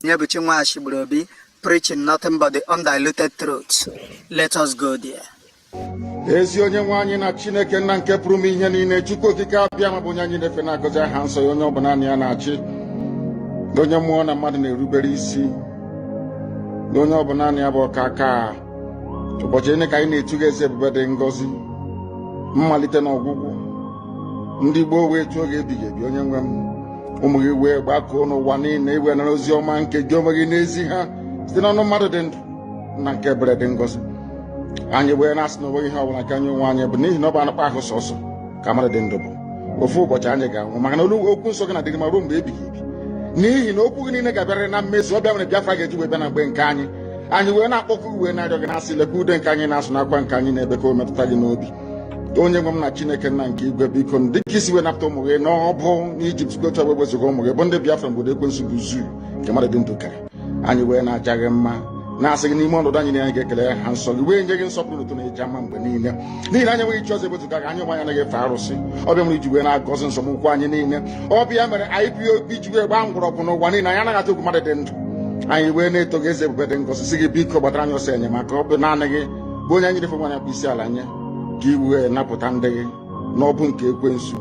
Nyebuchinwa Ashibrobi, preaching nothing but the undiluted truth. Let us go there. Ezi onye nwe anyị na Chineke nna nke pụrụ ihe niile Chukwu okike abịa ma bụ onye anyị na-efe na-agọzi aha nsọ ya onye ọbụla ya na-achị onye mmụọ na mmadụ na-erubere isi onye ọbụla ya bụ ọkaka ụbọchị ene ka anyị na-etuga eze ebube dị ngọzi mmalite na ọgwụgwụ ndị Igbo wee tụọ oge ebighị ebi onye nwe m ụmụ gị wee gbakọọ n'ụwa niile iwe nara ozi ọma nke gị onwe gị n'ezi ha site n'ọnụ mmadụ dị ndụ na nke ebere dị ngọzi anyị wee na-asị na onweghị ihe ọbụla ka anyị onwe anyị bụ n'ihi na ọ bụ anụkpa ahụ sọsọ ka mmadụ dị ndụ bụ ofu ụbọchị anyị ga-anwụ maka na okwu nsọ gị na-adịghị ma ruo mgbe ebighị ebi n'ihi na okwu gị niile ga-abịarịrị na mmezu ọ bịa nwere Biafra ga-eji wee bịa na mgbe nke anyị wee na-akpọkụ uwe na-arịọ gị na-asị lekwa ude nke anyị na-asụ n'akwa nke anyị na-ebe ka o metụta gị n'obi onye nwe m na Chineke nna nke igwe biko dịka isi wee napụta ụmụ gị n'ọbụ n'Ijipt gotu ọgbe gbezuga ụmụ gị bụ ndị Biafra mgbe ekwensu bụ zuu nke mmadụ dị ndụ kara anyị wee na-aja gị mma na-asị gị n'ime ọnọdụ anyị na-anyị ga-ekele ha nsọ gị wee nye gị nsọpụrụ ụtọ na eji ama mgbe niile n'ihi na anyị enweghị ichi ọzọ ebezuga gị anyị onwe anyị anaghị efe arụsị ọbịa mere iji wee na-agọzi nsọmụkwụ anyị niile ọbịa mere anyị bi obi iji wee gbaa mgbọrọgwụ n'ụwa niile anyị anaghị atụ egwu mmadụ dị ndụ anyị wee na-eto gị eze ebube dị ngọzi sị gị biko gbatara anyị ọsọ enyemaka ọ bụ naanị gị bụ onye anyị na-efe nwanyị bụ isi ala nye ka i wee napụta ndị gị n'ọbụ nke ekwensu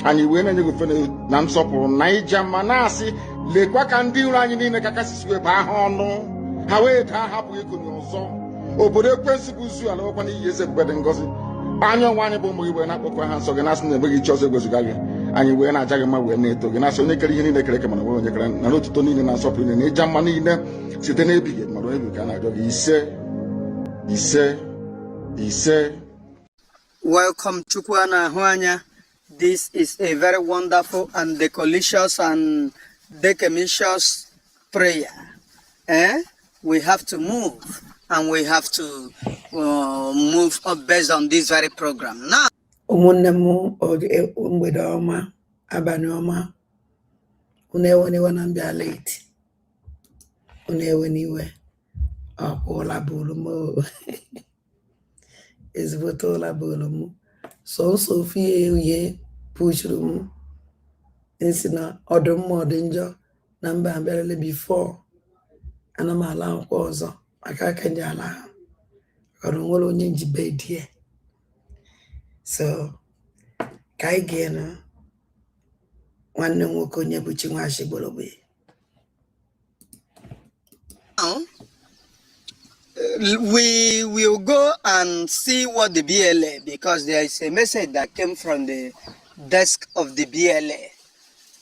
anyị wee na-enye gị ofe na nsọpụrụ na ija mma na-asị lekwa ka ndị iro anyị niile ka kasị wee baa ha ọnụ ha wee daa hapụ ikonye ọzọ obodo ekwensu bụ zu ala nwekwa n'ihi eze ebube dị ngọzi anya ọnwa anyị bụ ụmụ gị wee na-akpọkọ ha nsọ gị na-asị na enweghị ichi ọzọ egwezuga gị anyị wee na-aja gị mma wee na-eto gị na-asị onye kere ihe niile kere eke mana onye kere na otuto niile na nsọpụrụ niile na ịja mma niile site n'ebighị mmadụ ebi ka a na-arịọ gị ise. Welcome, Chukwu Anya. This is a very wonderful and delicious and decamitious prayer. We have to move, and we have to move up based on this very program. Now, ezigbotola bụrụ m sọsọ ofe ihe pushuru m nsi na ọdụm ma ọdị njọ na mba abịarịla bifo ana m ala akwụkwọ ọzọ maka aka ndị ala ha ọrụ nwere onye njibe die so ka anyị ga-enu nwanne nwoke onye bụ Chinwe Ashigbologbe. we will go and see what the BLA, because there is a message that came from the desk of the BLA.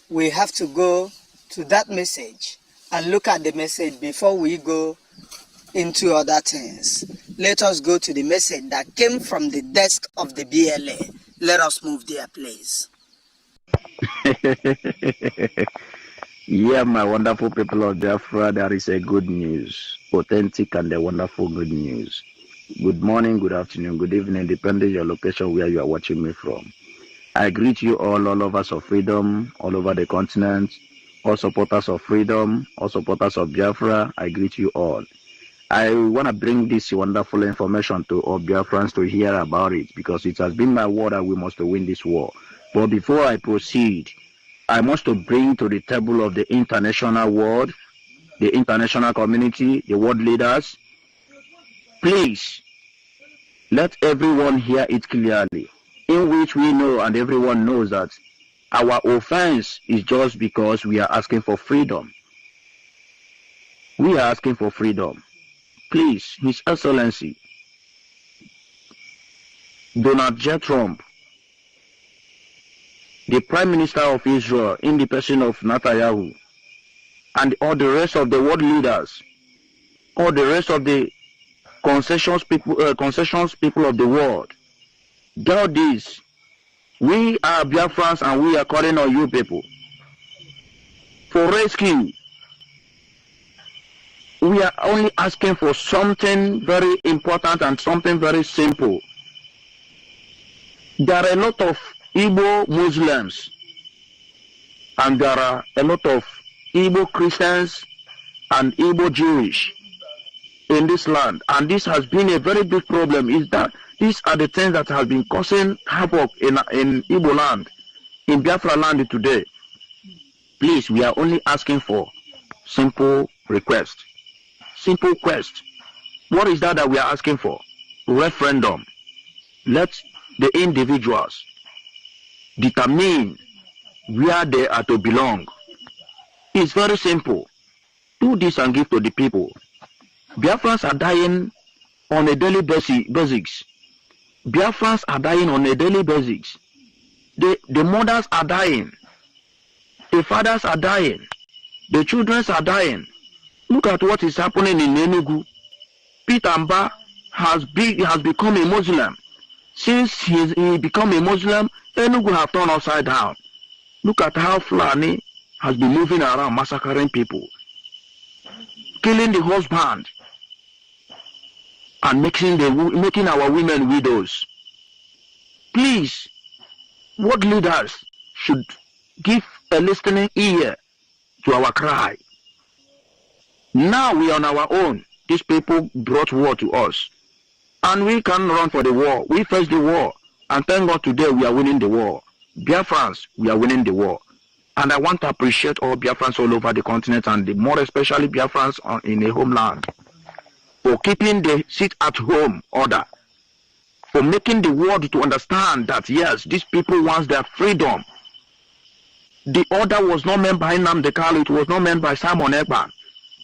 We have to go to that message and look at the message before we go into other things. Let us go to the message that came from the desk of the BLA. Let us move there, please. Yeah, my wonderful people of Biafra, there is a good news, authentic and a wonderful good news. Good morning, good afternoon, good evening, depending on your location where you are watching me from. I greet you all lovers of freedom, all over the continent, all supporters of freedom, all supporters of Biafra. I greet you all. I want to bring this wonderful information to all Biafrans to hear about it, because it has been my word that we must win this war. But before I proceed, I must to bring to the table of the international world, the international community, the world leaders, please let everyone hear it clearly, in which we know and everyone knows that our offense is just because we are asking for freedom. We are asking for freedom. Please, His Excellency, Donald J. Trump, the Prime Minister of Israel in the person of Netanyahu, and all the rest of the world leaders, all the rest of the concessions people of the world, do this. We are Biafrans and we are calling on you people for rescue. We are only asking for something very important and something very simple. There are a lot of Igbo Muslims and there are a lot of Igbo Christians and Igbo Jewish in this land, and this has been a very big problem. Is that these are the things that have been causing havoc in Igbo land, in Biafra land today. Please, we are only asking for simple request. Simple quest. What is that we are asking for? Referendum. Let the individuals determine where they are to belong. It's very simple. Do this and give to the people. Biafrans are dying on a daily basis. Biafrans are dying on a daily basis. The mothers are dying. The fathers are dying. The children are dying. Look at what is happening in Enugu. Peter Mba has become a Muslim. Since he become a Muslim, Enugu have turned upside down. Look at how Fulani has been moving around, massacring people, killing the husband, and making our women widows. Please, what leaders should give a listening ear to our cry. Now we are on our own. These people brought war to us, and we can run for the war. We faced the war, and thank God today we are winning the war. Biafrans, we are winning the war. And I want to appreciate all Biafrans all over the continent, and more especially Biafrans in the homeland, for keeping the sit-at-home order, for making the world to understand that yes, these people want their freedom. The order was not meant by Nnamdi Kanu, it was not meant by Simon Ekpa.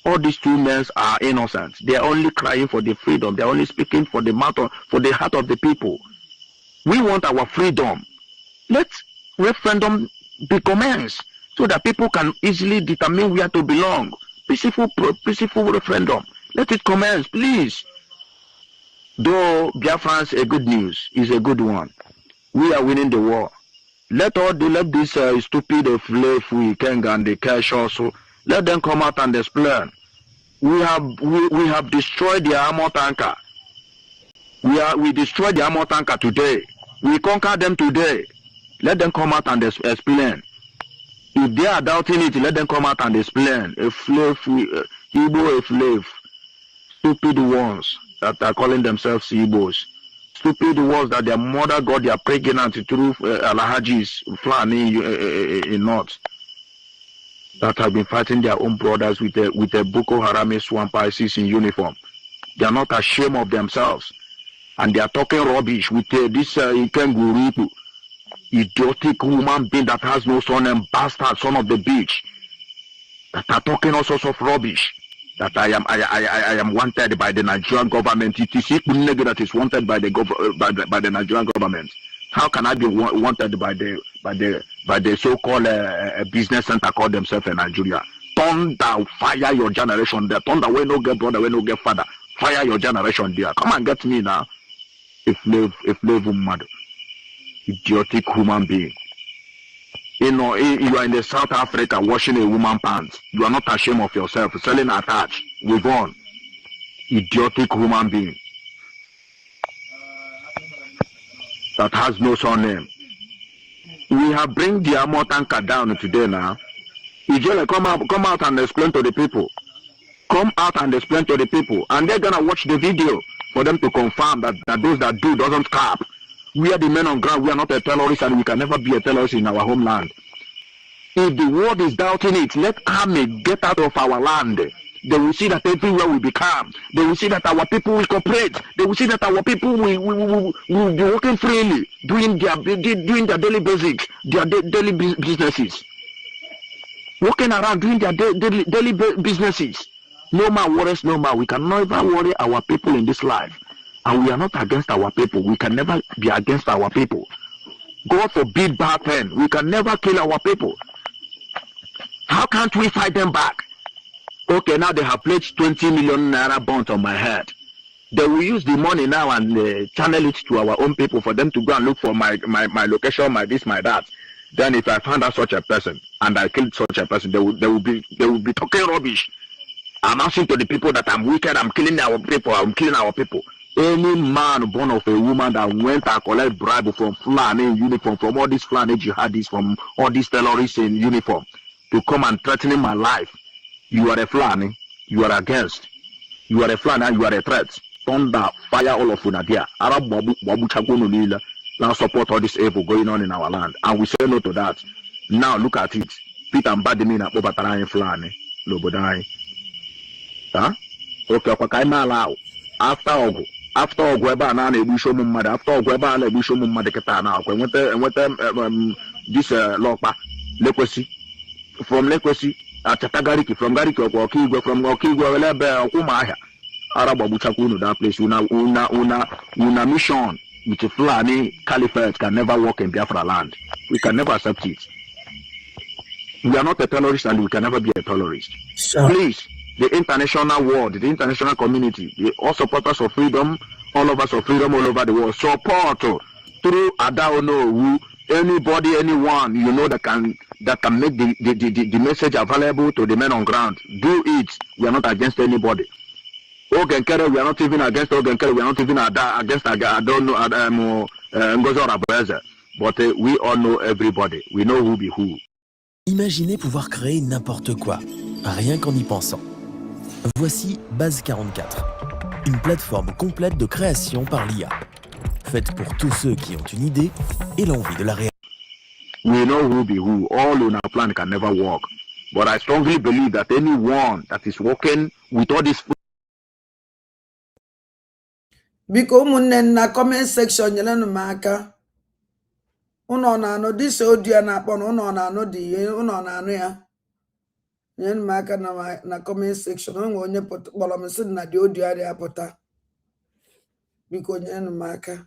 All these two men are innocent. They are only crying for the freedom. They are only speaking for the matter, for the heart of the people. We want our freedom. Let referendum be commenced so that people can easily determine where to belong. Peaceful referendum. Let it commence, please. Though Biafrans a good news, is a good one. We are winning the war. Let this stupid slave Kenga and the cash also. Let them come out and explain. We have destroyed the armor tanker. We destroyed the armor tanker today. We conquer them today. Let them come out and explain. If they are doubting it, let them come out and explain. A slave, Igbo, a slave. Stupid ones that are calling themselves Igbos. Stupid ones that their mother got their pregnant through Alhajis, Fulani in North. That have been fighting their own brothers with a Boko Haram swamp ISIS in uniform. They are not ashamed of themselves. And they are talking rubbish with this Ikenguru, idiotic human being that has no son and bastard, son of the beach. That are talking all sorts of rubbish. That I am wanted by the Nigerian government. It is Ikunege that is wanted by the Nigerian government. How can I be wanted by the so-called business center called themselves in Nigeria? Thunder, fire your generation there. Thunder, we no get brother, we no get father. Fire your generation there. Come and get me now. If mad, idiotic human being. You know, you are in the South Africa washing a woman pants. You are not ashamed of yourself. Selling attached. We've on. Idiotic human being. That has no surname. We have bring the armor tanker down today now. Ijele, come out and explain to the people. Come out and explain to the people. And they're gonna watch the video for them to confirm that those that do doesn't cap. We are the men on ground. We are not a terrorist, and we can never be a terrorist in our homeland. If the world is doubting it, let army get out of our land. They will see that everywhere will be calm. They will see that our people will cooperate. They will see that our people will be working freely, doing their daily basics, their daily businesses. Walking around doing their daily businesses. No more worries, no more. We can never worry our people in this life. And we are not against our people. We can never be against our people. God forbid bad men. We can never kill our people. How can't we fight them back? Okay, now they have pledged 20 million naira bond on my head. They will use the money now and channel it to our own people for them to go and look for my location, my this, my that. Then if I find out such a person and I killed such a person, they will be talking rubbish. Announcing to the people that I'm wicked, I'm killing our people. Any man born of a woman that went and collect bribe from Fulani in uniform, from all these Fulani jihadis, from all these terrorists in uniform, to come and threatening my life, you are a Fulani, you are against. You are a Fulani, you are a threat. Thunder, fire all of Unadia. Arab Babu Chagunulila. Now support all this evil going on in our land. And we say no to that. Now look at it. Peter and Badimina Obatara Fulani. Lobodai. Huh? Okay, kwa kai mala after ogu. After ogu ebe a na-egbu isi ụmụ mmadụ. After ogu ebe a na-egbu isi ụmụ mmadụ kịta na akwa enweta this Lokpa Lekwesi from Lekwesi achata Gariki from Gariki ọkwa Ọkigwe from Ọkigwe wele ebe Ọkwụmahịa ara gbagbuchakwa unu that place una mission with Fulani Caliphate can never work in Biafra land. We can never accept it. We are not a terrorist and we can never be a terrorist. Sure. Please, the international world, the international community, all supporters of freedom, all of us of freedom all over the world, support through Adaono, anybody, anyone you know that can make the message available to the men on ground. Do it. We are not against anybody. Ogenkere, we are not even against Ogenkere, we are not even against Ngozo Rabeze. But we all know everybody. We know who be who. Imaginez pouvoir créer n'importe quoi, rien qu'en y pensant. Voici Base 44, une plateforme complète de création par l'IA, faite pour tous ceux qui ont une idée et l'envie de la réaliser. We know who be who. All on our plan can never work. But I strongly believe that anyone that is working with all this. Biko ụmụnne na comment section nyere m aka. Uno na-anụ this audio na-akpọ na uno na-anụ dị ihe uno na-anụ ya. Nyere m aka na comment section. Onwe onye kpọrọ m sị na the audio adịghị apụta. Biko nyere m aka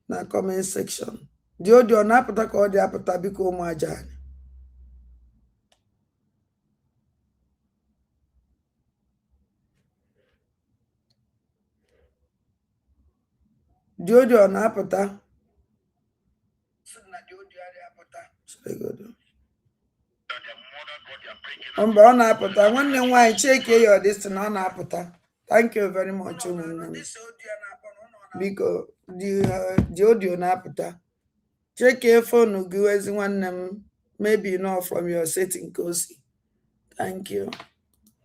na comment section. The audio na-apụta ka ọ dị apụta biko ụmụ aja anyị. The audio na-apụta. Mba ọ na-apụta nwanne m nwaanyị cheke ya this na ọ na-apụta. Thank you very much ụmụnne. Biko the audio na-apụta. Cheke phone gị ezi nwanne m, maybe not from your setting cozy. Thank you.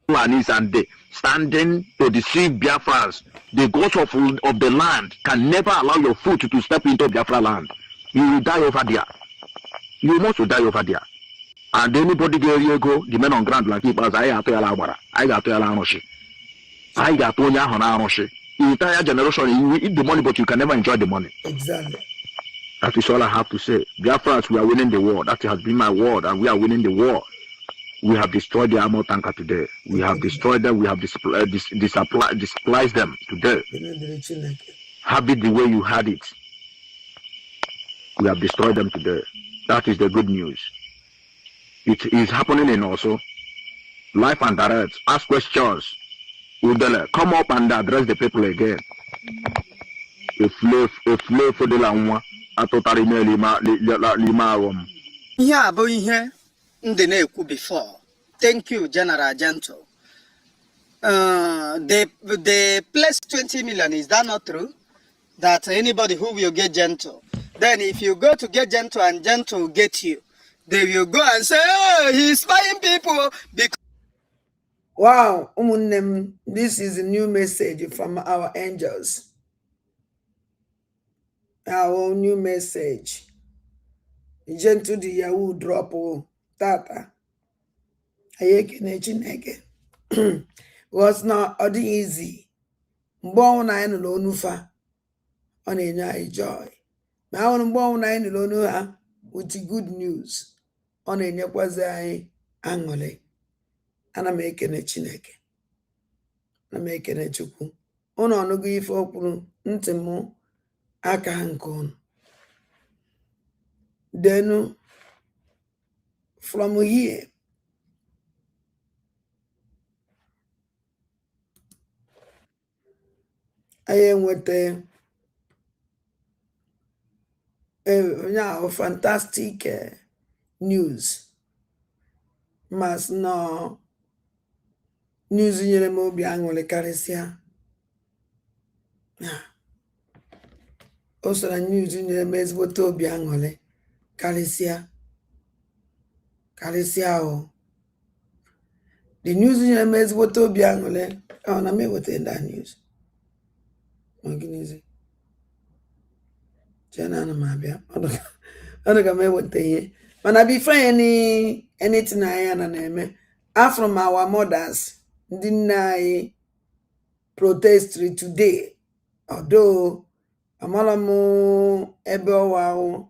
And they standing to deceive Biafrans. The gods of the land can never allow your foot to step into Biafra land. You will die over there. You must die over there. And anybody there you go, the men on ground like keep us, I got to Alabara, I got to Alanoshi. I got to Yahanaroshi. The entire generation, you will eat the money, but you can never enjoy the money. Exactly. That is all I have to say. Biafrans, we are winning the war. That has been my word, and we are winning the war. We have destroyed the armor tanker today. We have destroyed them. We have displaced them today. Have it the way you had it. We have destroyed them today. That is the good news. It is happening in also life and direct. Ask questions. Udele, come up and address the people again. If for the lama, Yeah, but here. Before. Thank you, General Gentle. They placed 20 million. Is that not true? That anybody who will get Gentle, then if you go to get Gentle and Gentle get you, they will go and say, oh, he's spying people. Because wow, this is a new message from our angels. Our new message. Chukwu Di Ya drop Tata. Ayekene Chineke. Was not easy. Born I no nufa. On a joy. Now I'm born I no nuha with good news. On a nyakwazi angole. And I'm making a Chineke. I'm making a Chukwu. Ono no give up ntemo aka hankon. Then from here, I am with a fantastic news. Mas no news in your mobile angole caresia. Also, the news in your mesboto biangole caresia. Cariciao. The news in the mess what to be angole. Oh, na me what in that news. Magnizi. Jana na mabia. I don't me what they. When I be friend anything I am and from our mothers deny protestry today, although amalamu ebe owa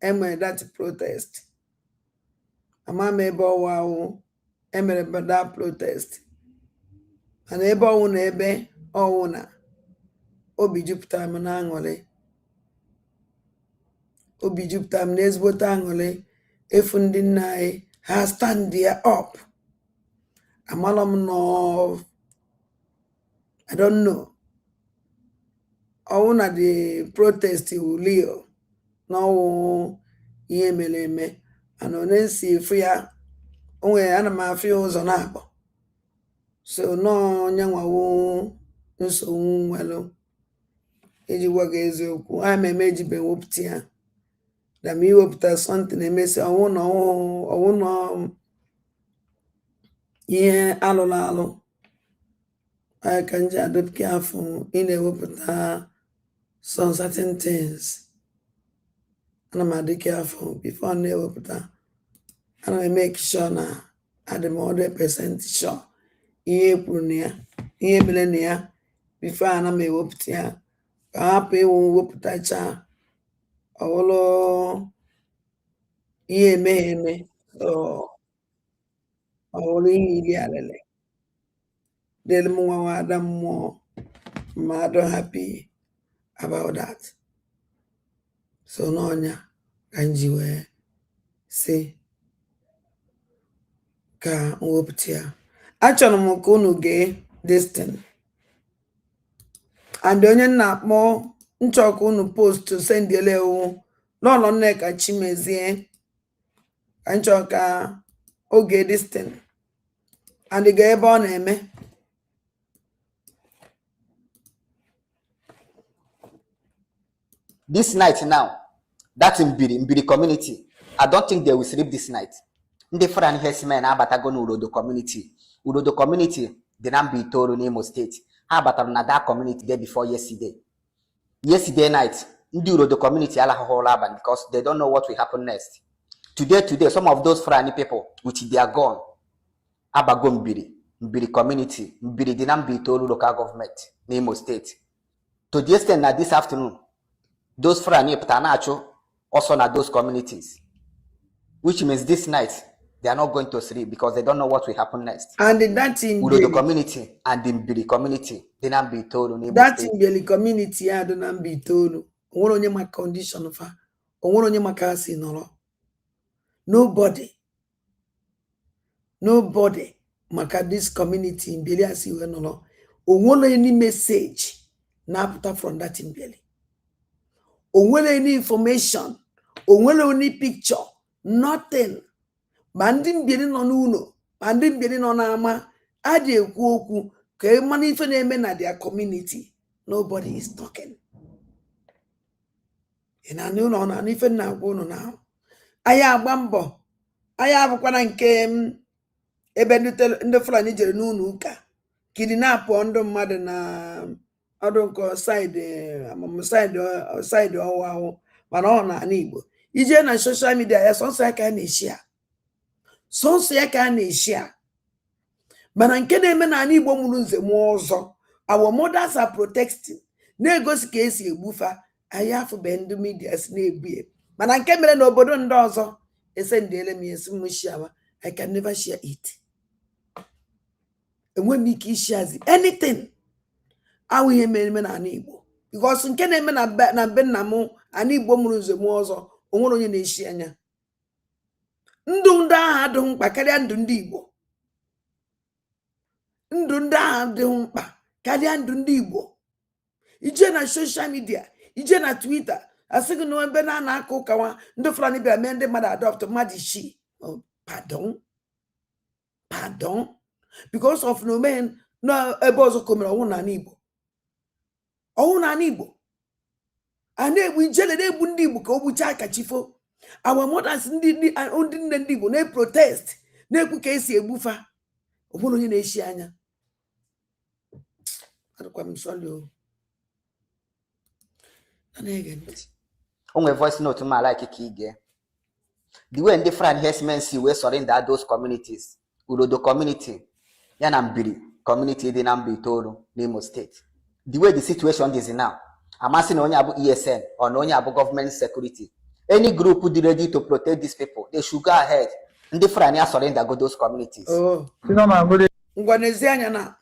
emere that protest. Amama ebe owa emere that protest. And ebe owu na ebe owu na obi jupụtara m na aṅụrị. Obi jupụtara m na ezigbote aṅụrị efu ndị nna anyị ha stand there up. Amala m no, I don't know. Owu na the protest ulio no ihe mere eme and onensi efu ya onwe ana m afụ ya ụzọ na-akpọ. So no nyanwawo nsogbu nwelu eji gwa gị eziokwu a ma eme ejibe wepụta ya da m iwepụta something emesi ọwụ na ihe alụrụ alụ I can just be careful in a wepụta some certain things and I'm be careful before I wepụta and I make sure na I'm 100% sure ihe kwuru na ya ihe mere na ya before ana m ewepụta ya ka hapụ iwu wepụtacha ọwụlụ ihe emeghe eme ọwụlụ ihe iri alele dịrị m nwa nwada mmụọ ma I don't happy about that. So n'ọnya ka m ji wee sị ka m wepụta ya. Achọrọ m ka unu gee this thing and onye na-akpọ nchọ ka unu post to send elewu n'ụlọ Nneka Chimezie ka nchọ ka oge this thing and ga ebe ọ na-eme. This night now, that in Mbiri community, I don't think they will sleep this night. Ndị Fulani herdsmen abatago n'Urodo community. Urodo community dị na mba itoolu n'Imo State. Ha abatara na that community day before yesterday. Yesterday night, ndị Urodo community alahụhụla abalị because they don't know what will happen next. Today, some of those Fulani people with their gun abago Mbiri community, Mbiri dị na mba itoolu local government n'Imo State. To the extent that this afternoon, those Fulani Ptanacho also na those communities, which means this night they are not going to sleep because they don't know what will happen next. And that in the community and the Mbiri community, they not be told. That in the community, I don't be told. Onye my condition of her. Onye my kasi no. Nobody. Maka this community in Mbili asi we no. Onwere any message na put from that in Mbili. Onwere any information. Onwere any picture. Nothing. Mandi Mbili no n'uno. Mandi Mbili no n'ama. Adi ekwu okwu ka emana ife na-eme na their community. Nobody is talking. Ina ni uno na ife na agwa uno na. Aya agba mbọ. Aya abụkwana nke ebe ndị Fulani jere n'ụlọ ụka kidnap ndị mmadụ na ọdụ nke side ọwụwa mana ọ na Igbo ije na social media ya sọnsọ ya ka a na-eshi a mana nke na-eme na Igbo mụrụ nze mụọ ọzọ our mothers are protecting na-egosi ka esi egbufa anyị afụbe ndị media si na-ebue mana nke mere n'obodo ndị ọzọ esendele m esi m shiawa I can never share it. And when me shares anything, I will hear me na Igbo because nke na-eme na be nna m ani Igbo mụrụ nze mụọ ọzọ onwere onye na-eshi anya. Ndụ ndị agha adịghị mkpa karịa ndụ ndị Igbo. Ndụ ndị agha adịghị mkpa karịa ndụ ndị Igbo. Ije na social media, ije na Twitter, asịghị na ebe na-akụ ụkawa ndị Fulani bịara mee ndị mmadụ adopt mmadụ isii. Oh, pardon. Because of no man, no ebe ọzọ komere ọnwụ na Igbo. Ọnwụ na Igbo. And we jele na-egbu ndị Igbo ka o gbuchaa aka chifo. Our mothers ndị nne ndị Igbo na-protest na-ekwu ka esi egbufa. Ọ bụrụ onye na-eshi anya. Adịkwa m sọlị o. Onwe voice note ma like ka ige. The way ndị Fulani herdsmen si we surrender those communities. Urodo community, Yanambiri community dị na Itoolu n'Imo State. The way the situation is now, I'm asking onye abu ESN or onye abu government security. Any group who is ready to protect these people, they should go ahead. Ndị Fulani surrender go those communities. Oh. Ngwanezi anya na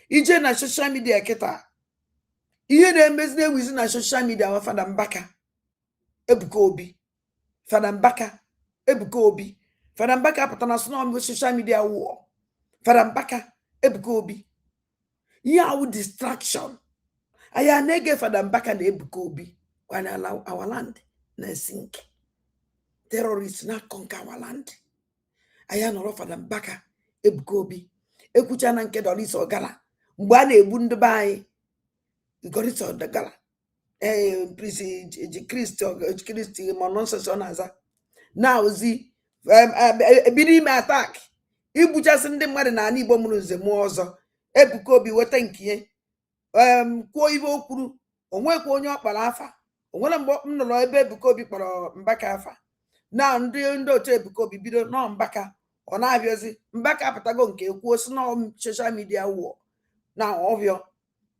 ije na social media kita. Ihe na-emezi na-ewizi na social media wa Fada Mbaka Ebuka Obi. Fada Mbaka Ebuka Obi. Fada Mbaka apụta na sno social media war. Fada Mbaka Ebuka Obi. Ihe awụ distraction. Aya nege Fada Mbaka na Ebuka Obi when allow our land na sink. Terrorists na conquer our land. Aya nọrọ Fada Mbaka Ebuka Obi. Ekwucha na nke Doris Ogala. Mgbe a na-egbu ndị be anyị Doris Ogala. Christy nonsense on aza. Now zi biri me attack. Igbuchasị ndị mmadụ na ana Igbo mụrụ nze mụọ ọzọ. Ebuka Obi weta nkiye. Kwuo ibe o kwuru. Onwekwa onye ọkpara afa. Onwere mgbe m nụrụ ebe Ebuka Obi kpọrọ Mbaka afa. Na ndị otu Ebuka Obi bido nọ Mbaka. Ọ na-abịazi Mbaka apụtago nke kwuo si na social media war. Na ọbịọ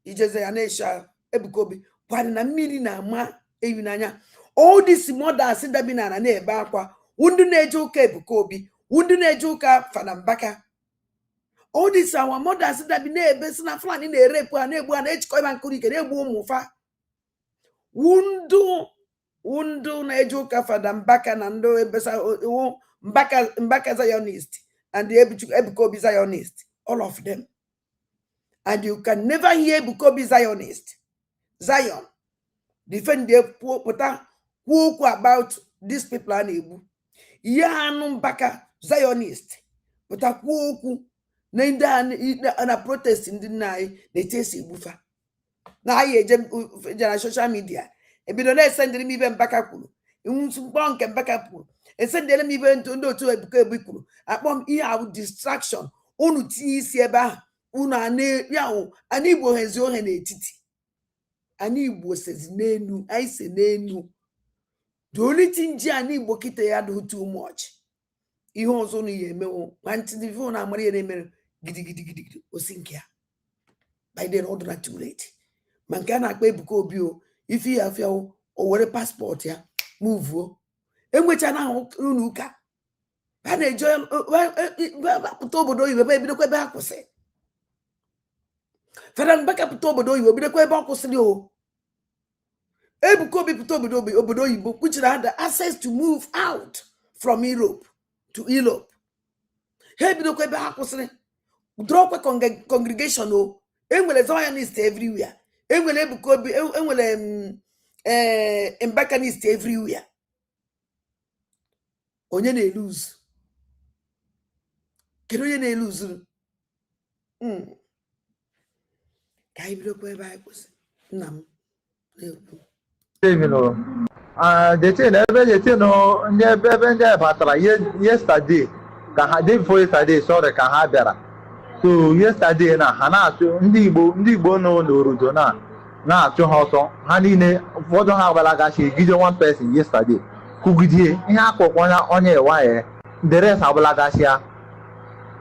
ijeze ya na-esha Ebuka Obi kwari na mmiri na ama ewi n'anya. All this mothers that bi na na-ebe akwa. Wundu na-eje ụka Ebuka Obi. Wundu na-eje ụka Fada Mbaka. All this our mothers that bi na-ebe si na Fulani na-erepu ha na-egbu ha na-echikọ ịba nkuru ike na-egbu ụmụfa. Wundu na-eje ụka Fada Mbaka na ndị ebesa Mbaka Zionist and the Ebuka Obi Zionist. All of them. And you can never hear Ebuka Obi Zionist. Zion. Defend the walk about these people are able. Yanum Mbaka Zionist. But a walk and a protest in the night, they taste bufa. Now I social media. A bit of less sending me even back up. Bunk and back up. And send them even to know to Ebuka Obi. Upon here distraction. Onu ti sieba. Una ne yawo ani Igbo hezi ohe n'etiti. Ani Igbo says nenu, I say nenu. The only thing ani Igbo kita ya do too much. Ihe ọzọ na ya emewo. Wanti the phone na amari ya na-emere gidi osinkia. By then all not too late. Man ka na-akpa Ebuka Obi o. If you have your o were passport ya move o. Enwecha na unu ụka. Ha na-ejo pụta obodo oyibo ebe bidokwa ebe ha kwụsị. Fada Mbaka pụta obodo oyibo bidokwa ebe ọ kwụsịrị o. Ebuka Obi pụta obodo oyibo which had the access to move out from Europe to Europe. He bidokwa ebe ha kwụsịrị. Drọkwa congregation o. Enwere Zionist everywhere. Enwere Ebuka Obi enwere Mbakanist everywhere. Onye na-elose. Kedu onye na-elose? Ka ibi dokwa ebe anyị kwụsị. Nna m na-ekwu. The thing ebe ndị batara yesterday ka ha day before yesterday sorry ka ha bịara. So yesterday na ha na-achụ ndị Igbo nọ n'Orodo na-achụ ha ọsọ. Ha niile ụfọdụ ha agbalagachi egide one person yesterday. Kugidie ihe akpọkwa onye ewaye the rest agbalagachi ya.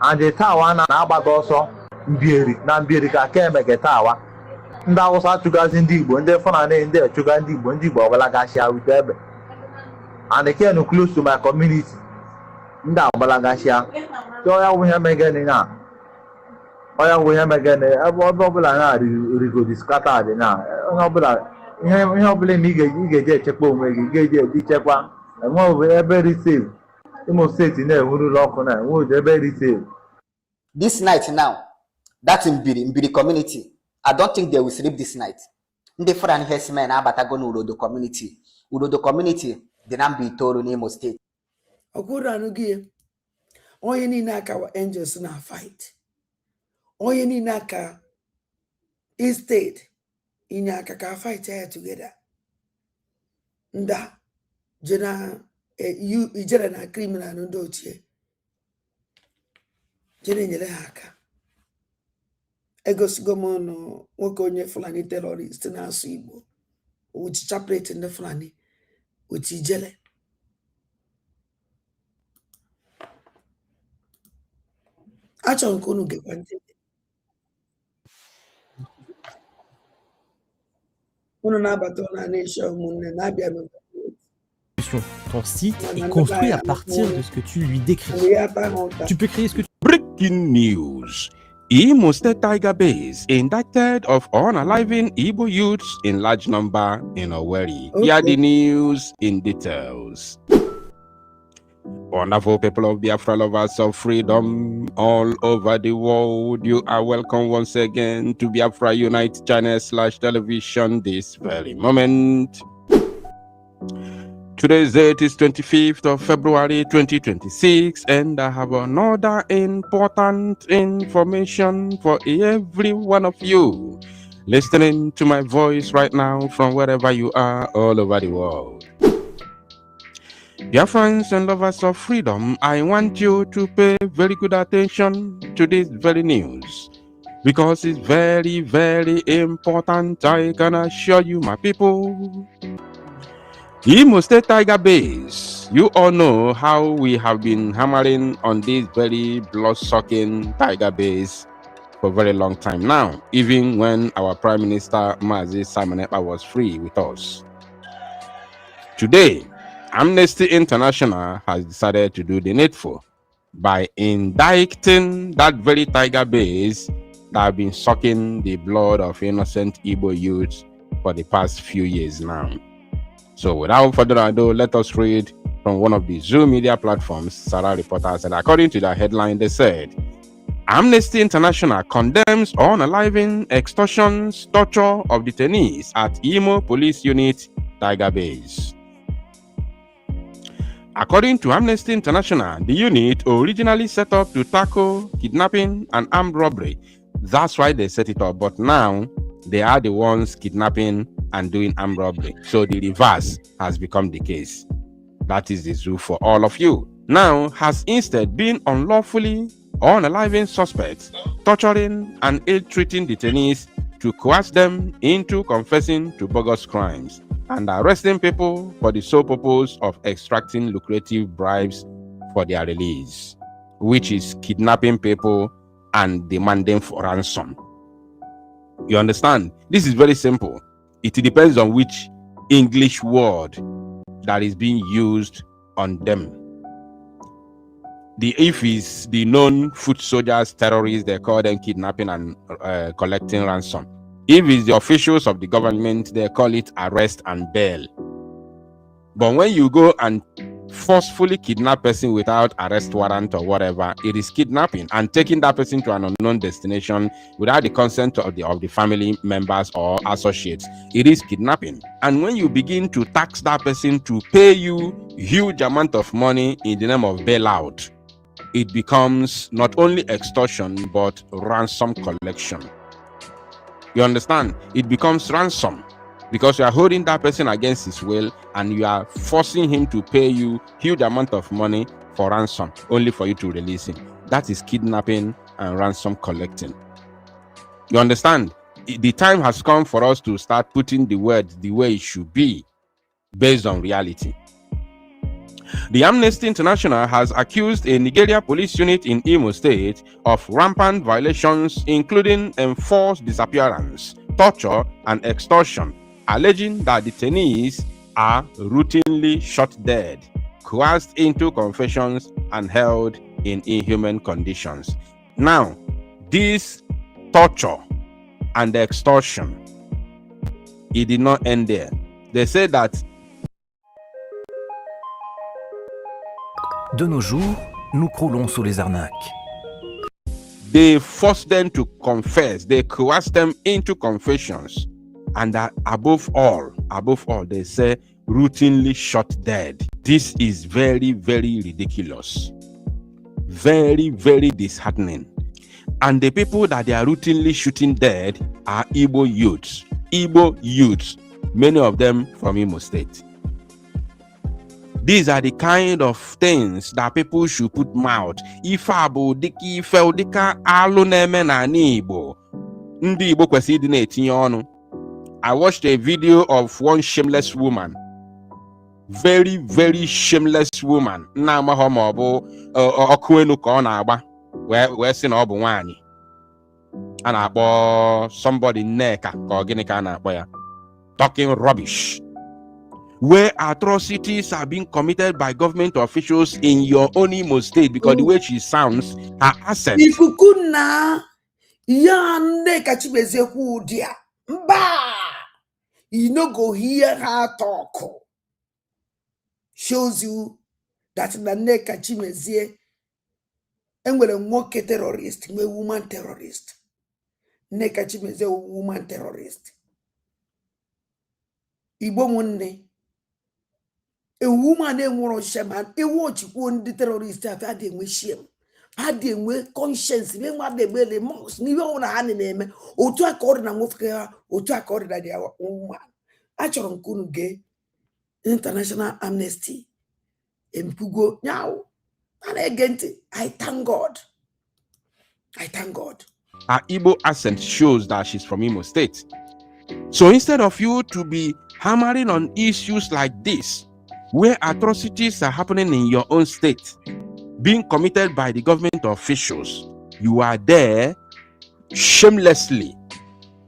And the tower na-agbaga ọsọ mbieri ka emege tawa ndị Awụsa achụgazi ndị Igbo ndị Fulani ndị achụga ndị Igbo agbalagashia with ebe and they came close to my community ndị agbalagashia so ya wụ ihe megene na oya wụ ihe megene ebe ọbụla na rigodi scatter dị na onye ọbụla ihe ọbụla na ị ga-eji echekwa onwe gị ga-eji echekwa enwe ebe resave Imo State na-enwururu ọkụ na enwe ebe resave. This night now, that's in Mbiri community. I don't think they will sleep this night. Ndị Fulani herdsmen abatago n'Urodo community. Urodo community dị na Itoolu n'Imo State. Ọkwụrụ anụ gị onye niile aka wa angels na fight. Onye niile aka East inye aka ka fight ya together. Nda ijere na criminal ndị ochie. Jere nyere ha aka. Egosigo m ọnụ nwoke onye Fulani terrorist na-asụ Igbo with chaplain ndị Fulani with ijele. Achọrọ nke unu gekwa ntị. Unu na-abata ụlọ na-eche ụmụnne na-abịa n'obodo. Ton site est construit à partir de ce que tu lui décris. Tu peux créer ce que tu... Breaking news. Imo State Tiger Base indicted of unaliving Igbo youths in large number in Owerri. Here are the news in details. Wonderful people of Biafra, lovers of freedom all over the world, you are welcome once again to Biafra Unite channel /television this very moment. Today's date is 25th of February 2026, and I have another important information for every one of you listening to my voice right now from wherever you are all over the world. Dear friends and lovers of freedom, I want you to pay very good attention to this very news because it's very, very important. I can assure you, my people. Imo State Tiger Base. You all know how we have been hammering on this very blood-sucking Tiger Base for a very long time now, even when our Prime Minister Mazi Simon Ekpa was free with us. Today, Amnesty International has decided to do the needful by indicting that very Tiger Base that have been sucking the blood of innocent Igbo youths for the past few years now. So without further ado, let us read from one of the Zoom media platforms. Sarah reporters, and according to the headline, they said, Amnesty International condemns unaliving, extortions, torture of detainees at Imo Police Unit, Tiger Base. According to Amnesty International, the unit originally set up to tackle kidnapping and armed robbery. That's why they set it up, but now they are the ones kidnapping and doing armed robbery. So the reverse has become the case. That is the zoo for all of you. Now has instead been unlawfully unaliving suspects, torturing and ill-treating detainees to coerce them into confessing to bogus crimes and arresting people for the sole purpose of extracting lucrative bribes for their release, which is kidnapping people and demanding for ransom. You understand? This is very simple. It depends on which English word that is being used on them. If it's the known foot soldiers, terrorists, they call them kidnapping and collecting ransom. If it's the officials of the government, they call it arrest and bail. But when you go and forcefully kidnap a person without arrest warrant or whatever, it is kidnapping and taking that person to an unknown destination without the consent of the family members or associates. It is kidnapping. And when you begin to tax that person to pay you huge amount of money in the name of bailout, it becomes not only extortion but ransom collection. You understand? It becomes ransom because you are holding that person against his will and you are forcing him to pay you huge amount of money for ransom only for you to release him. That is kidnapping and ransom collecting. You understand? The time has come for us to start putting the word the way it should be based on reality. The Amnesty International has accused a Nigeria police unit in Imo State of rampant violations, including enforced disappearance, torture, and extortion, alleging that detainees are routinely shot dead, coerced into confessions, and held in inhuman conditions. Now, this torture and extortion, it did not end there. They said that de nos jours, nous croulons sous les arnaques. They forced them to confess. They coerced them into confessions. And that above all, they say routinely shot dead. This is very, very ridiculous. Very, very disheartening. And the people that they are routinely shooting dead are Igbo youths. Igbo youths, many of them from Imo State. These are the kind of things that people should put mouth. Ifabo diki feudika aluneme na Igbo. Ndi Igbo kwesịrị na-etinye ọnụ. I watched a video of one shameless woman. Very, very shameless woman. Na amaghọ ma ọ bụ ọkụ enu ka ọ na-agba. wee sị na ọ bụ nwaanyị a na-akpọ somebody Nneka ka ọ gịnị ka a na-akpọ ya, talking rubbish, where atrocities are being committed by government officials in your own Imo state, because the way she sounds, her accent. Ikuku na ya Nneka Chukwu Di Ya. Mba! You no go hear her talk. Shows you that the Nneka Chimezie and with a moke terrorist, a woman terrorist. Nneka Chimezie, woman terrorist. Igbo Munne. A woman named Woro Shaman, a watch one the terrorist have had with shame. Had them with conscience, even what they were the most, neither on a hand name, or to accord and move care, or to accord that they are woman. Actually, couldn't get international amnesty. And Pugo now. And again, I thank God. I thank God. Her Igbo accent shows that she's from Imo State. So instead of you to be hammering on issues like this, where atrocities are happening in your own state, being committed by the government officials, you are there shamelessly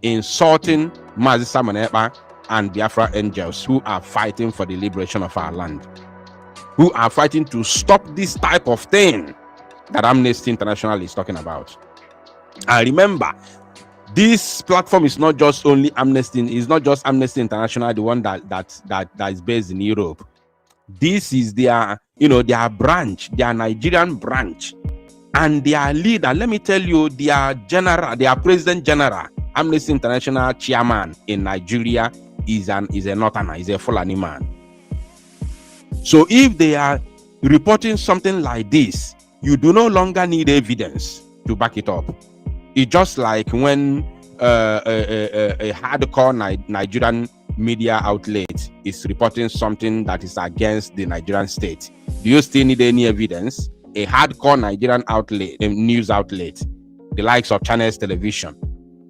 insulting Mazi Samanepa and Biafra angels who are fighting for the liberation of our land, who are fighting to stop this type of thing that Amnesty International is talking about. And remember, this platform is not just only Amnesty, it's not just Amnesty International, the one that is based in Europe. This is their, their branch, their Nigerian branch, and their leader. Let me tell you, their President General, Amnesty International chairman in Nigeria, is a Northerner, is a Fulani man. So if they are reporting something like this, you do no longer need evidence to back it up. It's just like when a hardcore Nigerian media outlet is reporting something that is against the Nigerian state. Do you still need any evidence? A hardcore Nigerian outlet, a news outlet, the likes of Channels Television,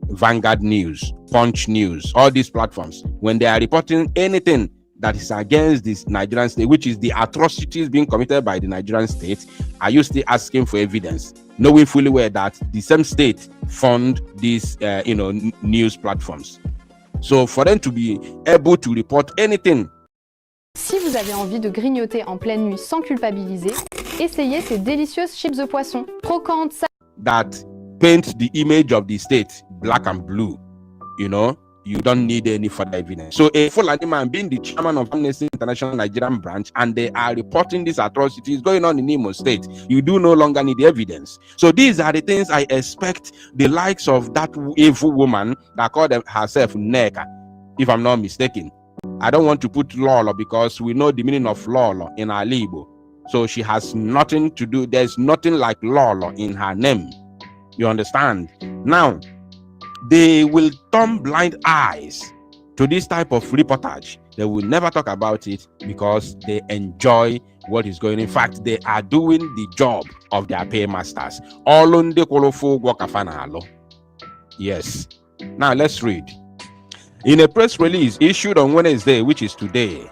Vanguard News, Punch News, all these platforms, when they are reporting anything that is against this Nigerian state, which is the atrocities being committed by the Nigerian state, are you still asking for evidence, knowing fully well that the same state fund these news platforms? So for them to be able to report anything. Si vous avez envie de grignoter en pleine nuit sans culpabiliser, essayez ces délicieuses chips de poisson, croquantes. That paint the image of the state black and blue, you don't need any further evidence. So a Fulani man being the chairman of Amnesty International Nigerian branch, and they are reporting these atrocities going on in Imo State, you do no longer need evidence. So these are the things I expect the likes of that evil woman that called herself Nneka, if I'm not mistaken. I don't want to put Lolo because we know the meaning of Lolo in our Igbo. So she has nothing to do, there's nothing like Lolo in her name. You understand? Now, they will turn blind eyes to this type of reportage. They will never talk about it because they enjoy what is going on. In fact, they are doing the job of their paymasters. Yes. Now let's read. In a press release issued on Wednesday, which is today,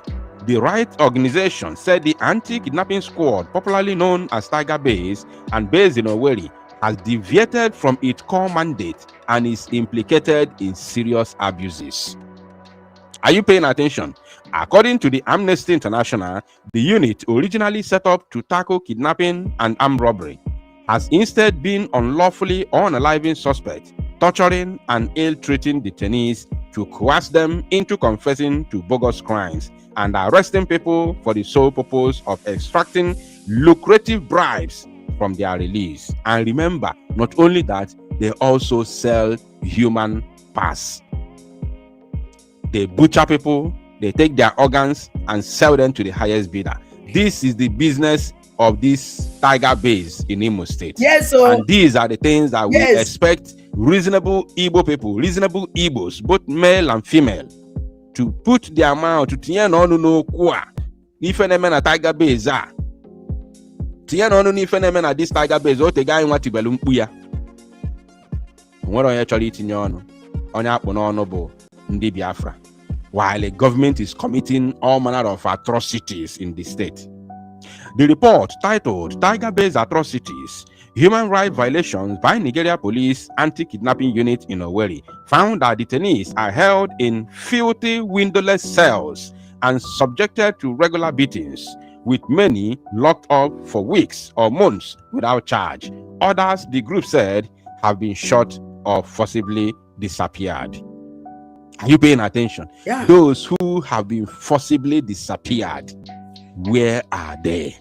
the rights organization said the anti-kidnapping squad, popularly known as Tiger Base and based in Owerri, has deviated from its core mandate and is implicated in serious abuses. Are you paying attention? According to the Amnesty International, the unit originally set up to tackle kidnapping and armed robbery has instead been unlawfully unaliving suspects, torturing and ill-treating detainees to coerce them into confessing to bogus crimes and arresting people for the sole purpose of extracting lucrative bribes from their release. And remember, not only that, they also sell human parts. They butcher people, they take their organs and sell them to the highest bidder. This is the business of this Tiger Base in Imo State. Yes, sir. And these are the things that we expect reasonable Igbo people, reasonable Igbos, both male and female, to put their mouth to tiyan onu no kwa. If any man a Tiger Base are tiyan onu ni fene men a this Tiger Base o te ga nwa tibelu mkpu ya. Nwere onye chọrọ itinye ọnụ. Onye akpụ n'ọnụ bụ ndị Biafra. While the government is committing all manner of atrocities in the state. The report, titled Tiger Base Atrocities, Human Rights Violations by Nigeria Police Anti-Kidnapping Unit in Owerri, found that detainees are held in filthy windowless cells and subjected to regular beatings, with many locked up for weeks or months without charge. Others, the group said, have been shot or forcibly disappeared. Are you paying attention? Yeah. Those who have been forcibly disappeared, where are they?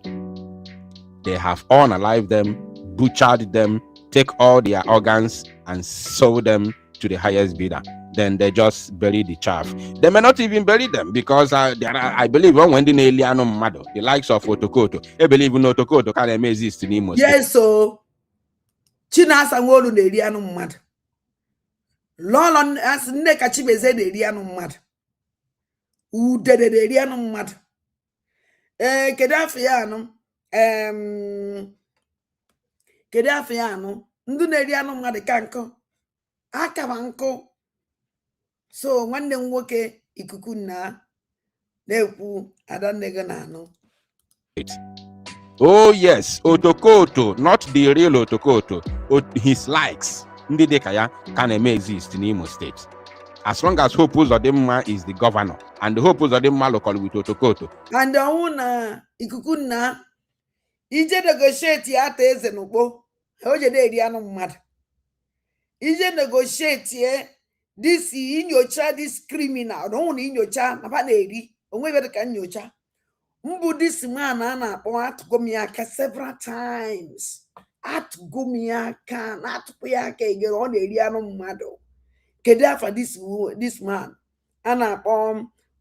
They have unalived them, butchered them, take all their organs and sold them to the highest bidder. Then they just bury the chaff. They may not even bury them because there are, I believe, when the likes of Otokoto, I believe in Otokoto can exist in Imo State. Yes, so Chinasa Wolu Neriano mad. Lolon as Nekachibeze Neriano mad. Ude de Neriano mad. Kedafiano, Kedafiano, Nduneriano mad kanko. Akavanko. So when they work ikukuna, neku adanneganano. Oh yes, Otokoto, not the real Otokoto. His likes, Ndidekaya, can exist in Imo State. As long as Hope Uzodimma is the governor, and the Hope Uzodimma local with Otokoto. And the owner ikukuna, ije negotiate ate ezenugbo, oje de ediano mad. Ije negotiate this inyocha, this criminal, no inyocha, napa neri, onwe bede ka nyocha. Mbu this man at gomiaka several times. At gomiaka, at gomiaka, get on the Eliano Mado. Kedafa this man,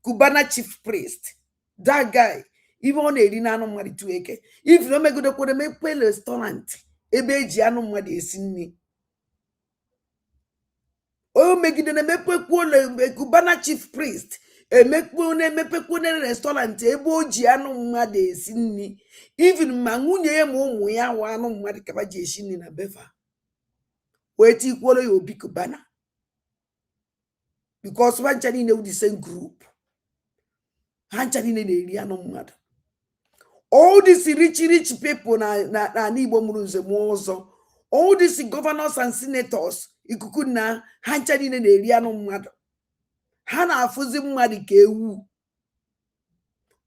Cubana chief priest. That guy, even on the Eliano Madi to eke. If no make good to make a restaurant, ebe Giano Madi sinni. Oh, make it a make Cubana chief priest. Make one restaurant ebo jiano made sinni even mangunye mo ya wano made kabaje shinni na befa weti kwolo yo bikubana because one chani ne the same group hanchani ne area no mad all these rich people na Igbo murunze mozo all these governors and senators ikukuna hanchani ne area no mad Hana afuzi mmadi ka ewu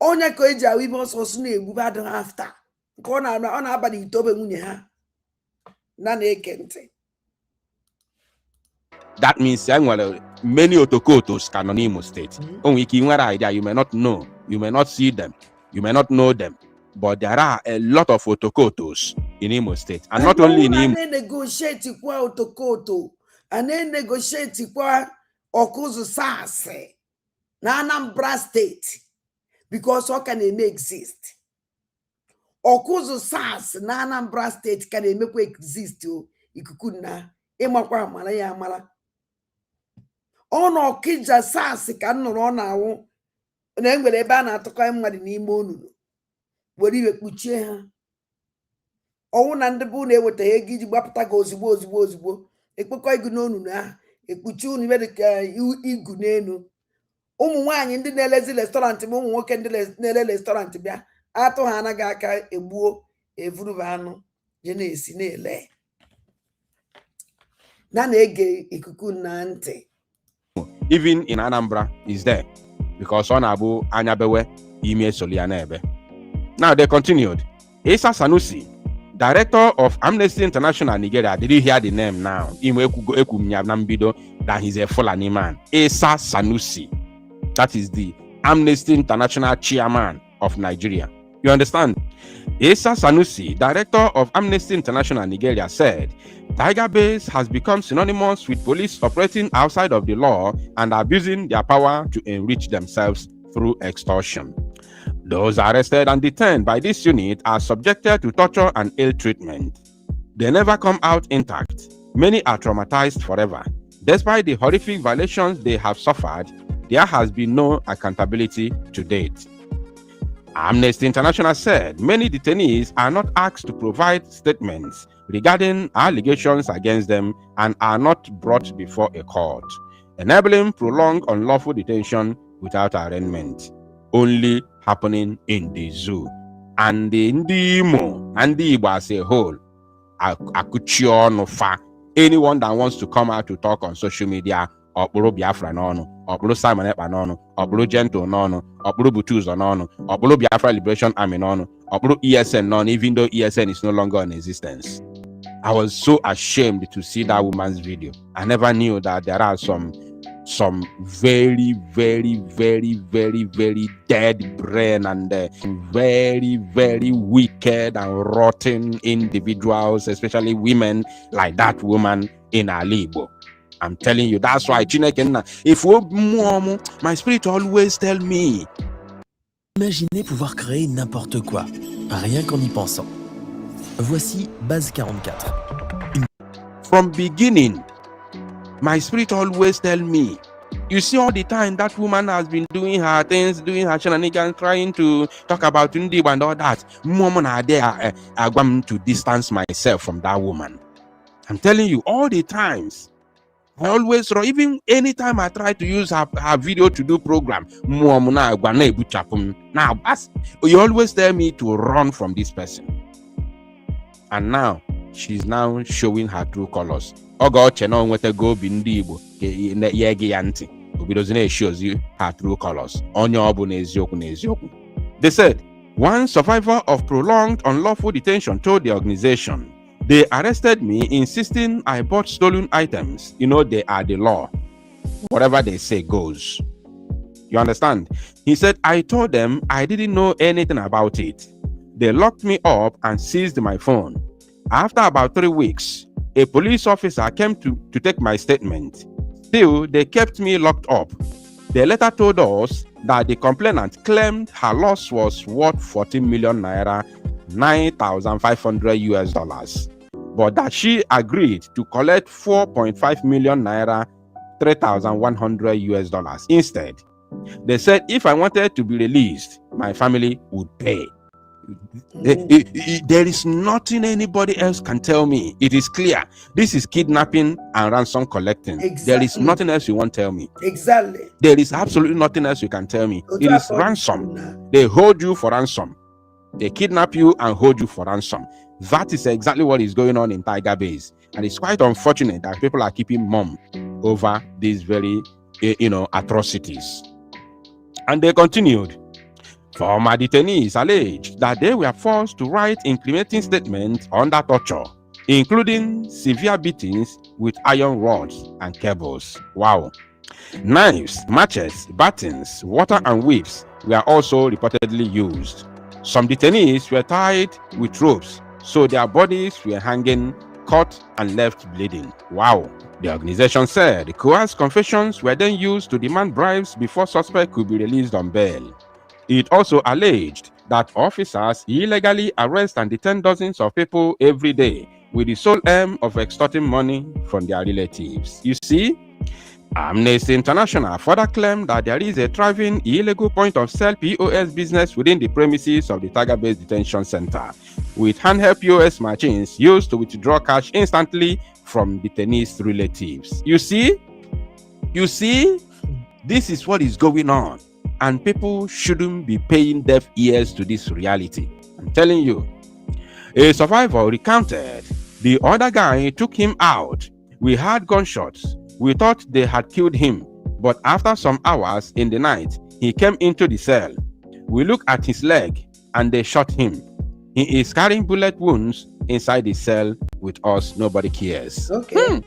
onye ka eji awu ibe ọsọsọ na-egbu bad after nke ọ na-abalị itobe nwunye ha na na-eke ntị. That means many Otokotos can on Imo State. Only idea, you may not know, you may not see them, you may not know them, but there are a lot of Otokotos in Imo State, and not only in Imo. Negotiate kwa Otokoto, and then negotiate kwa Okuzu Sase na Anambra State because how can it exist? Okuzu Sase na Anambra State can it make exist? Ikukuna imakwa amala ya amala. Ono Okija Sase ka nnọrọ na-awụ na enwere ebe a na-atụkọ mmadụ n'ime onunu were iwe kpuchie ha. Ọwụ na ndị bụ na-eweta ego iji gbapụta ka ozugbo ekpekọ ego n'onunu ha. Ekpuchi unu ibe dịka igu n'elu ụmụ nwaanyị ndị na-elezi restaurant ma ụmụ nwoke ndị na-ele restaurant bịa atụ ha anaghị aka egbuo evuruba anụ je na-esi na-ele na-ege ikuku na ntị. Even in Anambra is there because on Abu Anyabewe ime Soliana ebe. Now they continued. Esa Sanusi, Director of Amnesty International Nigeria, did you hear the name now? That he's a Fulani man. Esa Sanusi. That is the Amnesty International Chairman of Nigeria. You understand? Esa Sanusi, Director of Amnesty International Nigeria, said, Tiger Base has become synonymous with police operating outside of the law and abusing their power to enrich themselves through extortion. Those arrested and detained by this unit are subjected to torture and ill treatment. They never come out intact. Many are traumatized forever. Despite the horrific violations they have suffered, there has been no accountability to date. Amnesty International said many detainees are not asked to provide statements regarding allegations against them and are not brought before a court, enabling prolonged unlawful detention without arraignment, only happening in the zoo. and the Ndimo and the Igbo as a whole. Anyone that wants to come out to talk on social media, Okpuru Biafra nono, Okpuru Simon Ekpa nono, Okpuru Gentle nono, Okpuru Butuzo nono, Okpuru Biafra Liberation Army nono, Okpuru ESN nono, even though ESN is no longer in existence. I was so ashamed to see that woman's video. I never knew that there are some very, very, very, very, very dead brain and very, very wicked and rotten individuals, especially women like that woman in Alibo. I'm telling you, that's why if my spirit always tell me. Imaginez pouvoir créer n'importe quoi, rien qu'en y pensant. Voici Base 44. From beginning, my spirit always tell me, you see all the time that woman has been doing her things, doing her shenanigans, trying to talk about Ndib and all that. Woman are there, I want to distance myself from that woman. I'm telling you, all the times, I always, even anytime I try to use her video to do program, now, you always tell me to run from this person. And now, she's now showing her true colors. Shows you her true colors. They said, one survivor of prolonged unlawful detention told the organization, they arrested me insisting I bought stolen items. You know, they are the law. Whatever they say goes. You understand? He said, I told them I didn't know anything about it. They locked me up and seized my phone. After about 3 weeks, a police officer came to take my statement. Still, they kept me locked up. They later told us that the complainant claimed her loss was worth 14 million naira, $9,500, but that she agreed to collect 4.5 million naira, $3,100 instead. They said if I wanted to be released, my family would pay. There is nothing anybody else can tell me. It is clear. This is kidnapping and ransom collecting. Exactly. There is nothing else you won't tell me. Exactly. There is absolutely nothing else you can tell me. It is ransom. They hold you for ransom. They kidnap you and hold you for ransom. That is exactly what is going on in Tiger Base. And it's quite unfortunate that people are keeping mum over these very, atrocities. And they continued. Former detainees alleged that they were forced to write incriminating statements under torture, including severe beatings with iron rods and cables. Wow. Knives, matches, batons, water and whips were also reportedly used. Some detainees were tied with ropes, so their bodies were hanging, cut and left bleeding. Wow. The organization said the coerced confessions were then used to demand bribes before suspects could be released on bail. It also alleged that officers illegally arrest and detain dozens of people every day with the sole aim of extorting money from their relatives. You see, Amnesty International further claimed that there is a thriving illegal point of sale POS business within the premises of the Tiger Base Detention Center, with handheld POS machines used to withdraw cash instantly from detainees' relatives. You see, this is what is going on. And people shouldn't be paying deaf ears to this reality. I'm telling you. A survivor recounted, the other guy took him out. We heard gunshots. We thought they had killed him. But after some hours in the night, he came into the cell. We looked at his leg and they shot him. He is carrying bullet wounds inside the cell with us. Nobody cares. Okay.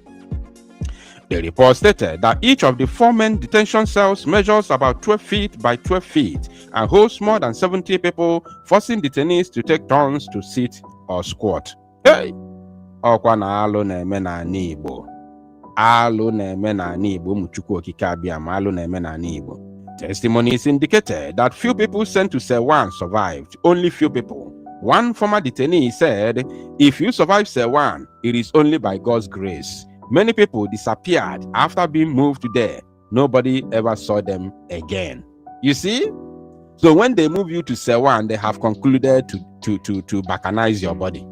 The report stated that each of the 4 main detention cells measures about 12 feet by 12 feet and holds more than 70 people, forcing detainees to take turns to sit or squat. Hey! Ọkwa na alụ na-eme n'ala Igbo. Alụ na-eme n'ala Igbo, ụmụ Chukwu okike abịa ma alụ na-eme n'ala Igbo. Testimonies indicated that few people sent to cell 1 survived, only few people. One former detainee said, if you survive cell 1, it is only by God's grace. Many people disappeared after being moved there. Nobody ever saw them again. You see? So when they move you to cell 1, they have concluded to bacanize your body.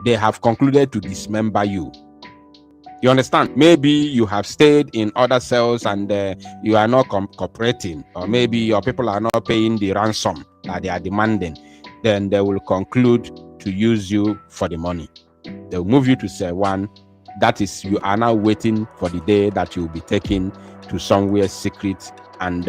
They have concluded to dismember you. You understand? Maybe you have stayed in other cells and you are not cooperating, or maybe your people are not paying the ransom that they are demanding. then they will conclude to use you for the money. They'll move you to cell 1. That is, you are now waiting for the day that you'll be taken to somewhere secret and,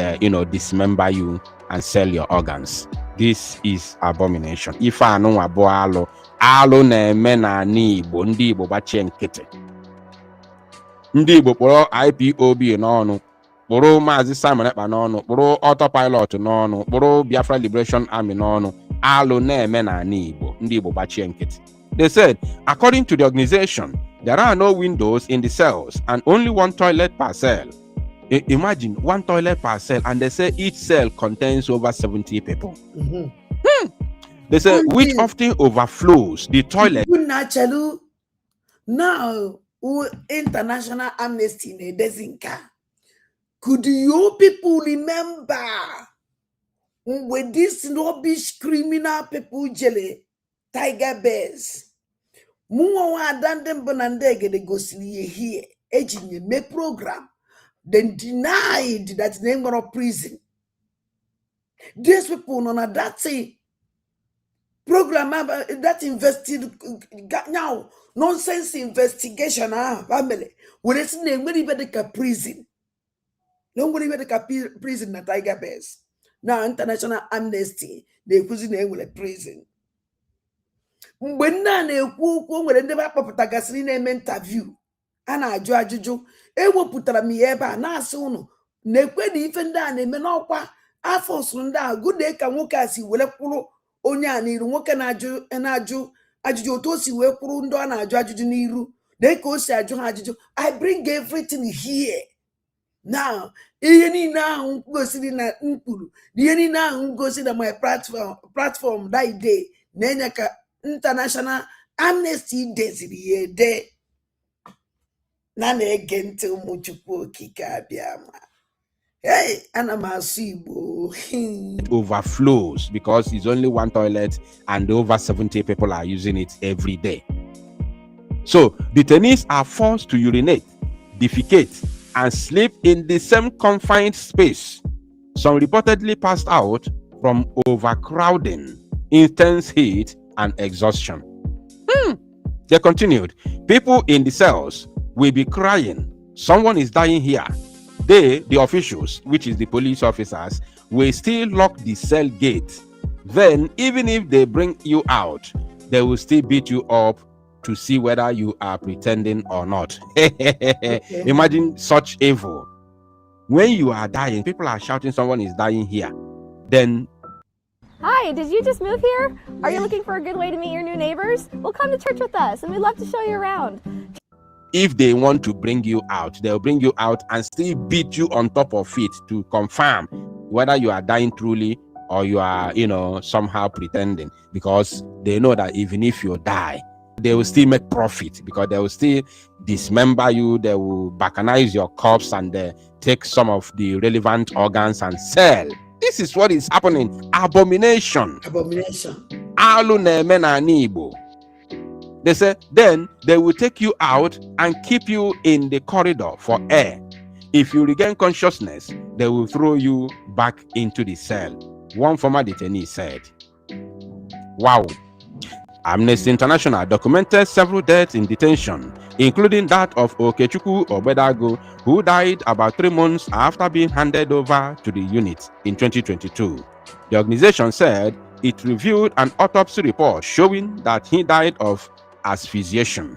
dismember you and sell your organs. This is abomination. If I know about alo na-eme na Igbo, ndị Igbo gbachie nkịtị. Ndị Igbo kpọrọ IPOB n'ọnụ, kpọrọ Maazị Simon Ekpa n'ọnụ, kpọrọ Autopilot n'ọnụ, kpọrọ Biafra Liberation Army n'ọnụ. Alo na-eme na Igbo, ndị Igbo gbachie nkịtị. They said, according to the organization, there are no windows in the cells and only one toilet per cell. Imagine one toilet per cell, and they say each cell contains over 70 people. They say, which often overflows the toilet. Now, International Amnesty in Dezinka. Could you people remember when these rubbish criminal people jelly tiger bears? Muwa dandem bonandege de gosini here, aging me program, then denied that they were of prison. These people on that say program that invested now nonsense investigation family. When it's name very better prison. No very better prison na tiger bears. Now International Amnesty they put name with a prison. Mgbe nna na-ekwu okwu nwere ndị akpọpụtagasịrị na-eme interview a na-ajụ ajụjụ ewepụtara m ya ebe a na-asị ụnụ na-ekwe na ife ndị a na-eme n'ọkwa afọ sụrụ ndị a gụdee ka nwoke a si were kwụrụ onye a n'iru nwoke na-ajụ ajụjụ otu o si wee kwụrụ ndị a na-ajụ ajụjụ n'iru dee ka o si ajụ ha ajụjụ. I bring everything here now. Ihe niile ahụ gosiri na mkpụrụ na ihe niile ahụ gosiri na my platform that day na-enye ka International Amnesty deziri ya ede na na-ege ntị ụmụ Chukwu okike abịama. Hey, ana m asụ Igbo. Overflows because it's only one toilet and over 70 people are using it every day. So detainees are forced to urinate, defecate, and sleep in the same confined space. Some reportedly passed out from overcrowding, intense heat, and exhaustion. They continued, people in the cells will be crying, someone is dying here. They, the officials, which is the police officers, will still lock the cell gate. Then, even if they bring you out, they will still beat you up to see whether you are pretending or not. Imagine such evil. When you are dying, people are shouting someone is dying here. Then hi, did you just move here? Are you looking for a good way to meet your new neighbors? Well, come to church with us and we'd love to show you around. If they want to bring you out, they'll bring you out and still beat you on top of it to confirm whether you are dying truly or you are, somehow pretending, because they know that even if you die, they will still make profit because they will still dismember you, they will bacanize your corpse and take some of the relevant organs and sell. This is what is happening. Abomination. Alu na-eme na Igbo. They say, then they will take you out and keep you in the corridor for air. If you regain consciousness, they will throw you back into the cell. One former detainee said. Wow. Amnesty International documented several deaths in detention, including that of Okechukwu Obedago, who died about 3 months after being handed over to the unit in 2022. The organization said it reviewed an autopsy report showing that he died of asphyxiation.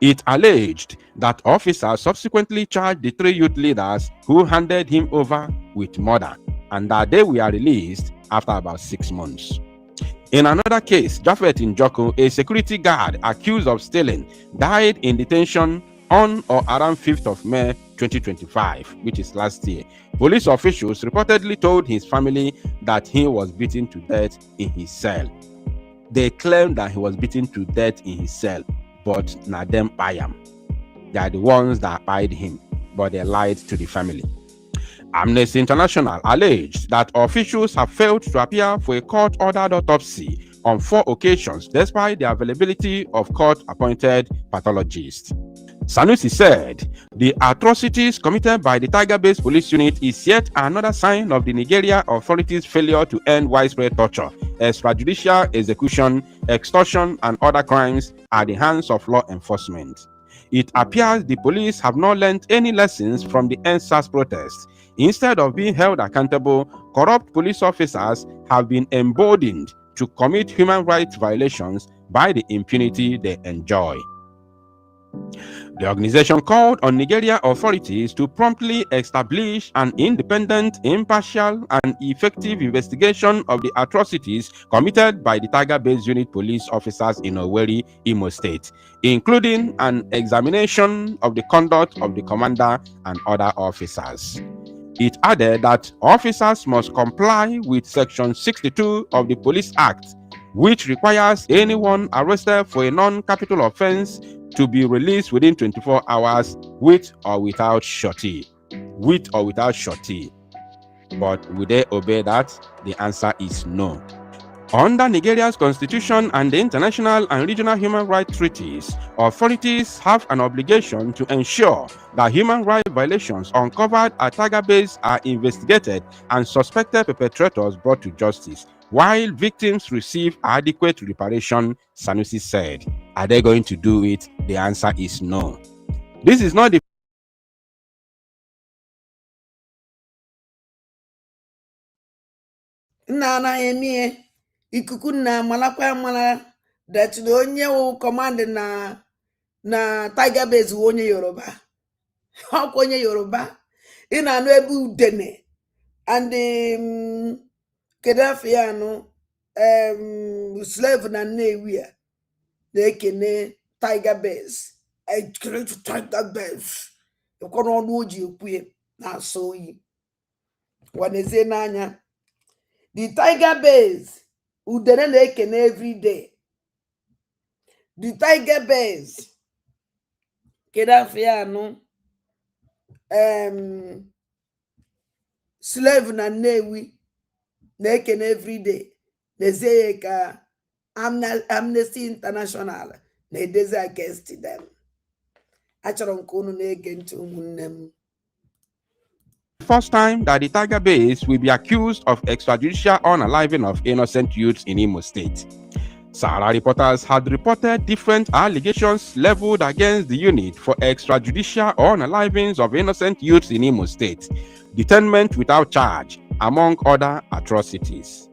It alleged that officers subsequently charged the 3 youth leaders who handed him over with murder, and that they were released after about 6 months. In another case, Japhet Njoko, a security guard accused of stealing, died in detention on or around 5th of May 2025, which is last year. Police officials reportedly told his family that he was beaten to death in his cell. They claimed that he was beaten to death in his cell, but Nadem Payam. They are the ones that pied him, but they lied to the family. Amnesty International alleged that officials have failed to appear for a court-ordered autopsy on 4 occasions, despite the availability of court-appointed pathologists. Sanusi said the atrocities committed by the Tiger-based police unit is yet another sign of the Nigeria authorities' failure to end widespread torture, extrajudicial execution, extortion, and other crimes at the hands of law enforcement. It appears the police have not learned any lessons from the NSAS protests. Instead of being held accountable, corrupt police officers have been emboldened to commit human rights violations by the impunity they enjoy. The organization called on Nigeria authorities to promptly establish an independent, impartial, and effective investigation of the atrocities committed by the Tiger-based unit police officers in Owerri, Imo State, including an examination of the conduct of the commander and other officers. It added that officers must comply with Section 62 of the Police Act, which requires anyone arrested for a non-capital offense to be released within 24 hours with or without surety. With or without surety. But will they obey that? The answer is no. Under Nigeria's constitution and the international and regional human rights treaties, authorities have an obligation to ensure that human rights violations uncovered at Tiger Base are investigated and suspected perpetrators brought to justice, while victims receive adequate reparation, Sanusi said. Are they going to do it? The answer is no. This is not the Nana emie ikuku na malakwa mala that the onye wo command na Tiger Base wo onye Yoruba. How onye Yoruba? Ina no ebe udene and Kedafi ano slave na Nnewi a na ekene Tiger Base. I create Tiger Base. Ekono ọnụ oji ekwue na so yi. Waneze n'anya. The Tiger Base, udene na ekene every day. The Tiger Base, Kedafiano, slave na Nnewi na ekene every day. Nezeye ka Amnesty International na edeze against them. Achọrọ nke unu na-ege ntị ụmụnne m. First time that the Tiger Base will be accused of extrajudicial unaliving of innocent youths in Imo State. Sahara reporters had reported different allegations leveled against the unit for extrajudicial unalivings of innocent youths in Imo State, detainment without charge, among other atrocities.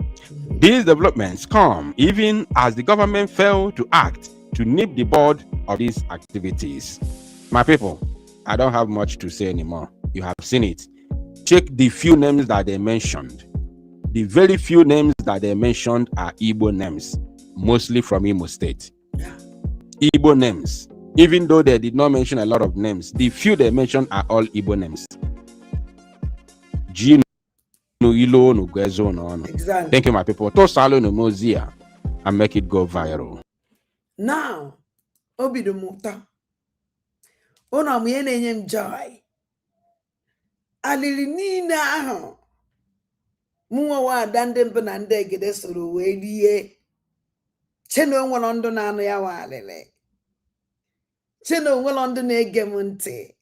These developments come even as the government failed to act to nip the bud of these activities. My people, I don't have much to say anymore. You have seen it. Check the few names that they mentioned. The very few names that they mentioned are Igbo names, mostly from Imo State. Igbo names. Even though they did not mention a lot of names, the few they mentioned are all Igbo names. Exactly. Thank you, my people. Tosalo no mozia and make it go viral. Now, Obido Muta. Ona muyene nyem joy. Alili nina ahụ mụnwa wa dande mbe na ndị egede soro wee rie cheno onwere ndụ na-anụ ya wa alili cheno onwere ndụ na-ege m ntị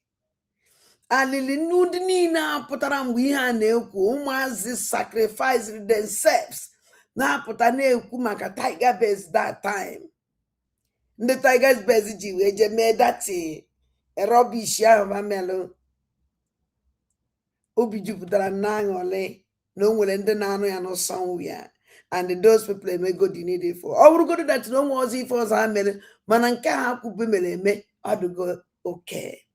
alili n'ụdị niile apụtara mgbe ihe a na-ekwu ụmụazị sacrifice themselves na-apụta na-ekwu maka Tiger Base that time ndị Tiger Base ji wee je mee dati rubbish ahụ mamelu obi jupụtara n'aṅụrị na o nwere ndị na-anụ ya no somewhere and those people emego the need for ọ bụrụgodo that na onwe ọzọ ife ọzọ ha mere mana nke ha kwube mere eme ọdụgo oke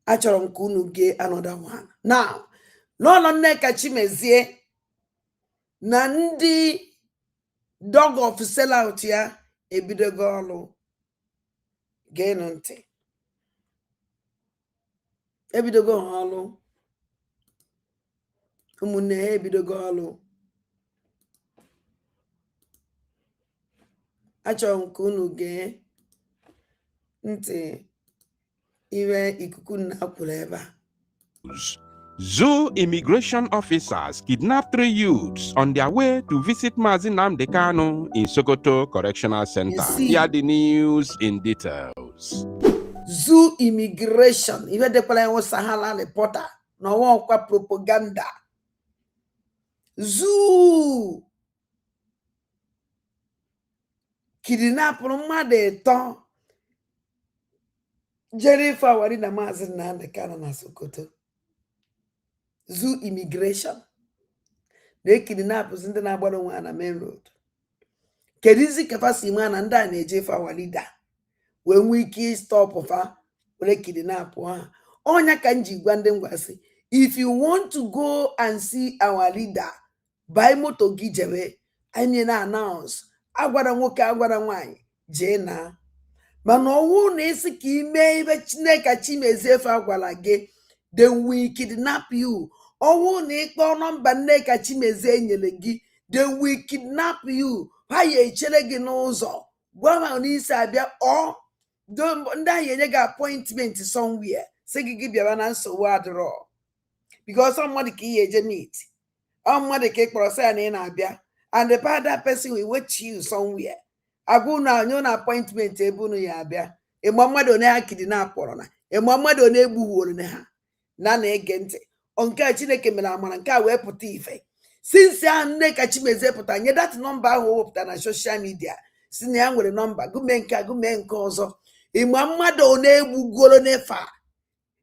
achọrọ m ka unu gee another one now n'ụlọ Nneka Chimezie na ndị dog of sellout ya ebidogo ọlụ geenụ ntị ebidogo ọlụ ụmụnne ha ebidogo ọlụ achọrọ m ka unu gee ntị iwe ikuku na-akwụrụ ebe a. Zoo immigration officers kidnapped 3 youths on their way to visit Mazi Nnamdi Kanu in Sokoto Correctional Center. Hear the news in details. Zoo immigration. Even the plan was Sahara reporter. No one kwa propaganda. Zoo kidnap mmadụ ịtọ jere ife awari na Maazị Nnamdi Kanu na Sokoto. Zoo immigration na-ekidnap ndị na-agbara onwe ha na main road. Kedizi kafasi ma na ndị a na-eje ife awari da wee nwee ike stop fa were kidnap ha. Onya ka nji gwa ndị ngwasị, if you want to go and see our leader, buy moto gị jebe. I mean announce agwara nwoke agwara nwanyị jee na mana ọwụ na esi ka ime ibe Chineke Chimezie fa agwara gị, then we kidnap you. Ọwụ na ịkpọ nọmba Nneka Chimezie nyere gị, then we kidnap you. Ha ya echere gị n'ụzọ gwa ma n'isi abịa ọ ndị ahụ enye gị appointment somewhere sị gị bịara na nsogbu adịrọ because mmadụ ka ihe eje meet mmadụ ka ị kpọrọ sị ya na ị na-abịa and the other person will wait you somewhere. Agụ na onye na appointment ebe unu ya abịa ịma mmadụ one ha kidnapụrụ na ịma mmadụ one egbuworo na ha na-ege ntị nke a Chineke mere amara nke a wee pụta ife since ahụ Nneka Chimezie pụta nye dat nọmba ahụ o wepụta na social media si na ya nwere nọmba gụme nke a gụme nke ọzọ. Ịma mmadụ one egbugoro n'efa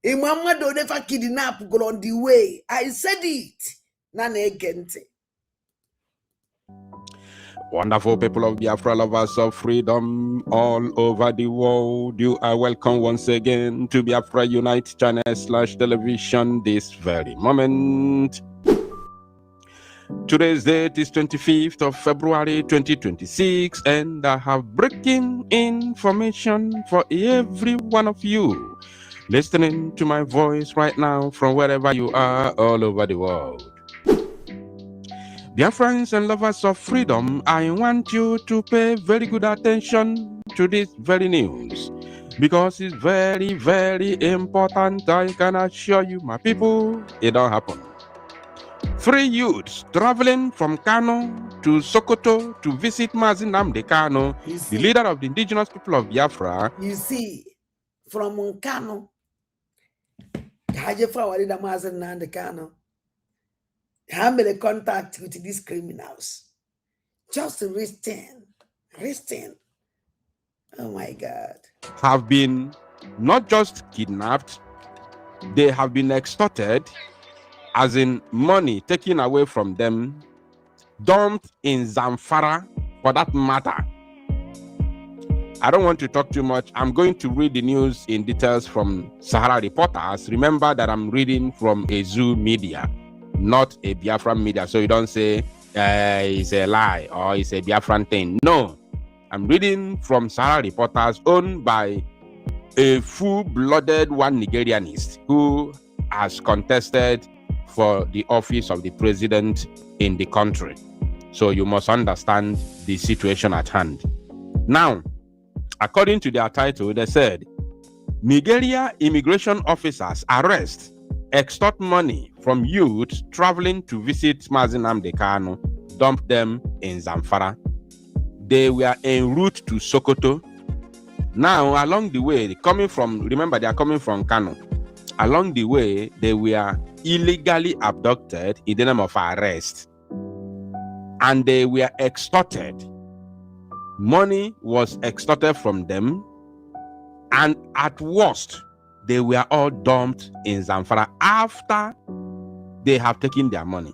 ịma mmadụ one fa kidnapụgoro on the way. I said it na-ege ntị. Wonderful people of Biafra, lovers of freedom all over the world, you are welcome once again to Biafra Unite channel/television this very moment. Today's date is 25th of February 2026, and I have breaking information for every one of you listening to my voice right now from wherever you are all over the world. Dear friends and lovers of freedom, I want you to pay very good attention to this very news because it's very, very important. I can assure you, my people, it don't happen. 3 youths traveling from Kano to Sokoto to visit Mazi Nnamdi Kanu, the leader of the indigenous people of Biafra. You see, from Kano, Mazi Nnamdi Kanu, how made contact with these criminals just to restrain. Oh my God. Have been not just kidnapped, they have been extorted, as in money taken away from them, dumped in Zamfara for that matter. I don't want to talk too much. I'm going to read the news in details from Sahara Reporters. Remember that I'm reading from a Zoo media, not a Biafran media, so you don't say it's a lie or it's a Biafran thing. No, I'm reading from Sahara Reporters, owned by a full-blooded one Nigerianist who has contested for the office of the president in the country. So you must understand the situation at hand. Now, according to their title, they said, Nigeria immigration officers arrest, extort money from youths traveling to visit Mazi Nnamdi Kanu, dump them in Zamfara. They were en route to Sokoto. Now, along the way, remember they are coming from Kanu. Along the way, they were illegally abducted in the name of arrest. And they were extorted. Money was extorted from them. And at worst, they were all dumped in Zamfara after they have taken their money.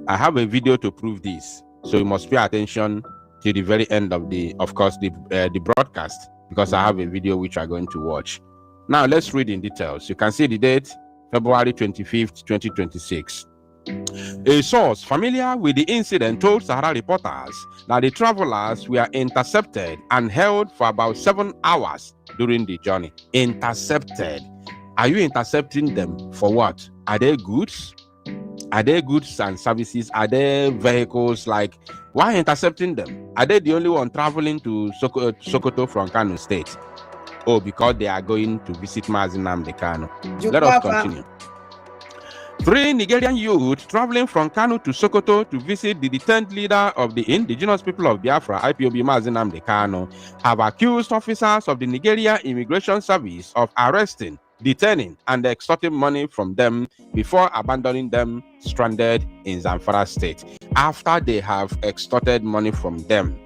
I have a video to prove this, so you must pay attention to the very end of the broadcast, because I have a video which you are going to watch. Now let's read in details. You can see the date, February 25th, 2026. A source familiar with the incident told Sahara Reporters that the travelers were intercepted and held for about 7 hours during the journey. Intercepted. Are you intercepting them for what? Are they goods? Are they goods and services? Are they vehicles? Like, why intercepting them? Are they the only one traveling to Sokoto from Kano State? Oh, because they are going to visit Mazi Nnamdi Kanu. Let us continue. 3 Nigerian youths traveling from Kano to Sokoto to visit the detained leader of the indigenous people of Biafra, IPOB Mazi Nnamdi Kanu, have accused officers of the Nigeria Immigration Service of arresting, detaining, and extorting money from them before abandoning them stranded in Zamfara State. After they have extorted money from them,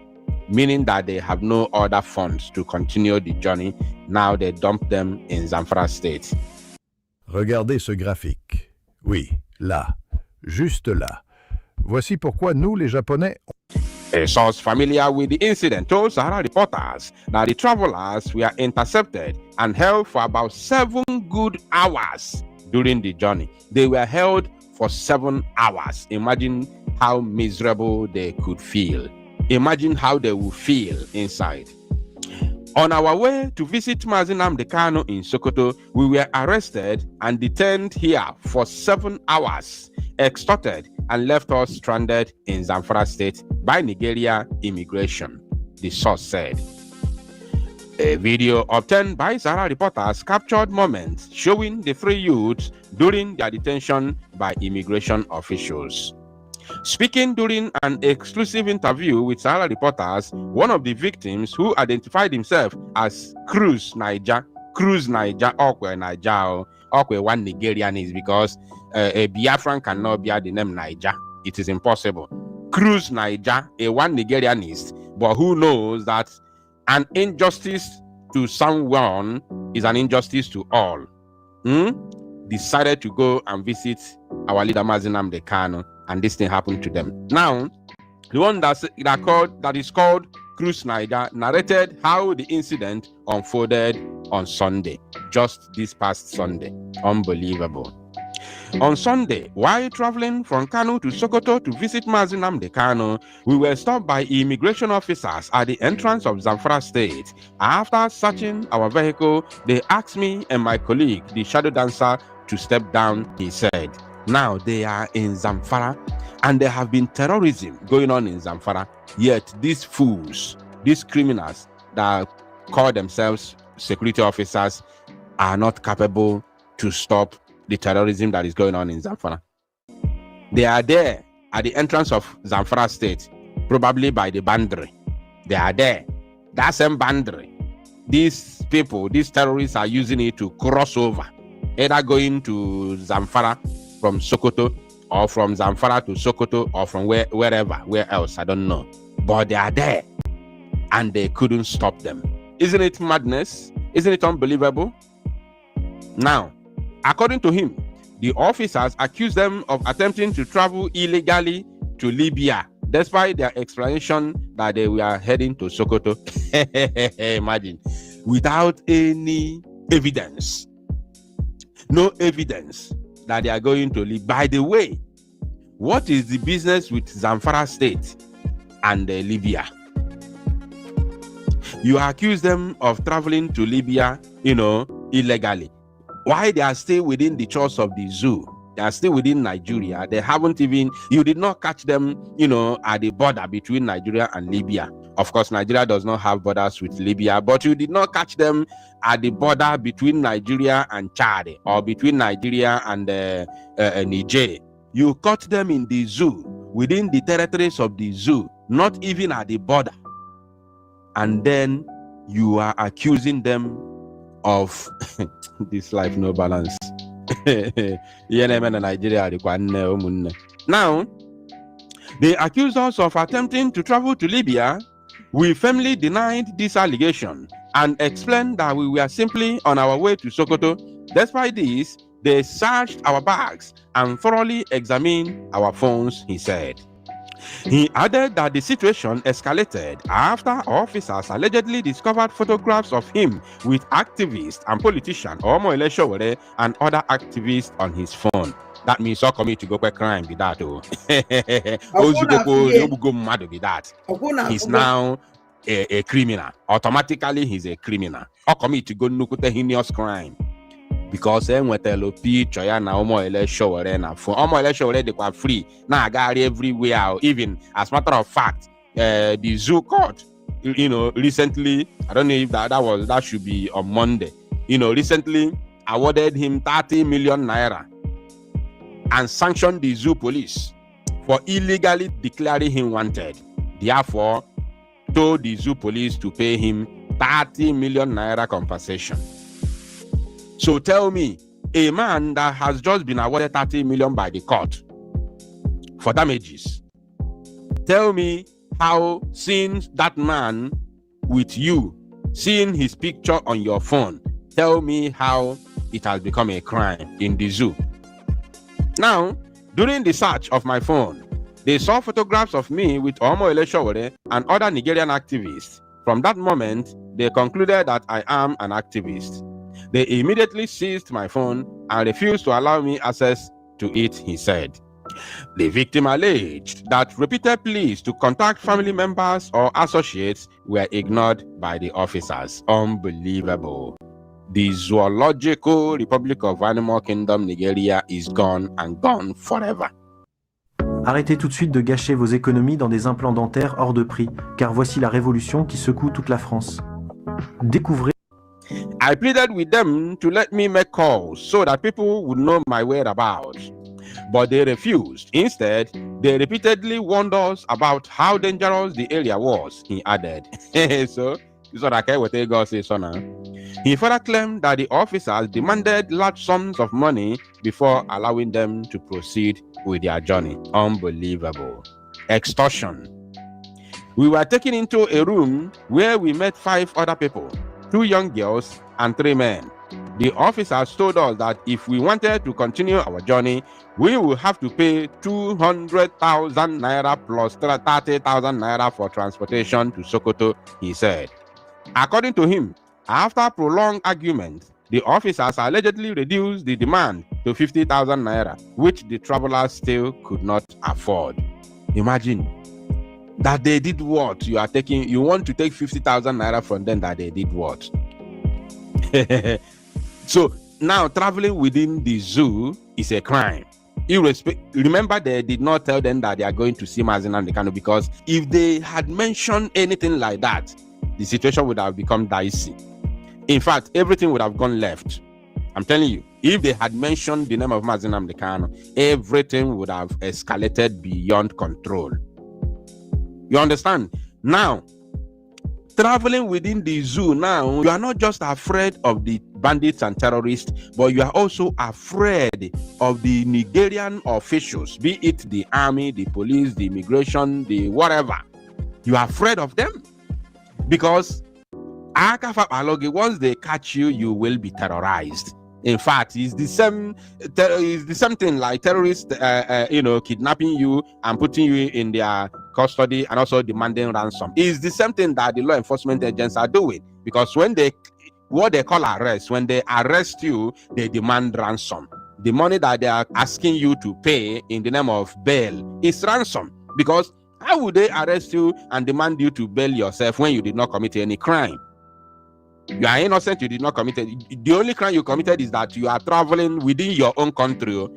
meaning that they have no other funds to continue the journey, now they dump them in Zamfara State. Regardez ce graphique. Oui, là, juste là. Voici pourquoi nous, les Japonais... A source familiar with the incident told Sahara reporters that the travelers were intercepted and held for about 7 good hours during the journey. They were held for 7 hours. Imagine how miserable they could feel. Imagine how they would feel inside. On our way to visit Mazi Nnamdi Kanu in Sokoto, we were arrested and detained here for 7 hours, extorted, and left us stranded in Zamfara State by Nigeria Immigration, the source said. A video obtained by Sahara reporters captured moments showing the 3 youths during their detention by immigration officials. Speaking during an exclusive interview with Sahara reporters, one of the victims, who identified himself as Cruz Niger, Okwe Niger, Okwe one Nigerian is because a Biafran cannot bear the name Niger. It is impossible. Cruz Niger, a one Nigerianist, but who knows that an injustice to someone is an injustice to all. Decided to go and visit our leader Mazi Nnamdi Kanu, and this thing happened to them. Now, the one that is called Cruz Niger narrated how the incident unfolded on Sunday, just this past Sunday. Unbelievable. On Sunday, while traveling from Kano to Sokoto to visit Mazi Nnamdi Kanu, we were stopped by immigration officers at the entrance of Zamfara State. After searching our vehicle, they asked me and my colleague, the shadow dancer, to step down, he said. Now they are in Zamfara and there have been terrorism going on in Zamfara, yet these fools, these criminals that call themselves security officers are not capable to stop the terrorism that is going on in Zamfara. They are there at the entrance of Zamfara State, probably by the boundary. They are there. That same boundary. These people, these terrorists are using it to cross over, either going to Zamfara from Sokoto, or from Zamfara to Sokoto, or from where else, I don't know. But they are there, and they couldn't stop them. Isn't it madness? Isn't it unbelievable? Now, according to him, the officers accused them of attempting to travel illegally to Libya, despite their explanation that they were heading to Sokoto. Imagine, without any evidence. No evidence that they are going to Libya. By the way, what is the business with Zamfara State and Libya? You accuse them of traveling to Libya, illegally. Why they are still within the shores of the zoo? They are still within Nigeria. They haven't even, you did not catch them, at the border between Nigeria and Libya. Of course, Nigeria does not have borders with Libya, but you did not catch them at the border between Nigeria and Chad, or between Nigeria and Niger. You caught them in the zoo, within the territories of the zoo, not even at the border. And then you are accusing them of this life no balance. Now, they accuse us of attempting to travel to Libya. We firmly denied this allegation and explained that we were simply on our way to Sokoto. Despite this, they searched our bags and thoroughly examined our phones, he said. He added that the situation escalated after officers allegedly discovered photographs of him with activists and politicians, Omoyele Sowore, and other activists on his phone. That means all commit to go for crime be that. Be that. He's now a criminal. Automatically, he's a criminal. All commit to go nukute heinous crime. Because picture ya na Omoyele Sowore na phone. Omoyele Sowore they were free. Now gari everywhere. Even as matter of fact, the zoo court, recently, I don't know if that should be on Monday. Recently awarded him 30 million naira and sanctioned the zoo police for illegally declaring him wanted. Therefore, told the zoo police to pay him 30 million naira compensation. So tell me, a man that has just been awarded 30 million by the court for damages, tell me how seeing that man with you, seeing his picture on your phone, tell me how it has become a crime in the zoo. Now, during the search of my phone, they saw photographs of me with Omo Eleshowore and other Nigerian activists. From that moment, they concluded that I am an activist. They immediately seized my phone and refused to allow me access to it, he said. The victim alleged that repeated pleas to contact family members or associates were ignored by the officers. Unbelievable. The Zoological Republic of Animal Kingdom, Nigeria, is gone and gone forever. Arrêtez tout de suite de gâcher vos économies dans des implants dentaires hors de prix, car voici la révolution qui secoue toute la France. Découvrez. I pleaded with them to let me make calls so that people would know my whereabouts, but they refused. Instead, they repeatedly warned us about how dangerous the area was, he added. So, this is what I care what they go say, so now. He further claimed that the officers demanded large sums of money before allowing them to proceed with their journey. Unbelievable. Extortion. We were taken into a room where we met 5 other people, 2 young girls and 3 men. The officers told us that if we wanted to continue our journey, we would have to pay 200,000 naira plus 30,000 naira for transportation to Sokoto, he said. According to him, after prolonged argument, the officers allegedly reduced the demand to 50,000 naira, which the travelers still could not afford. Imagine that they did what? You want to take 50,000 naira from them, that they did what? So now traveling within the zoo is a crime. Remember, they did not tell them that they are going to see Mazi Nnamdi Kanu, because if they had mentioned anything like that, the situation would have become dicey. In fact, everything would have gone left. I'm telling you, if they had mentioned the name of Mazi Nnamdi Kanu, everything would have escalated beyond control. You understand? Now, traveling within the zoo now, you are not just afraid of the bandits and terrorists, but you are also afraid of the Nigerian officials, be it the army, the police, the immigration, the whatever. You are afraid of them because once they catch you, you will be terrorized. In fact, it's the same thing like terrorists, kidnapping you and putting you in their custody and also demanding ransom. It's the same thing that the law enforcement agents are doing, because when what they call arrest, when they arrest you, they demand ransom. The money that they are asking you to pay in the name of bail is ransom, because how would they arrest you and demand you to bail yourself when you did not commit any crime? You are innocent, you did not commit it. The only crime you committed is that you are traveling within your own country,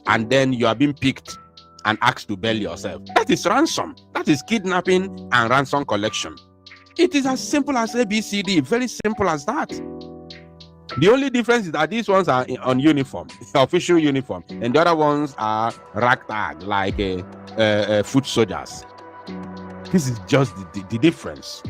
and then you are being picked and asked to bail yourself. That is ransom. That is kidnapping and ransom collection. It is as simple as ABCD, very simple as that. The only difference is that these ones are on uniform, official uniform, and the other ones are ragtag, like foot soldiers. This is just the difference.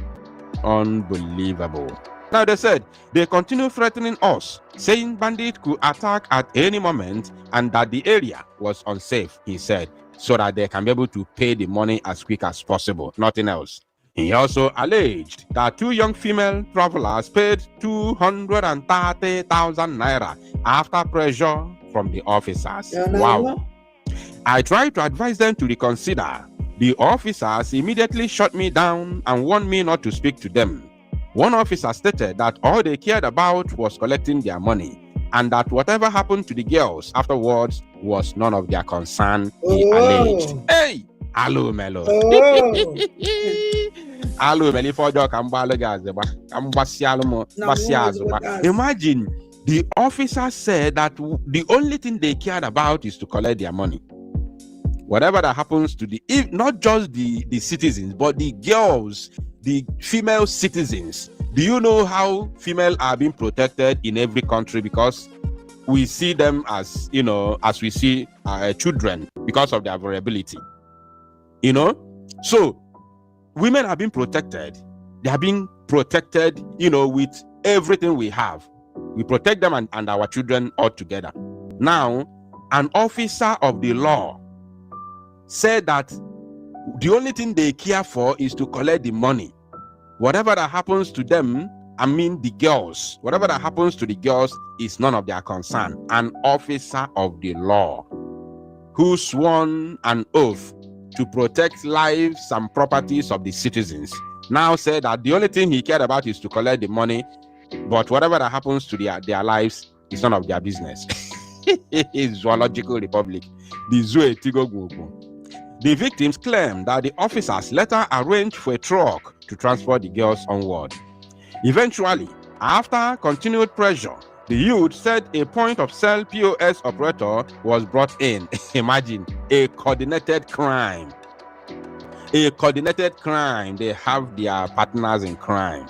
Unbelievable. Now they said they continue threatening us, saying bandits could attack at any moment and that the area was unsafe, he said, so that they can be able to pay the money as quick as possible, nothing else. He also alleged that 2 young female travelers paid 230,000 naira after pressure from the officers. Wow. I tried to advise them to reconsider. The officers immediately shut me down and warned me not to speak to them. One officer stated that all they cared about was collecting their money, and that whatever happened to the girls afterwards was none of their concern, he alleged. Hey! Hello, Melo. Hello, Melo. Imagine, the officer said that the only thing they cared about is to collect their money. Whatever that happens to not just the citizens, but the girls, the female citizens. Do you know how females are being protected in every country? Because we see them as, as we see children because of their vulnerability. So women have been protected. They have been protected, with everything we have. We protect them and our children all together. Now, an officer of the law said that the only thing they care for is to collect the money. Whatever that happens to them, the girls, whatever that happens to the girls is none of their concern. An officer of the law who sworn an oath to protect lives and properties of the citizens now said that the only thing he cared about is to collect the money, but whatever that happens to their lives is none of their business. Zoological Republic. The zoo Tigo Gugu. The victims claim that the officers later arranged for a truck to transport the girls onward. Eventually, after continued pressure, the youth said a point-of-sale POS operator was brought in. Imagine, a coordinated crime. A coordinated crime. They have their partners in crime.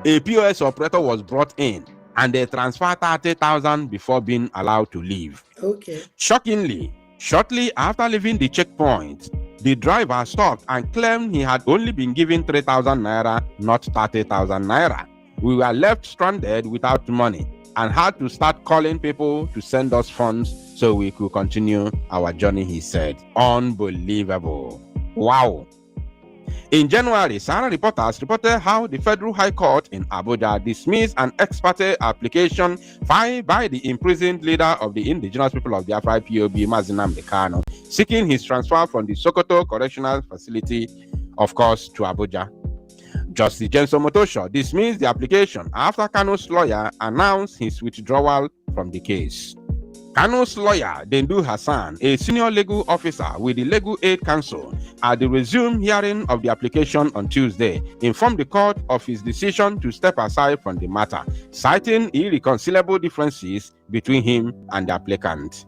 A POS operator was brought in and they transferred 30,000 before being allowed to leave. Okay. Shockingly, shortly after leaving the checkpoint, the driver stopped and claimed he had only been given 3,000 naira, not 30,000 naira. We were left stranded without money and had to start calling people to send us funds so we could continue our journey, he said. Unbelievable. Wow. In January, Sahara reporters reported how the Federal High Court in Abuja dismissed an ex parte application filed by the imprisoned leader of the indigenous people of Biafra POB, Mazinam Dekano, seeking his transfer from the Sokoto Correctional Facility, of course, to Abuja. Justice Jenson Motosho dismissed the application after Kano's lawyer announced his withdrawal from the case. Kano's lawyer, Dendu Hassan, a senior legal officer with the Legal Aid Council, at the resumed hearing of the application on Tuesday, informed the court of his decision to step aside from the matter, citing irreconcilable differences between him and the applicant.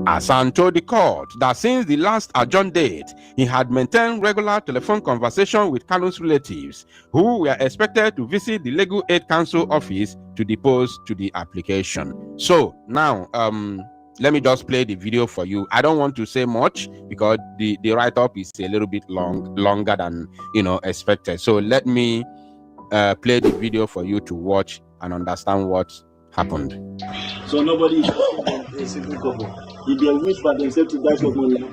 Hassan told the court that since the last adjourned date, he had maintained regular telephone conversation with Kano's relatives, who were expected to visit the Legal Aid Council office to depose to the application. So now, let me just play the video for you. I don't want to say much because the write-up is a little bit longer than expected. So let me play the video for you to watch and understand what happened. So nobody is a single couple. If they wish by themselves to die for money.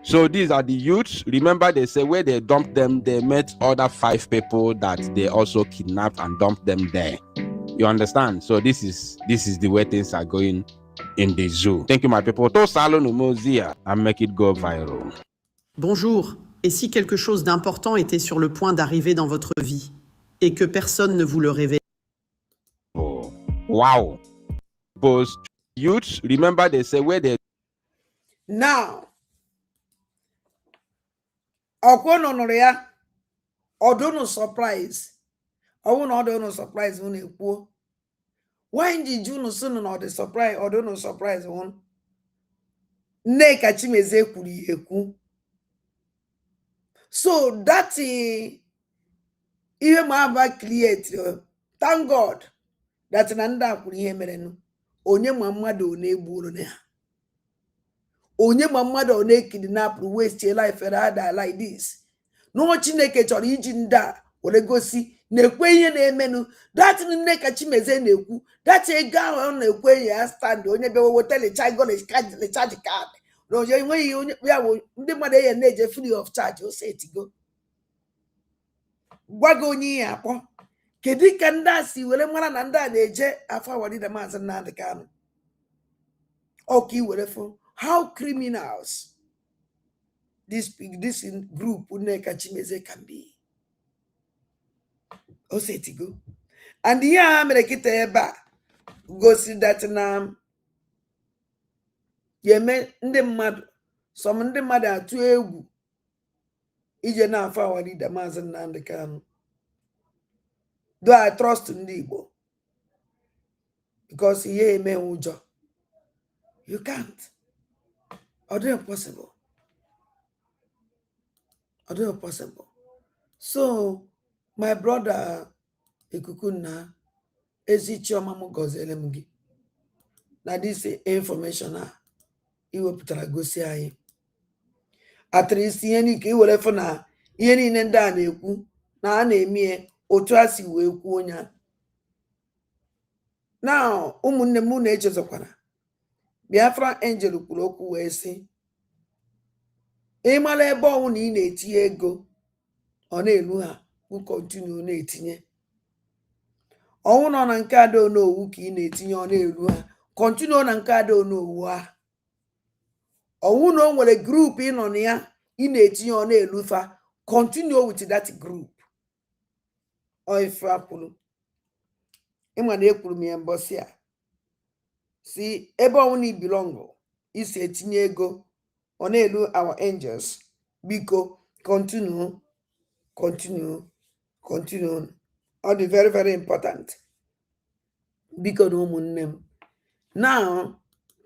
So these are the youths. Remember, they say where they dumped them, they met other 5 people that they also kidnapped and dumped them there. You understand? So this is the way things are going in the zoo. Thank you, my people. To salon umozia and make it go viral. Bonjour. Et si quelque chose d'important était sur le point d'arriver dans votre vie et que personne ne vous le révèle? Wow. Post youths, remember they say where they now ọkwọnọnọrọ ya ọdụnụ surprise ọwụ na ọdụnụ surprise unu ekwuo why did unu sunu na ọdị surprise ọdụnụ surprise unu Nneka Chimezie kwuru ekwu so that ihe ma aba create thank God that na ndị akwuru ihe mere nụ onye ma mmadụ na-egbu na ya onye ma mmadụ ọ na-ekidnap waste life rather like this no Chineke chọrọ iji ndị a were gosi na-ekwe ihe na-emenụ that Nneka Chimezie na-ekwu that ego ahụ na-ekwe ya stand onye bewe wetele charge card na onye enweghị onye ya bụ ndị mmadụ ya na-eje free of charge o setigo gwago onye ya akpọ kedu ka ndị a si were mara na ndị a na-eje afọ awadida Maazị Nnamdi Kanu ọka iwere fụ how criminals this group Nneka Chimezie can be. Osetigo. And here mere kita ebe a gosi that na yeme ndị mmadụ some ndị mmadụ atụ egwu ije na afọ awadida Maazị Nnamdi Kanu. Do I trust ndị Igbo? Because ihe eme ụjọ. You can't. Although impossible. Although impossible. So, my brother Ikukunna, ezi chioma m gọziere m gị na this information a iwepụtara gosi anyị atụrụ isi ihe n'ike iwere fụ na ihe niile ndị a na-ekwu na a na-eme otu a si wee kwuo onye na ụmụnne m na-echezokwara Biafra Angel kwuru okwu wee sị ịmara ebe ọnwụ na ị na-etinye ego ọ na-elu ha kọntinu na-etinye ọnwụ nọ na nke ada onowu ka ị na-etinye ọ na-elu ha kọntinu na nke ada onowu a ọnwụ na o nwere grupu ị nọ na ya ị na-etinye ọ na-elu fa continue with that group oifapụrụ ịma na ekwuru m ya mbọsị a si ebe ọnwụ na ibilọngụ isi etinye ego ọ na-elu our angels biko continue ọ dị very very important biko na ụmụnne m now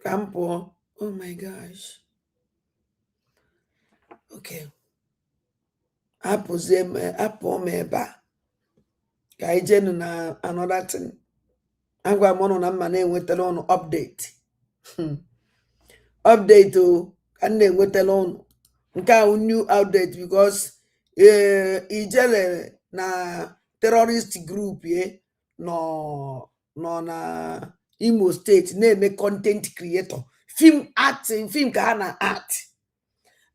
ka m pụọ. Oh my gosh. Okay. Apụọ m ebe a ka anyị jenu na another thing. Agwa m ọnụ na mma na-enwetara ụnụ update update o ka m na-enwetara ụnụ nke ahụ new update because ijele na terrorist group nọ na Imo steeti na-eme content creator film acting film ka ha na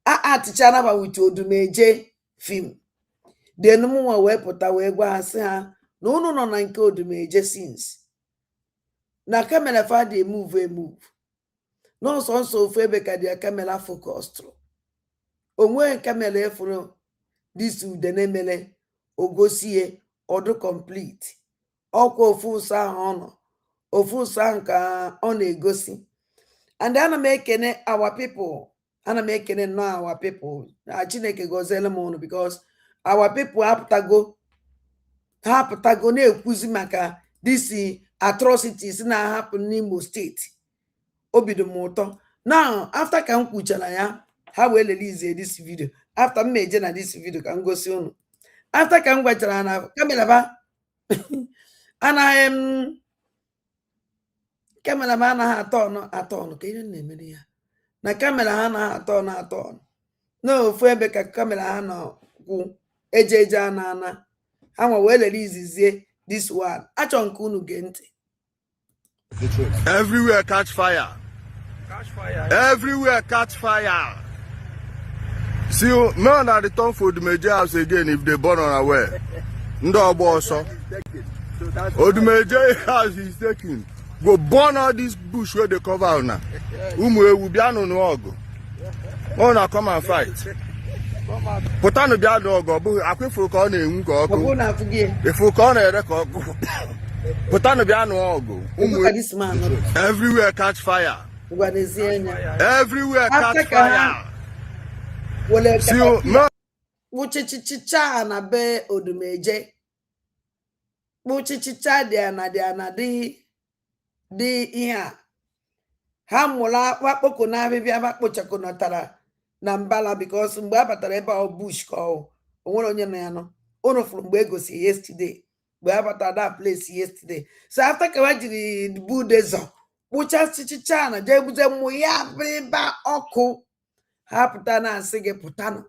artchana with Odumeje film then mụnwa wee pụta wee gwa ha sị ha na unu nọ na nke Odumeje since na kamera fa dị move n'ọsọ nsọ ofu ebe ka dị kamera focused onwe kamera efuru this ude na-emele ogosie ọdụ complete ọkwa ofu ụsọ ahụ ọ nọ ofu ụsọ ahụ ka ọ na-egosi and ana m ekene our people ana m ekene nnọọ our people na Chineke gọziele m ụnụ because our people apụtago na-ekwuzi maka this atrocities na-ahapụ n'Imo steeti obido m ụtọ now after ka m kwuchara ya ha wee release this video after m eje na this video ka m gosi ụnụ after ka m gwachara na kamera ba anaghị kamera ba anaghị atọ ọnụ ka ihe na-emere ya na kamera ha anaghị atọ ọnụ n'ofu ebe ka kamera ha nọ kwụ eje ana ha nwa wee release this one achọ nke unu gee ntị. Everywhere catch fire. Everywhere catch fire. See, men are return for the major house again if they burn unaware. No also. Odumeje house is taking. Go burn all this bush where they cover now. Umwe will be no ogo. Oh, now come and fight. Putano be no ogo. But I quit for corner in go. If we corner record. Putano be no ogo. This man. Everywhere catch fire. Everywhere catch fire. Chicha na be Odumeje. Chicha dị ihe a ha mụla wakpoko na abịbịa bakpochakonatara na mbala because mgbe a batara ebe ọ bush ka o nwere onye na ya nọ unu fụrụ mgbe egosi yesterday mgbe a batara that place yesterday so after ka jiri budezo kpụcha chicha na jee buze mmụ ya bịba ọkụ ha pụta na asị gị pụtanụ.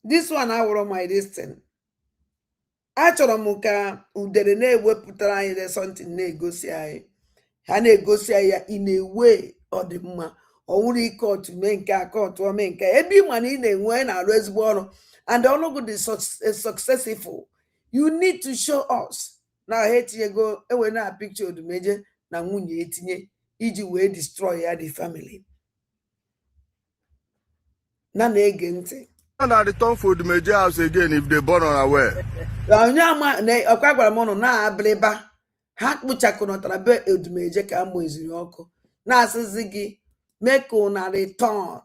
This one awụrụ my destiny. Achọrọ m ka udere na-ewepụtara anyị something na-egosi anyị ha na-egosi anyị ya in a way ọ dị mma ọ nwụrụ ike otu mee nke aka otu ome nke ebe ị ma na ị na-enwe na-arụ ezigbo ọrụ and ọlụgụ dị successful you need to show us na ha etinyego ewe na picture Odumeje na nwunye etinye iji wee destroy ya the family na-ege ntị. And return for the major house again if they burn unaware. Onye ama na ọkwa gwara m ọnụ na-abịrịba ha kpụchakọnọtara be Odumeje ka amụ eziri ọkụ na-asịzi gị make una return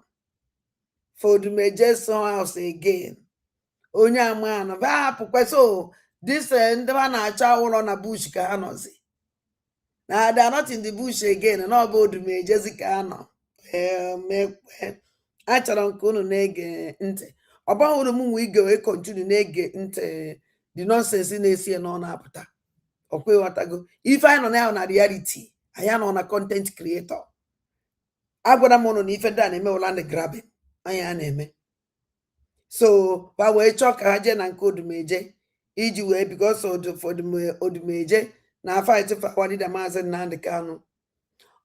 for Odumeje's house again. Onye ama na ba hapụkwa so this ndị ha na-achọ ụlọ na bush ka ha nọzi na they are not in the bush again na ọ bụ Odumejezi ka ha nọ mekwe. Achọrọ nke unu na-ege ntị ọ bụghị unu m nwe ige wee continue na-ege ntị the nonsense na-esi no na-apụta okwe watago if I no na reality anya no na content creator agwara m na ife da na-eme land grabbing anya na-eme so ba wee chọọ ka ha je na nke odumeje iji wee because odumeje na fight for wadi da Maazị Nnamdi Kanu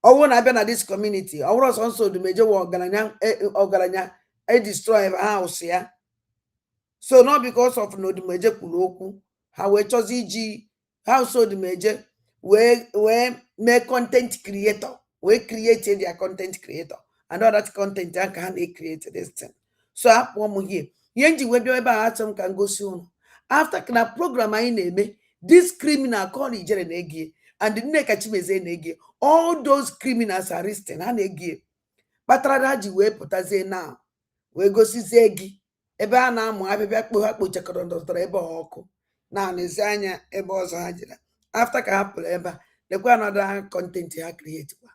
ọwụ na abịa na this community ọwụrụ ọsọ odumeje wa ọgaranya destroy house ya so not because of no odumeje kwuru okwu ha wee chọzi iji house odumeje wee make content creator we create their content creator and all that content aka ha na-create this thing so akpọ m here ihe nji wee bịa ebe a achọ m ka ngosi unu after na program anyị na-eme this criminal call ijere na-egie and Nneka Chimezie na-egie all those criminals arrested ha na-egie kpatara ha ji wee pụtazie na wee gosizie gị ebe a na-amụ abịbịa kpo ha kpochakọrọ ndọtara ebe ọkụ na n'ezi anya ebe ọzọ ha jira after ka ha pụrụ ebe a lekwa another content ha create kwa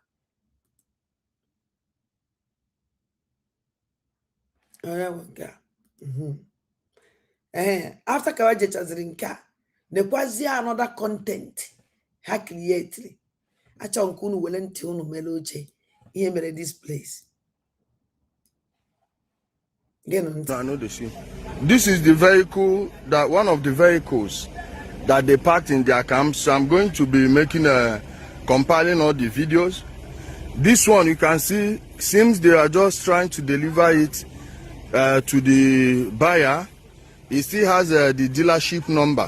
after ka ha jechaziri nke a lekwazie another content ha create achọ nke unu wele ntị unu mere oche ihe mere this place. This is the vehicle that one of the vehicles that they parked in their camp. So I'm going to be making compiling all the videos. This one you can see seems they are just trying to deliver it to the buyer. It still has the dealership number,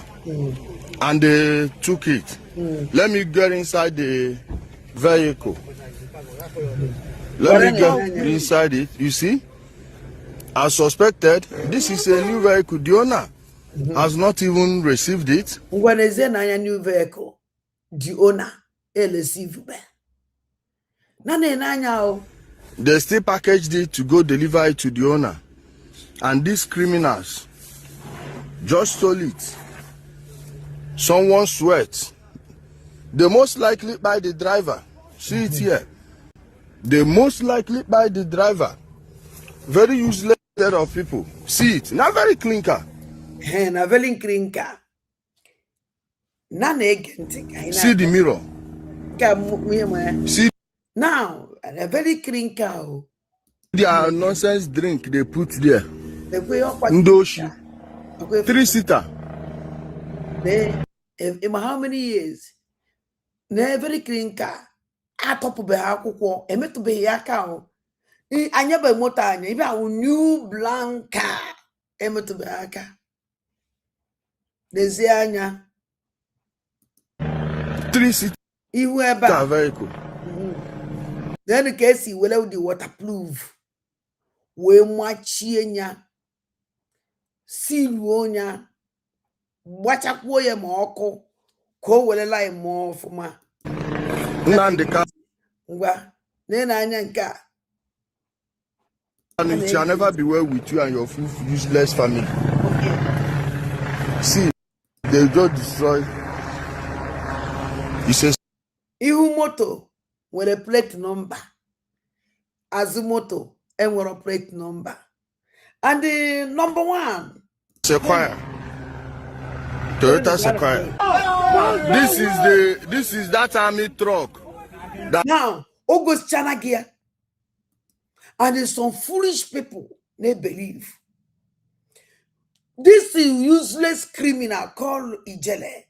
and they took it. Let me get inside the vehicle. Let me get inside it. You see, as suspected, this is a new vehicle. The owner has not even received it. When is a new vehicle? The owner receive it. They still packaged it to go deliver it to the owner, and these criminals just stole it. Someone sweat. They most likely by the driver. See it here. They most likely by the driver. Very useless set of people. See it. Not very clean car. Not very clean car. See the mirror. See now a very clean car. Their nonsense drink they put there. Ndoshi. 3-seater. How many years? Na very clean car. Atop be akwụkwọ emetụbeghị ya aka anya be moto anya ibe ahụ new blank car emetụbeghị aka n'ezie anya 3-seater ihu ebe a vehicle. Then ka esi wele the waterproof wee machie nya siluo nya gbachakwuo ya ma ọkụ ka o welela ya ma ọfụma. Nnamdi Kanu. Ngwa n'anya nke a. And it shall never be well with you and your useless family. See, they just destroy. He says, Ihu moto nwere plate number. Azụ moto enwere plate number. And the number one. Sequoia. Toyota Sequoia. This is that army truck. Now, August Chanagia. And there's some foolish people they believe. This useless criminal called Ijele.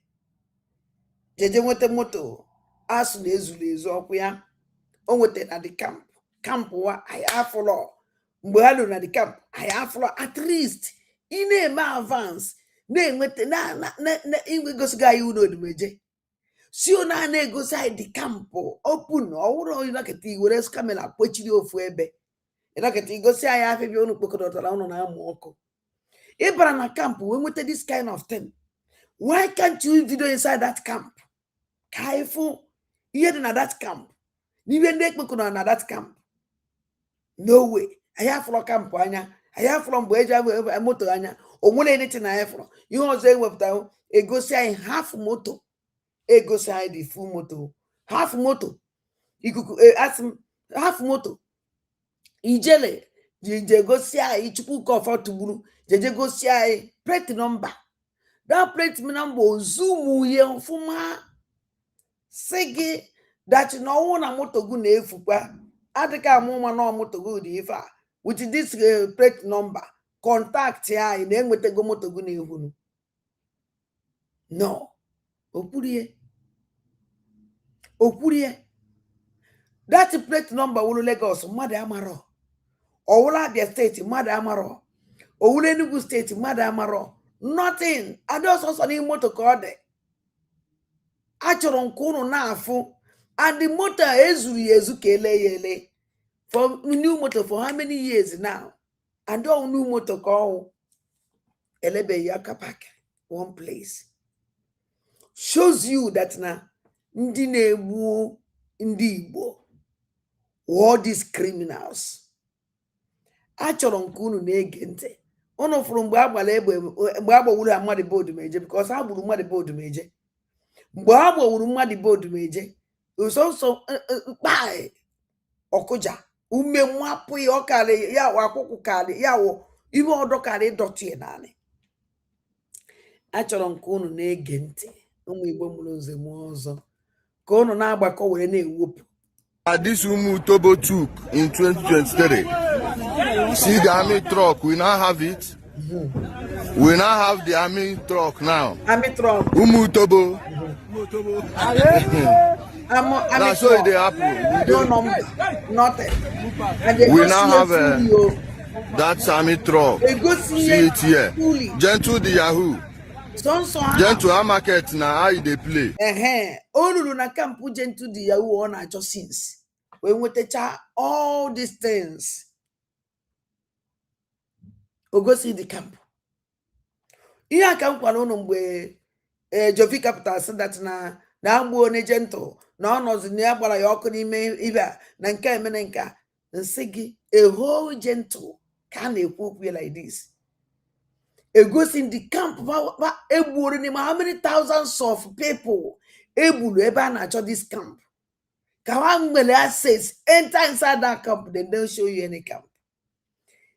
Jeje wete moto. Asu lezu okuya. On wete na the camp. Camp wa ayafolo. Mbuhalo na the camp. Ayafolo at least. Ine ma advance. Ne wete na inwe gosiga yuno dumeje. Si ona na gosi the camp open. Owuro inaketi were skamela kwechiri ofu ebe. Inaketi gosi aya afebi onu kpokodotala onu na amu oko. Ibra na camp when we this kind of thing. Why can't you video inside that camp? Kaifu, here na that camp. Niwe ndek mekuna na that camp. No way. I have from camp anya. I have from Boeja moto anya. Omule anything I have from. You know say we down. E go say half moto. E go say the full moto. Half moto. Ikuku ask half moto. Ijele. Je go say Chukwu comfort to buru. Je go say plate number. that plate number zoom ye fuma sigi that no na moto gu na efukwa adika amụma na moto gu dị ife a with this plate number contact ya na enwetego moto gu na ehunu no okwurie that plate number wulu Lagos mmadụ amaro owula Abia State mmadụ amaro owula Enugu State mmadụ amaro nothing adọsọsọ n'ime moto ka ọ dị achọrọ nke unu na-afụ and the motor ezuru ya ezu ka ele ya ele for new motor for how many years now and all new motor ka ọ elebe ya kapak one place shows you that na ndị na-egbu ndị Igbo all these criminals achọrọ nke unu na-ege ntị unu fụrụ mgbe agbara egbe mgbe agbawuru mmadụ bodu meje because ha gburu mmadụ bodu meje mgbe ha gbawuru mmadụ bodu meje usonso mkpai ọkụja ume mwapụ ya ọkarị ya akwụkwụ karị ya wụ ihe ọdọ karị dọtị naanị achọrọ nke unu na-ege ntị ụmụ Igbo mụrụ nze m ọzọ ka unu na-agbakọ were na-ewepụ. This Umutobo took in 2023. See the army truck, we now have it. We now have the army truck now. Army truck. Umutobo. That's how it happen. No number, nothing. We now have that army truck. See it here. Chukwu Di Ya. Gentle market na how they play. Olulu na kampu Chukwu Di Ya ọ na-achọ since. We nwetacha all these things. Ogosi the camp. Ihe aka nkwala unu mgbe Jovi Capital said that na agbu onye Gentle na ọnọzi na ya gbara ya ọkụ n'ime ibe a na nke emene nka nsị gị a whole Gentle ka na-ekwu okwu like this. Egosi the camp egburu n'ime how many thousands of people egburu ebe a na-achọ this camp. Kawangmele says enter inside that camp, then they'll show you any camp.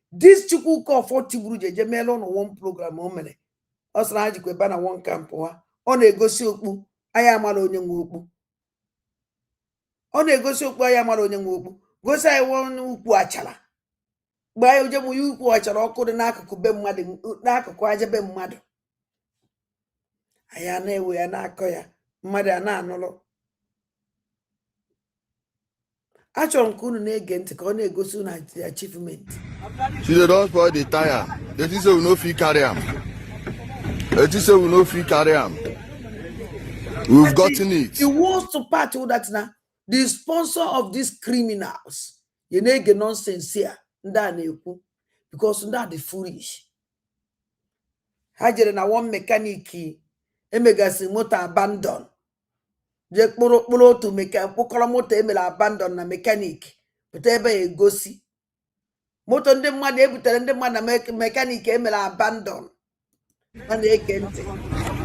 This Chukwu call 40 Burujeje melon on one program omene. Osra jikwe bana one camp wa. Ona egosi okpu aya mara onye nwe okpu. Ona egosi okpu aya mara onye nwe okpu. Gosi ayi won ukwu achala. Gba ya oje mu ukwu achala ọkụ dị n'akụkụ be mmadụ n'akụkụ aja be mmadụ. Aya na-ewe ya na-akọ ya mmadụ a na-anụlụ. Achọrọ nke unu na-ege ntị ka ọ na-egosi unu achievement. See, they don't spoil the tire. They just say we no fit carry am. They just say we no fit carry am. We've gotten it. He wants to part all that now. The sponsor of these criminals, you na-ege nonsense here. Ndị a na-ekwu because ndị a dị foolish. Ha jere na one mechanic emegasi moto abandon. Je kpụrụ otu kpụkọrọ moto emere abandon na mechanic pụta ebe ya egosi moto ndị mmadụ ebutere ndị mmadụ na mechanic emere abandon a na-eke ntị.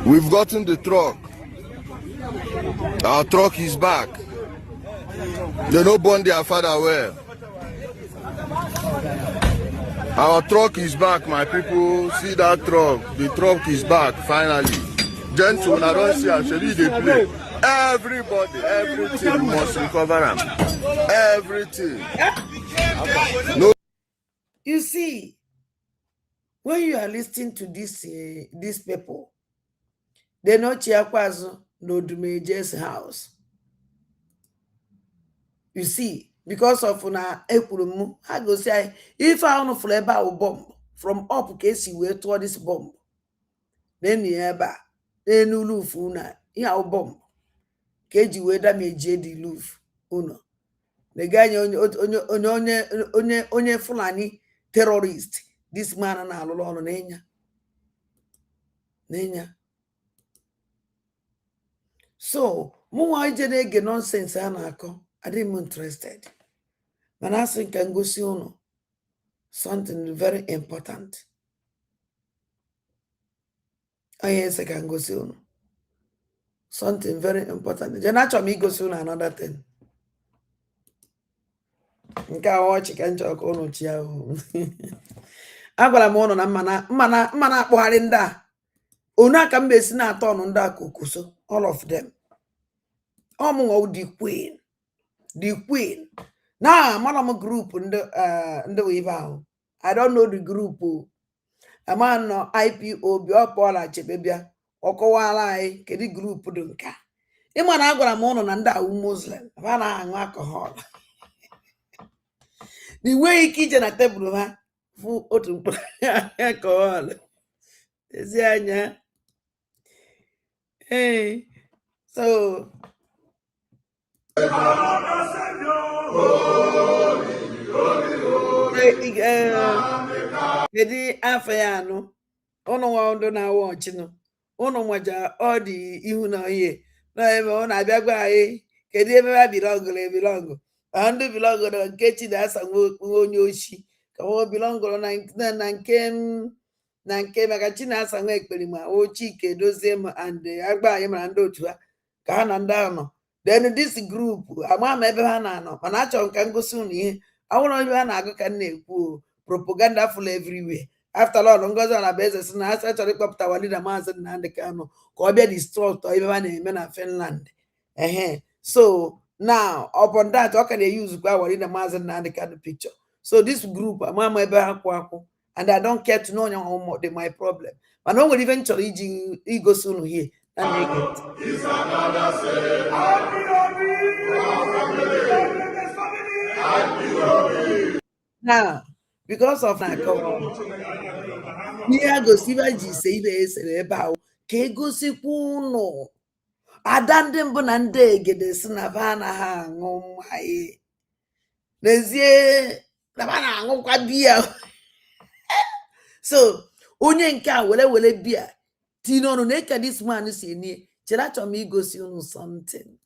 We've gotten the truck. Our truck is back. They no born their father well. Our truck is back, my people. See that truck. The truck is back finally. Gentle, I don't see actually they play. Everybody, everything must recover them. Everything. No. You see, when you are listening to these people, they know Chiakwazo no Dumeje's house. You see, because of una ekurumu, I go say if I want to fly about a bomb from up case you wait toward this bomb, then you eba then you lose una ya bomb. Keji we damage the loof uno. The guy onye Fulani terrorist. This man and alone nenya. So muwa ijene ge nonsense anako. I didn't interested. But I think can go see uno something very important. Oh yes, I can go see uno. Something very important. Jenacho mi go soon another thing. Nka watch can talk on chia. Agwala m ụnụ na mmana akpụgharị ndị a Ona ka mbe si na atọ ọnụ ndị akokoso, all of them. Ọmụ the queen. The queen. Now, madam group ndị wave ahụ. I don't know the group. Ama no IPO bịa Paula Chebebia. Ọkọwala anyị kedu group dị nka. Ịma na agwara m ụnụ na ndị awụ Muslim. Ha na-aṅụ alcohol. The way ike ije na tebụl ha fụ otu mkpụrụ alcohol. Ezi anya. Hey, so kedu afọ ya anụ ụnụ nwa ndụ na-awa ọchịnụ ụnụ nwaja ọ dị ihu na ihe na ebe ọ na-abịa gwa anyị kedu ebe ha bilọngụrụ ebilọngụ ndị bilọngụrụ nke chi na-asa nwa onye ochi ka ọ bilọngụrụ na nke maka chi na-asa nwa ekperima Chike dozie m and agba anyị mara ndị otu ha ka ha na ndị ahụ nọ. Then this group ama m ebe ha na-anọ mana achọrọ m ka m gosi unu ihe ọhụrụ ebe ha na-agụ ka m na-ekwu propaganda full everywhere. After all, Ngozi Anabaeze si na asa chọrọ ịkpọpụta Walida Maazị Nnamdi Kanu ka ọ bịa distrọkt ebe ha na-eme na Finland. So now upon that ọ ka na-use kwa Walida Maazị Nnamdi Kanu picture. So this group ama m ebe ha kwụ akwụ and I don't care to know onye my problem. Mana o nwere even chọrọ iji igosi unu here na na-ege now because of na ihe gosi ibe ji ise ibe esere ebe ahụ ka egosikwa ụnụ ada ndị mbụ na ndị egede si na ba anaghị aṅụ mmanya n'ezie na ba na-aṅụkwa biya. So onye nke a were biya tinye ọnụ na-eke this man si enye chere achọrọ m igosi unu something.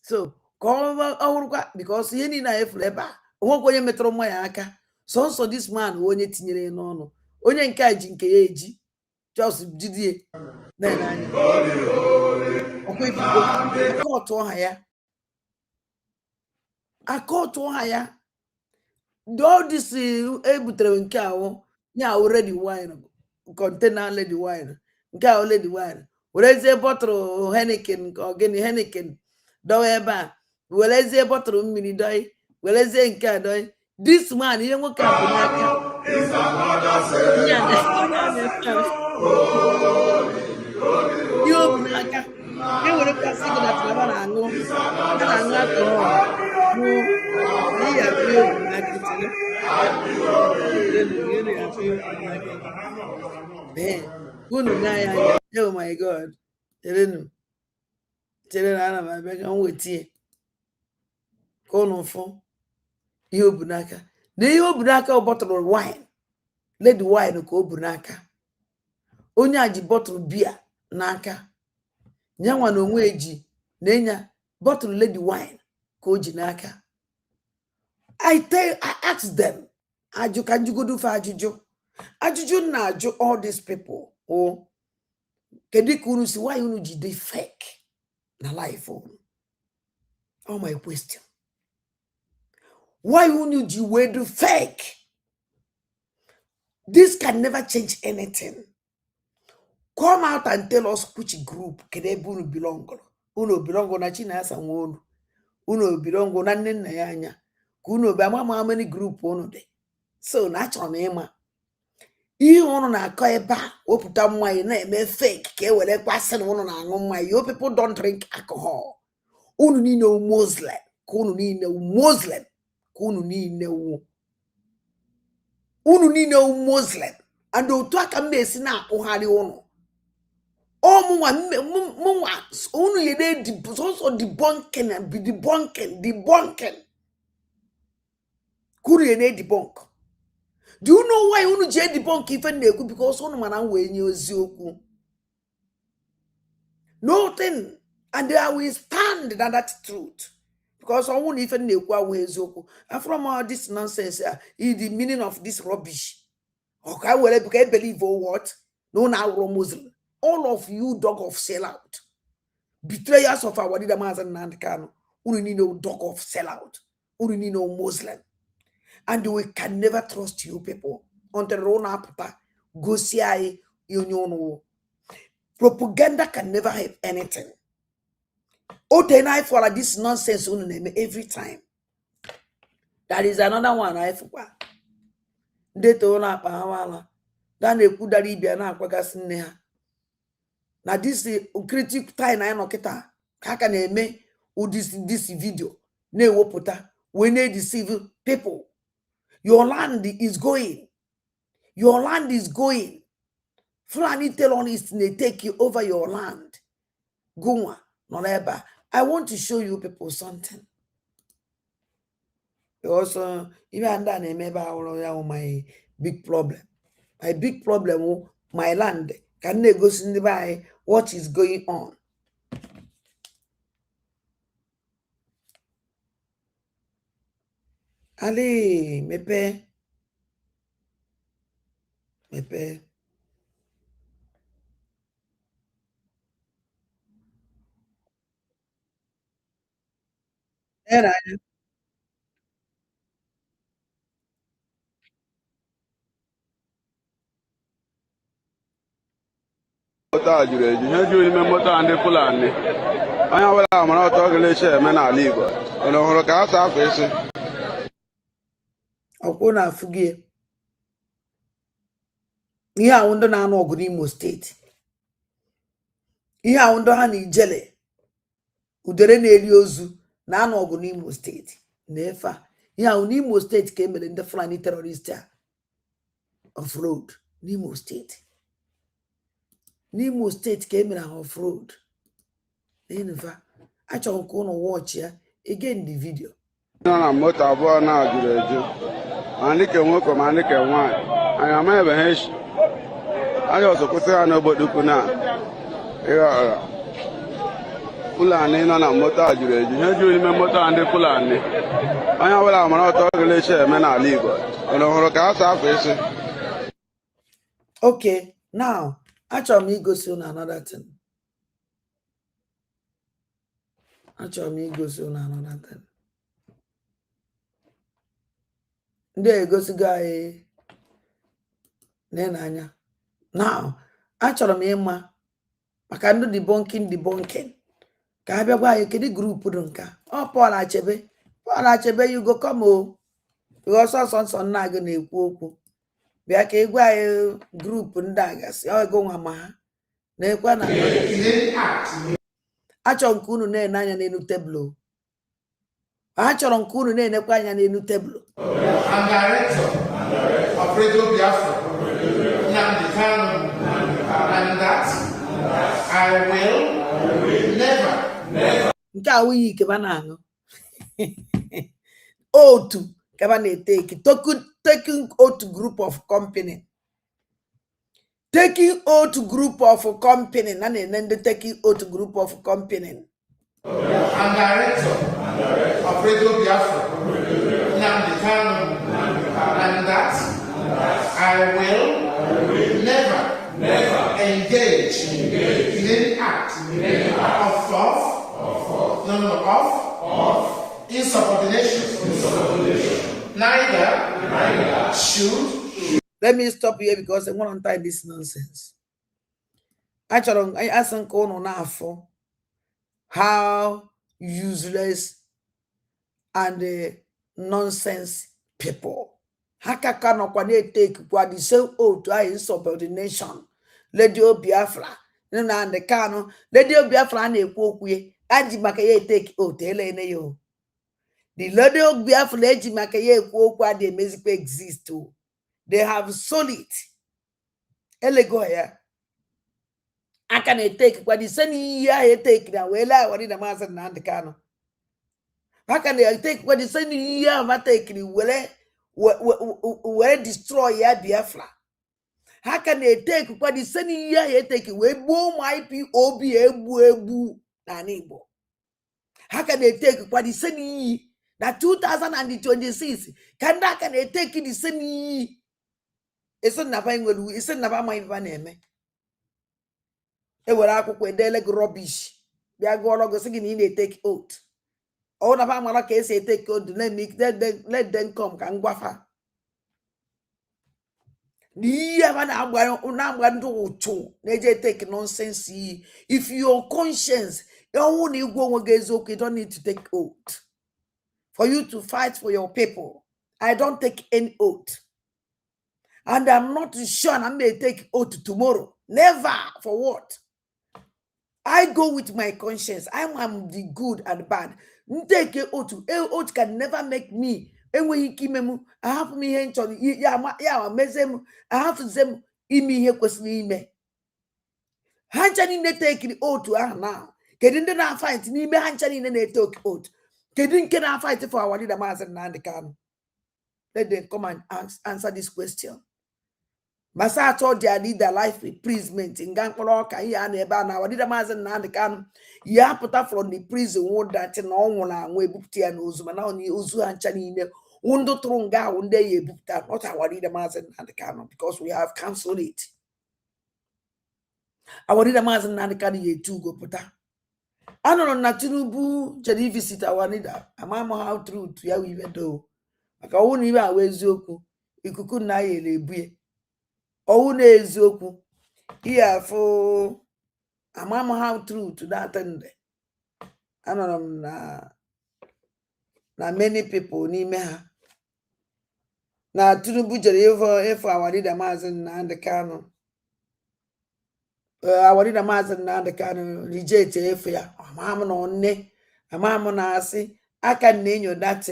So ka ọ hụrụkwa because ihe niile a efuru ebe a onwekwa onye metụrụ mmanya aka sọnsọ this man onye tinyere n'ọnụ onye nke a ji nke ya eji just jidie na-ele anya akọtụ ọha ya all this ebutere nke ahụ nye ahụ ready wine container lady wine nke ahụ lady wine werezie bọtụrụ Heineken nke ogene Heineken dọwa ebe a werezie bọtụrụ mmiri dọị werezie nke a dọị this man ihe nwoke a bụ n'aka ihe o bụ n'aka ewere kwasị gị na traba na-aṅụ alcohol ihe ya bụ obu n'aka unu n'anya anya oh my God chere na ana m abịa ka m wetie ka unu fụ ihe o bu n'aka na ihe o bu n'aka bọtụlụ wine lady wine ka o bu n'aka onye a ji bọtụlụ biya n'aka nyanwa na onwe ji na-enya bọtụlụ lady wine ka o ji n'aka. I ask them ka njugodu fa ajụjụ na-ajụ all these people kedu ka unu si why unu ji dey fake na life all my question why unu ji wee do fake. This can never change anything. Come out and tell us which group kedu ebe unu belong. Unu belong na Chinasa Nwoolu, unu belong na nne nna ya anya ka unu be ama many group unu dị. So na achọrọ m ịma ihe unu na-akọ ebe a wepụta mmanya na-eme fake ka ewere kwasị na unu na-aṅụ mmanya. You people don't drink alcohol. Unu niile wu Muslim ka unu niile wu Muslim ka unu niile wu Muslim and otu aka m na-esi na-akpụgharị unu mụnwa unu yede debunking and be debunking kuru yede debunk. Do you know why unu je debunk ife na-ekwu? Because unu mana wee nye oziokwu nothing and I will stand that truth because I won't even know eziokwu. And from all this nonsense the meaning of this rubbish okay well because I believe what no now Muslim. All of you dog of sellout, betrayers of our leader Maazị Nnamdi Kanu, unu need no dog of sellout, unu need no Muslim, and we can never trust you people until Rona Papa go see union. Propaganda can never help anything. Oh, then I follow this nonsense every time. That is another one I forgot. They told up then they could that be an aquagas near. Now this is critical time I know kita. How can they make this video? Ne wopota. We need deceive people. Your land is going. Your land is going. Fulani tell on is they take you over your land. Go on, not ever. I want to show you people something. Also, even that my big problem. My big problem, my land. Can they go see by what is going on? Allez, mepe. Moto a juru eju ihe juru n'ime moto a ndị Fulani onye ọbụla amara ọtọ ọgụlechi eme n'ala Igbo ụnụ hụrụ ka ha sa akwa isi ọkwụ na-afụ gị ihe ahụ ndị na-anụ ọgụ n'Imo steeti ihe ahụ ndị ha na ijele udere na-eri ozu na-anụ ọgụ n'Imo steeti na-efe a ihe ahụ n'Imo steeti ka emere ndị Fulani terrorist a off-road n'Imo steeti n'Imo steeti ka emere ha off-road na-enefa achọrọ ka ụnụ wọchị ya again the video nọ na moto abụọ na-ajụrụ eju ma ndị ke nwoke ma ndị ke nwaanyị anyị amaghị ebe ha echi anyị ọzọ kwụsị ha n'obodo ukwu na ịghọrọ Fulani nọ na moto a juru eju ihe juru n'ime moto a ndị Fulani onye ọbụla amara ọtọ ọgụlechi eme n'ala Igbo ụnụ hụrụ ka ha sa akwa isi okay now achọrọ m igosi unu another thing ndị egosigo anyị n'anya now achọrọ m ịma maka ndị debunking ka a bịa gwa anyị kedu grupu dị nka ọ Paul Achebe you go come o ọsọsọ nsọ nna gị na-ekwu okwu bịa ka ị gwa anyị grupu ndị a gasị ọgo nwa ma ha na-ekwe na achọrọ nke unu na-ene anya n'elu tebụl achọrọ nke unu na-enekwa anya n'elu tebụl I'm director of Radio Biafra and that I will never nke a wuyi keba na-aṅụ otu keba na-eteki taking otu group of company taking otu group of company na na-ene ndị taking otu group of company I'm director of Radio Biafra and that I will never engage in any act of insubordination. Neither should. Let me stop here because I want to untie this nonsense. Actually, I ask Uncle Nafo how useless and nonsense people. Haka kano kwa ne take kwa the same oath to insubordination. Lady Biafra. Nina and the kano. Lady Biafra ne kwokwe. Aji makaye take oath. Hele ne yo. The Lady Biafra aji makaye kwokwa they basically exist too. They have solid. Ele go here. I can take kwa the same year take na wela wali na masa na and the kano. How can they take what the same year ma take ni wele we destroy ya Biafra? How can they take what the same year take we boom IPOB ebu na Igbo? How can they take what the same year that 2026? Can they take the same year? It's not my name. E were akwụkwọ edele rubbish. Bịa gụọ ọlọgụ sị gị na ị na-etake oath. All of them are say take oath. Let them come. Can guafa. take nonsense. If your conscience, you don't need to take oath. For you to fight for your people, I don't take any oath. And I'm not sure I may take oath tomorrow. Never. For what? I go with my conscience. I am the good and bad. Take a oath. Oath can never make me. And when he came, I have me henchon. I have them in me here question me. Hanchani ne take the oath to her now. Kedin na fight ni me hanchani ne take oath. Kedin can fight for our leader Mazen and the can. Let them come and answer this question. Masa told their leader life imprisonment in Gankolo Kaya neba na wadida Mazen and the can. Ya put up from the prison word that no one way bukti and Uzuma now ni Uzu hanchani ne undo trunga one day ye bukta not our leader Mazen and the can because we have cancelled it. Our leader Mazen and the can ye too go puta. I don't know Tinubu jadi visit our leader. Amama how true to ya we do. Aka woni ba wezoku ikuku na ye lebue. Owu na ezoku. Iya for amama how true to that end. I don't know na many people ni me ha. Na Tinubu jadi for our leader Mazen and the Kano. Our leader Mazen and the Kano reject if ya. Amama no ne. Amama na asi. I can name you that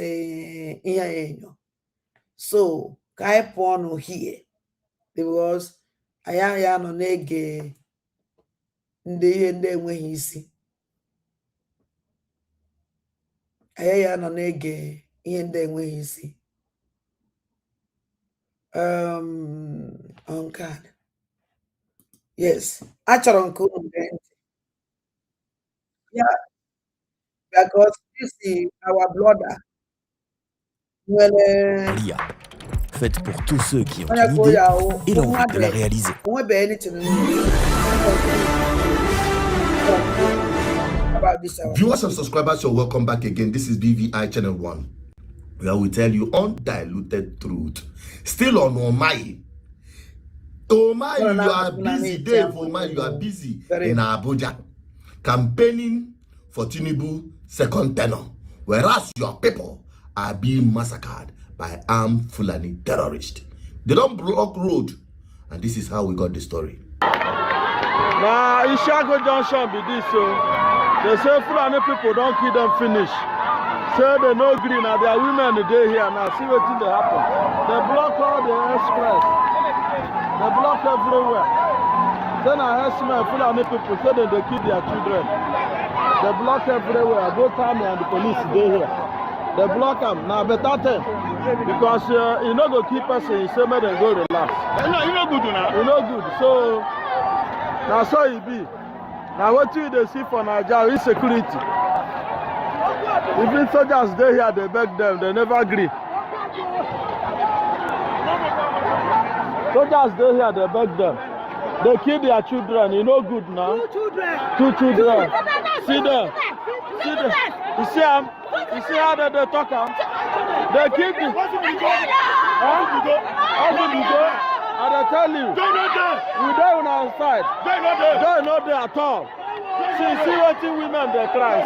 so kai pono here because aya no nege nde enweghị isi. Aya no nege ihe nde enweghị isi. On card. Yes. Achọrọ nke unu yeah, because this is our brother. L'IA, faite pour tous ceux qui ont une idée et l'envie de la réaliser. Viewers and subscribers, you're welcome back again. This is BVI Channel 1, where we tell you undiluted truth. Still on Omai. Omai, you are busy. Dave Omai, you are busy in Abuja, campaigning for Tinubu second tenor, whereas your people are being massacred by armed Fulani terrorists. They don't block road, and this is how we got the story. Now, Ishago Junction be this, so they say Fulani people don't kill them finish. Say they no green, and there are women today here now. See what thing they happen. They block all the express. They block everywhere. Then I heard some Fulani people say that they kill their children. They block everywhere. Both army and the police today here. They block them. Now better thing. Because you know go keep person, you say make them go relax. You know good now. You know good. So now so it be. Now what you they see for Nigeria is security. Even soldiers they here, they beg them, they never agree. Soldiers they here, they beg them. They kill their children, you know good now. 2 children. See them. See them. You see them? You see how they talk them? They kill them. How do you go? And I tell you, we there on our side. They're not there at all. See what the women they cry.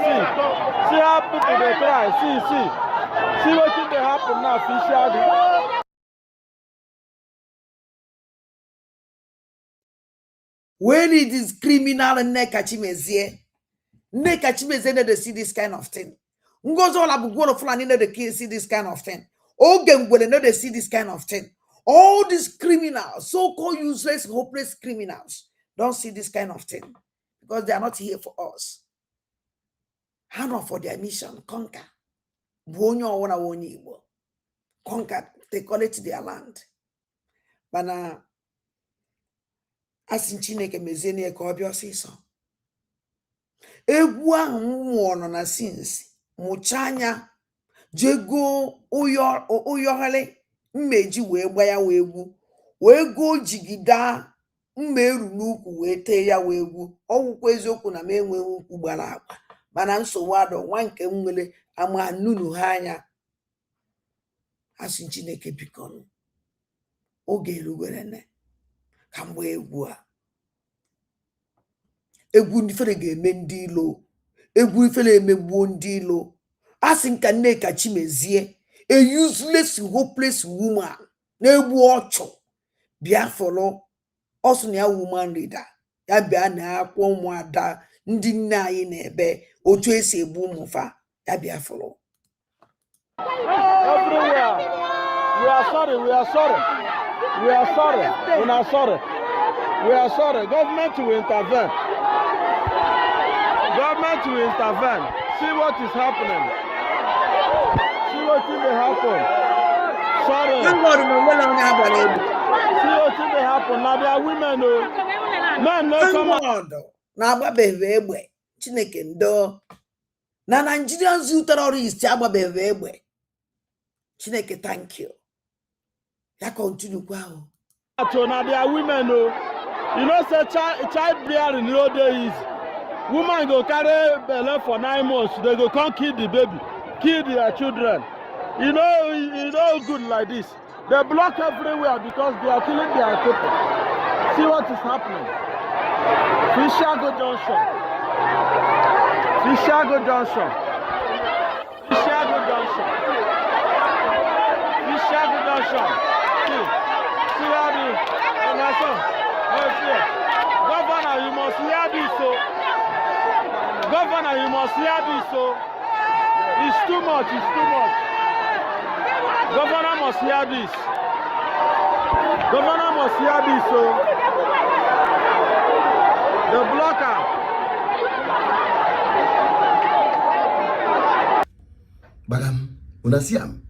See how people they cry. See what they happen now. Fish. When it is criminal and nekachimezie they see this kind of thing. Ngozo la bugolo fulani they see this kind of thing. Ogengwele they see this kind of thing. All these criminals, so-called useless, hopeless criminals, don't see this kind of thing because they are not here for us. How not for their mission? Conquer. Conquer. They collect their land. But now, as in Chineke mezeni ekobio siso. Egwu ahụ nwụọ na since muchanya jego uyohale mmeji wee gba ya wee go jigida mmeru n'ukwu wee tee ya wee egwu ọgwụkwa eziokwu na m enwe ukwu gbara agba mana nsogbu adọ nwa nke nwele ama nunu ha anya asị Chineke bikonu oge erugorene ka mgbe egwu a egwu ndị fere ga-eme ndị ilo egwu ifere emegbuo ndị ilo asị nka Nneka Chimezie a useless hopeless woman na-egbu ọchụ bịa fọrọ ọsụ na ya woman leader ya bịa na akwụ ụmụada ndị nne anyị na-ebe otu esi egbu ụmụfa ya bịa fọrọ. Everywhere. We are sorry. We are sorry. We are sorry. We are sorry. We are sorry. Government will intervene. Government will intervene. See what is happening. See what will happen. Sorry. See what will happen. Now there are women who men no come out. Na-agbabeghị egbe Chineke ndo na Nigerian zoo terrorist agbabeghị egbe Chineke thank you ya continue kwa ahụ. So now there are women who say child bearing no dey easy. Woman go carry belle for 9 months, they go come kill the baby, kill their children. You know good like this. They block everywhere because they are killing their people. See what is happening. Fishago Junction. Fishago Junction. Fishago Junction. Fishago Junction. See how the Governor, you must hear this, so. Governor, you must hear this, so. It's too much, it's too much. Governor must hear this. Governor must hear this, so. The blocker. Madam, Unasiam,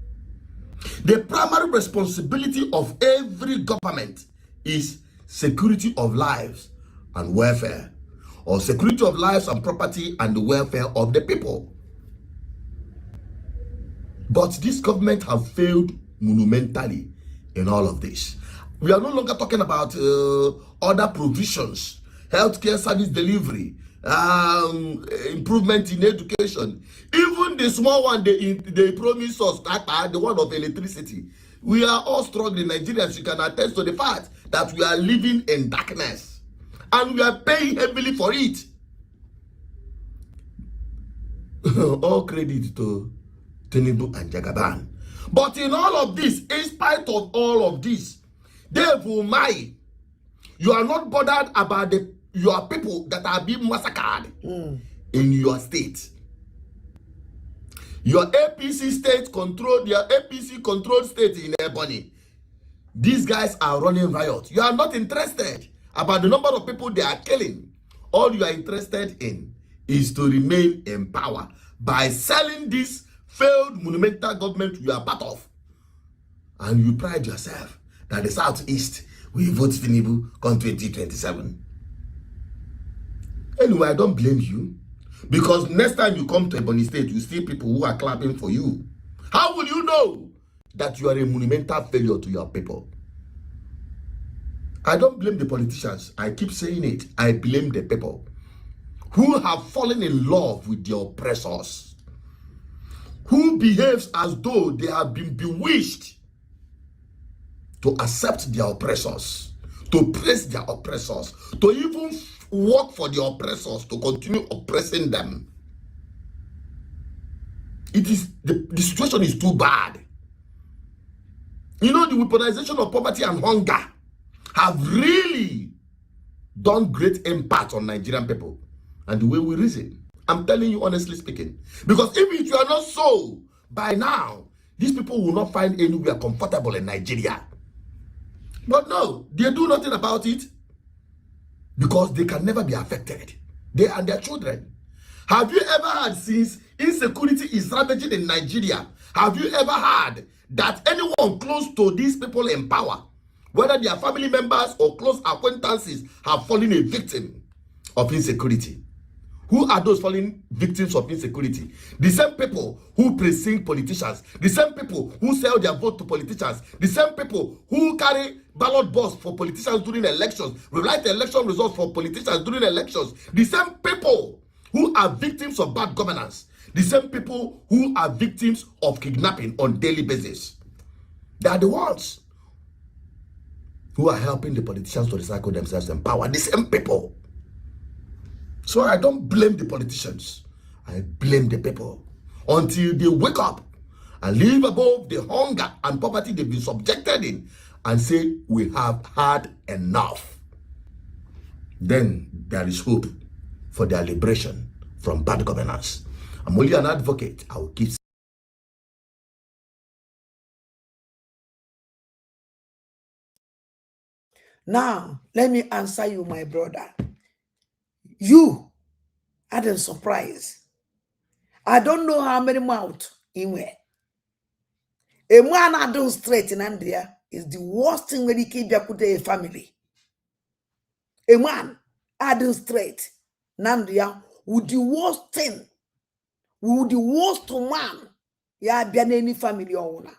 the primary responsibility of every government is security of lives and welfare, or security of lives and property and the welfare of the people. But this government have failed monumentally in all of this. We are no longer talking about other provisions, healthcare service delivery, improvement in education. Even the small one they promise us, the one of electricity. We are all struggling. Nigerians, you can attest to the fact that we are living in darkness. And we are paying heavily for it. All credit to Tinubu and Jagaban. But in all of this, in spite of all of this, Devil Mai, you are not bothered about your people that are being massacred in your state. Your APC state controlled, your APC controlled state in Ebony. These guys are running riot. You are not interested about the number of people they are killing. All you are interested in is to remain in power by selling this failed monumental government you are part of. And you pride yourself that the Southeast will vote Tinubu come 2027. Anyway, I don't blame you. Because next time you come to Ebony State, you see people who are clapping for you. How will you know that you are a monumental failure to your people? I don't blame the politicians. I keep saying it. I blame the people who have fallen in love with the oppressors, who behaves as though they have been bewitched to accept their oppressors, to praise their oppressors, to even work for the oppressors to continue oppressing them. It is the situation is too bad. You know, the weaponization of poverty and hunger have really done great impact on Nigerian people and the way we reason. I'm telling you honestly speaking. Because if it were not so, by now, these people will not find anywhere comfortable in Nigeria. But no, they do nothing about it because they can never be affected. They and their children. Have you ever heard, since insecurity is ravaging in Nigeria, have you ever heard that anyone close to these people in power, whether they are family members or close acquaintances, have fallen a victim of insecurity? Who are those falling victims of insecurity? The same people who precinct politicians, the same people who sell their vote to politicians, the same people who carry ballot box for politicians during elections, rewrite election results for politicians during elections, the same people who are victims of bad governance, the same people who are victims of kidnapping on daily basis. They are the ones who are helping the politicians to recycle themselves and power. The same people. So I don't blame the politicians. I blame the people. Until they wake up and live above the hunger and poverty they've been subjected in and say, we have had enough. Then there is hope for their liberation from bad governance. I'm only an advocate. I will keep. Now, let me answer you, my brother. You had a surprise. I don't know how many mouths in where. A man I don't straight in India is the worst thing when he keep a family. A man I don't straight Nandia would the worst thing, would the worst man, yeah, be any family owner.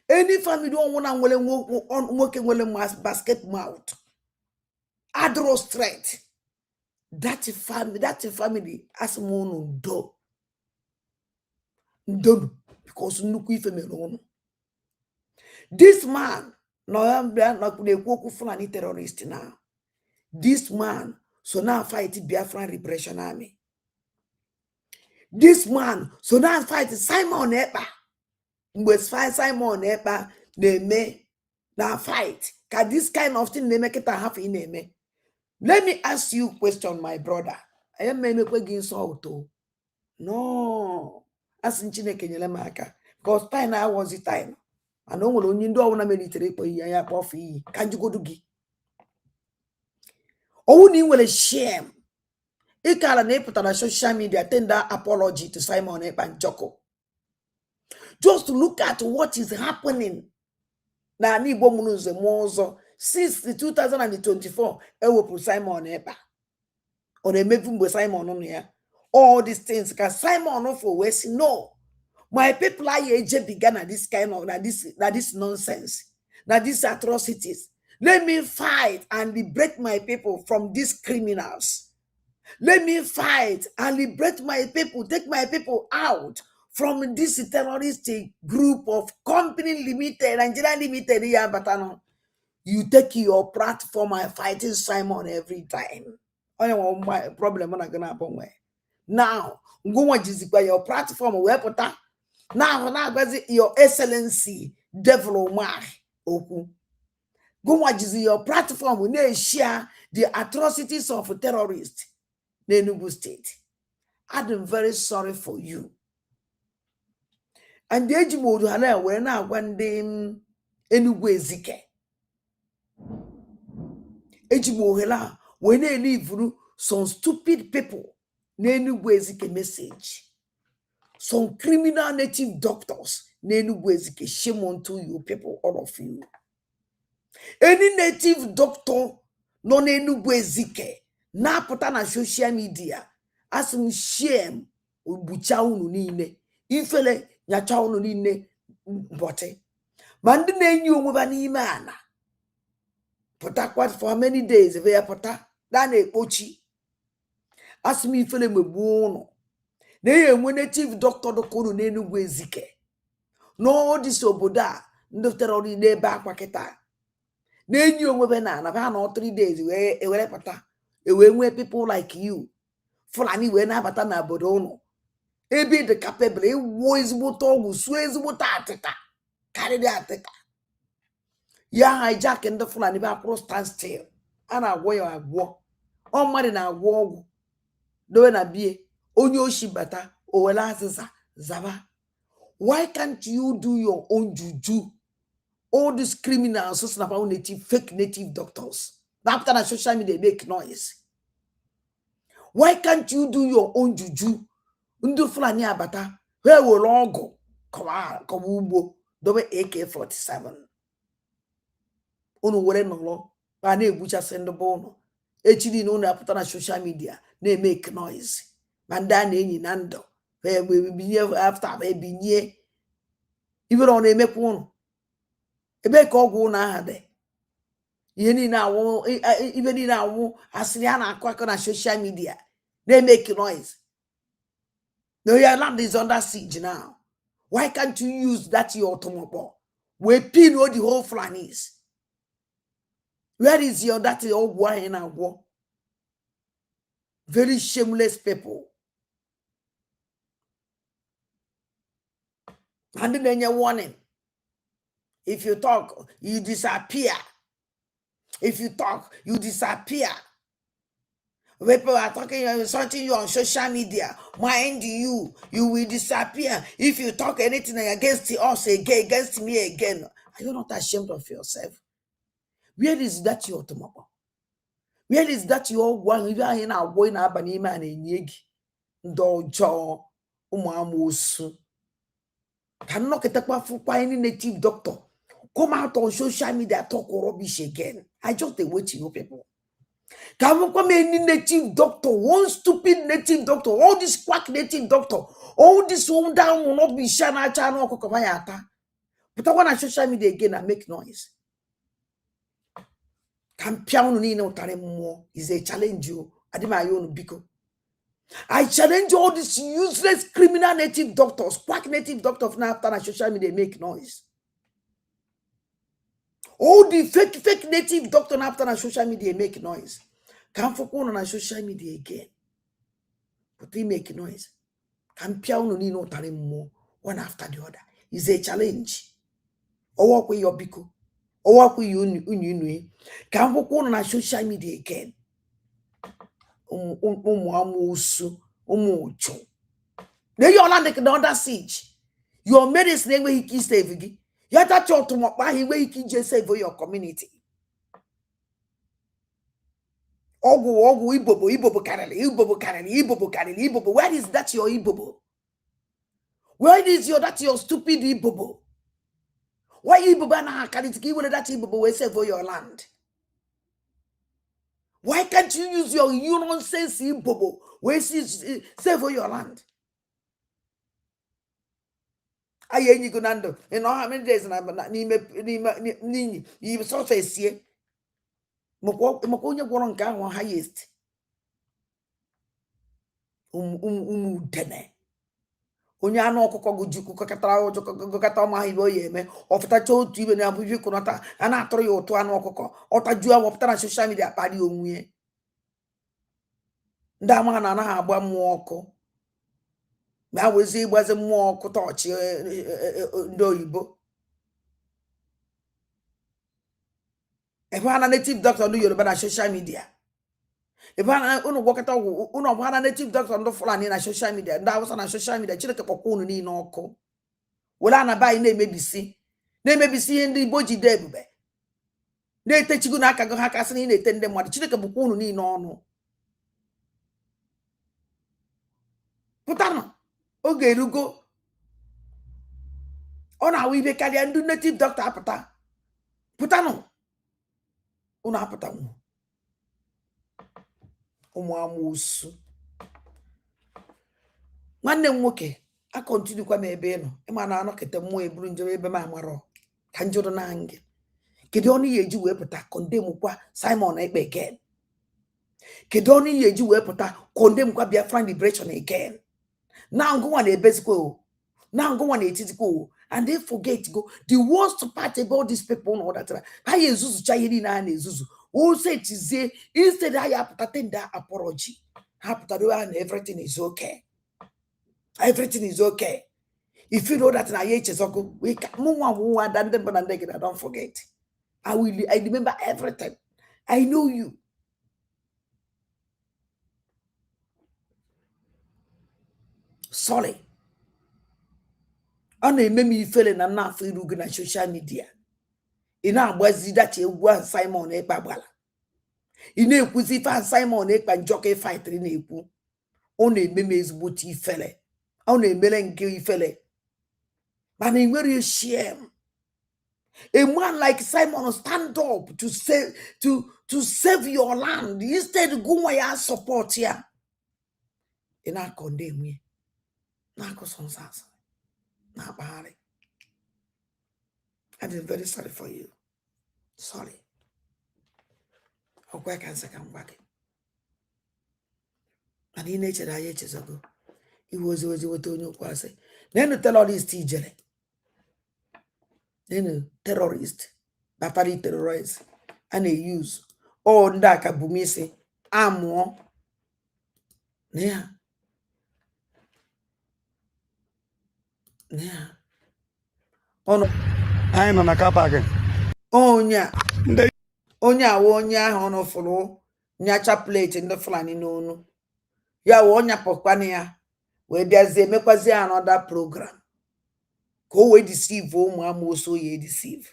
Any family owner will working with a basket mouth. I draw straight. That family as mono do. Don't because nuku family. This man, no I'm not the terrorist now. This man, so now fight the Biafran Repression Army. This man, so now fight Simon Epa. Must fight Simon Epa, they may now fight. Can this kind of thing they make it a half in name? Let me ask you a question, my brother. I am many against auto. No, as in Chineke, because time I was the time. I know when you don't want to military for you, coffee. Can't you go to Gi? Only will a shame. He can't put on social media tender apology to Simon and Joko. Just to look at what is happening. Now, ni bomunuze mozo since the 2024. I will put Simon Epa. Or they make him with Simon on here. All these things because Simon for West. No, my people are age began at this kind of this nonsense. Now these atrocities. Let me fight and liberate my people from these criminals. Let me fight and liberate my people, take my people out from this terroristic group of company limited, Nigeria limited. Yeah, but you take your platform and fighting Simon every time. I know my problem when I gonna happen where. Now, go on your platform where put now your excellency devil mar oku. Go on your platform when they share the atrocities of terrorists. The Enugu State. I'm very sorry for you. And the Ejimo Duhana were now one day Enugu Ezike. Ejimo Hela when they leave some stupid people Enugu Ezike message. Some criminal native doctors Enugu Ezike. Shame unto you people, all of you. Any native doctor no Enugu Ezike na put on social media. As shame ubucha unu niile ifele nyacha unu niile mbote mandi na-enyi onwe ba n'ime ana pụtakwa for many days ebe ya pụta da na-ekpochi asị ifele megbuo unu na-enye enwe native doctor dokoro n'Enugu Ezike n'ọdịsi obodo a ndị terọrị n'ebe akwa kịta na-enyi onwe ba na ba na 3 days ewere pụta ewe nwe people like you Fulani we na bata na obodo unu ebe the capable ewo ezigbo ogwu suo ezigbo atịta karịrị atịta ya hijack ndị Fulani be akwụrụ stand still a na-agwọ ya agwọ ọ mmadụ na-agwọ ọgwụ dowe na bie onye oshi bata owele azịza zaba. Why can't you do your own juju? All these criminals so snap out native fake native doctors after na social media make noise. Why can't you do your own juju? Ndu Fulani abata, where will logo? Come on, come ugbo, dobe AK-47. Unu were no lo, ba na ebucha send bono. Echidi no na put na social media, na make noise. Manda na enyi na ndo. We be after we be nye. Even on na make one. Ebe ka ogwu na ha de. Ihe ni na awu, ibe ni na awu asiri a na akwa na social media. They make noise. No, your land is under siege now. Why can't you use that your automobile? We pin all the whole Fulanis. Where is your that old wine in our war? Very shameless people. And then you're warning. If you talk, you disappear. If you talk, you disappear. People are talking something you on social media. Mind you, you will disappear. If you talk anything against us again, against me again. Are you not ashamed of yourself? Where is that your tomorrow? Where is that your one? You are in our boy na abani man in yegi. Dojo umamusu. Cannot get a any native doctor. Come out on social media, talk rubbish again. I just wait to you people. Come any native doctor, one stupid native doctor, all this quack native doctor, all this one down will not be shana channel kokomayata. But I want on social media again and make noise. Campion ni no tare more is a challenge you. Adimayon biko. I challenge all these useless criminal native doctors, quack native doctors now after on social media make noise. All the fake native doctor after on social media make noise. Come for on social media again. But they make noise. Come piano ni no tare more one after the other. Is a challenge. Or walk with your biko. Or walk with you. Come for on social media again. Then you land under siege. Your medicine name where he can save you. You have to talk to my where he can just save for your community. Ogu, Ibobo Kareli. Where is that your Ibobo? Where is your stupid Ibobo? Why Ibobo na Kareli give that Ibobo will save for your land? Why can't you use your nonsense Ibobo where save for your land? Aye, Gunando, and how many days and I'm not Nini, you saw face here. Mokonya Goronka one highest. Dene. Onya no koko gujuku kakatao jokata ma hibo yeme ofta cho tibe na buju kunata ana atoro yo to anu koko otajua wopta na social media padi onwie ndama na na agba muoko ma wezi igbaze muoko tochi ndo yibo na native doctor do Yoruba na social media unu gwakọta unu ọbụghara native doctor ndị Fulani na social media ndị Hausa na social media Chineke kpọkwa unu niile ọkụ were anabaghị na-emebisi ihe ndị Igbo ji dee ebube na-etechigo n'aka gị ha kasị na ị na-ete ndị mmadụ Chineke bụkwa unu niile ọnụ pụtanụ oge erugo ọ na-awụ ibe karịa ndị native doctor apụta pụtanụ unu apụtanwu ụmụamụsụ nwanne m nwoke a continue kwa m ebe ị nọ ịma na anọkete mmụọ eburu njem ebe m amarọ ka njụrụ na ngị kedu ọnụ ihe eji wee pụta condemn kwa Simon Ekpe again kedu ọnụ ihe eji wee pụta condemn kwa Biafra liberation again na ngụnwa na-ebezikwa na ngụnwa na-etizikwa and they forget go the worst part about these people no that ha yezuzucha ihe niile ha na-ezuzu also tizie instead ha ya pụta tender apology ha pụtara and everything is okay. Everything is okay. If you know that na ye chezoko we mwa dande banande I don't forget. I remember everything. I know you. Sorry. I know me feeling na na for you na social media. Ina agbazi that you want Simon Ekpa gbala. Ina ekwuzi fa Simon Ekpa njoke fight na ekwu. O na ememe ezigbo ti fele. O na emele nke ifele. But in very shame. A man like Simon stand up to save your land. Instead, go where support here. And I condemn me. Na kosonsasa. Na bahari. I am very sorry for you. Sorry. I can't say I'm back. And in nature, I years ago. It was what you say. Then tell all these TJ. Then terrorist. Bapari terrorists. and they use all ndaka bumisi amo yeah ono I know na car park. onya awo onya ono fulu nyacha plate in the flani no ya wo onya pokwane ya we biaze mekwazi another program ko we deceive o mu amoso ye deceive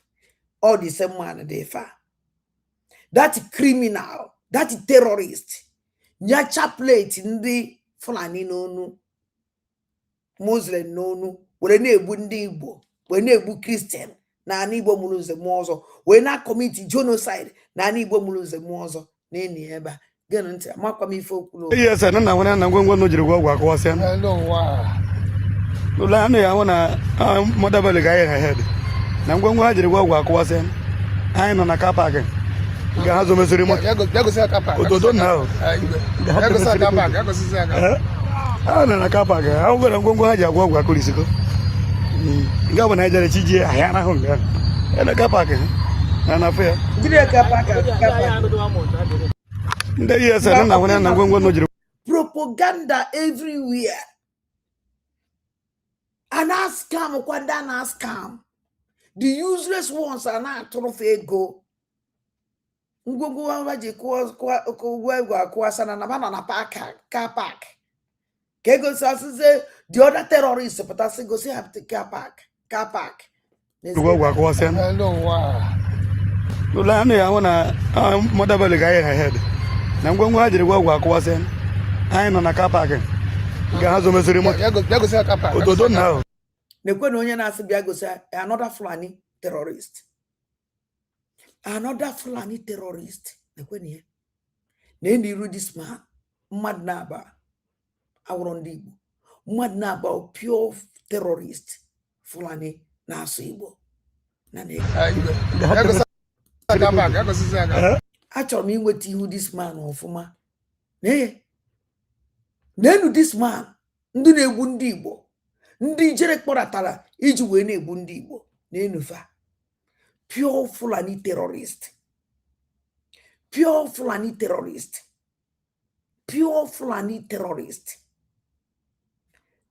all the same man dey fa that criminal that terrorist nyacha plate ndị Fulani n'onu Muslim n'onu were na-egbu ndị Igbo were na-egbu Christian na ana Igbo mụrụ nze mụọ ọzọ were na commit genocide na ana Igbo mụrụ nze mụọ ọzọ na-eni ebe a gịnị ntị amakwa m ife okwuru Yes, na nwere na ngwongwo no jiri gwagwa akwasịa. Ụlọ anụ ya hụ na mọdabele ga ya head. Na ngwongwo ha jiri gwagwa akwasịa. Anyị nọ na car park. Ga ha zo mesiri mo. Ya go see car park. Ododo na o. Ya go see car park. Ya go see car. Ah na car park. Ha gwara ngwongwo ha ji agwagwa akulisiko. Nga bụ na ejere chiji ahịa na hụ nga. Ya na car park. Na na fe. Gide car park. Ndị yes na nwere na ngwongwo no jiri propaganda everywhere. And scam kwanda na scam. The useless ones are not trophy ego. Ngwongwo wa je kwa sana na bana na car park. Kego say the other terrorists but I go say have the car park. gwagwa akwasịa. Ụlọ anụ ya hụ na mọdabele ga ya head. Na ngwongwo ha jiri gwagwa akwasịa. Anyị nọ na car park. Ga ha zo mesiri mo. Ya go see car park. Ododo na o. Nekwe na onye na-asị bịa gosi another Fulani terrorist. Another Fulani terrorist. Nekwe na ya. Na endiru this man. Mmadụ na-aba. Awụrụ ndị Igbo. Mmadụ na-aba pure terrorist. Fulani na-asụ Igbo. Na achọrọ m inweta ihu this man ọfụma. N'enu this man. Ndị na-egbu ndị Igbo. Ndị jere kpọratara iji wee na-egbu ndị Igbo na-enufa pure Fulani terrorist, pure Fulani terrorist, pure Fulani terrorist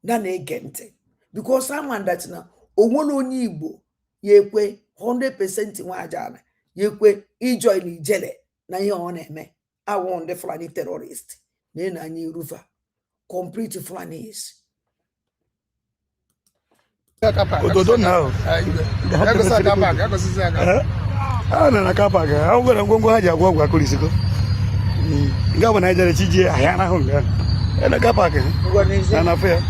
na na-ege ntị because ama that na onwere onye Igbo ya ekwe 100% nwa aja ya ekwe ijoin ijele na ihe ọ na-eme awụ ndị Fulani terrorist na anyị irufa complete Fulanis. Ododo na o. Ya go see car park. Ya go see car. Ah na car park. Ha gwara ngwongwo ha ji agwagwa akulisiko. Nga bụ na ejere chiji ahịa na hụ nga. Ya na car park. Na na fe.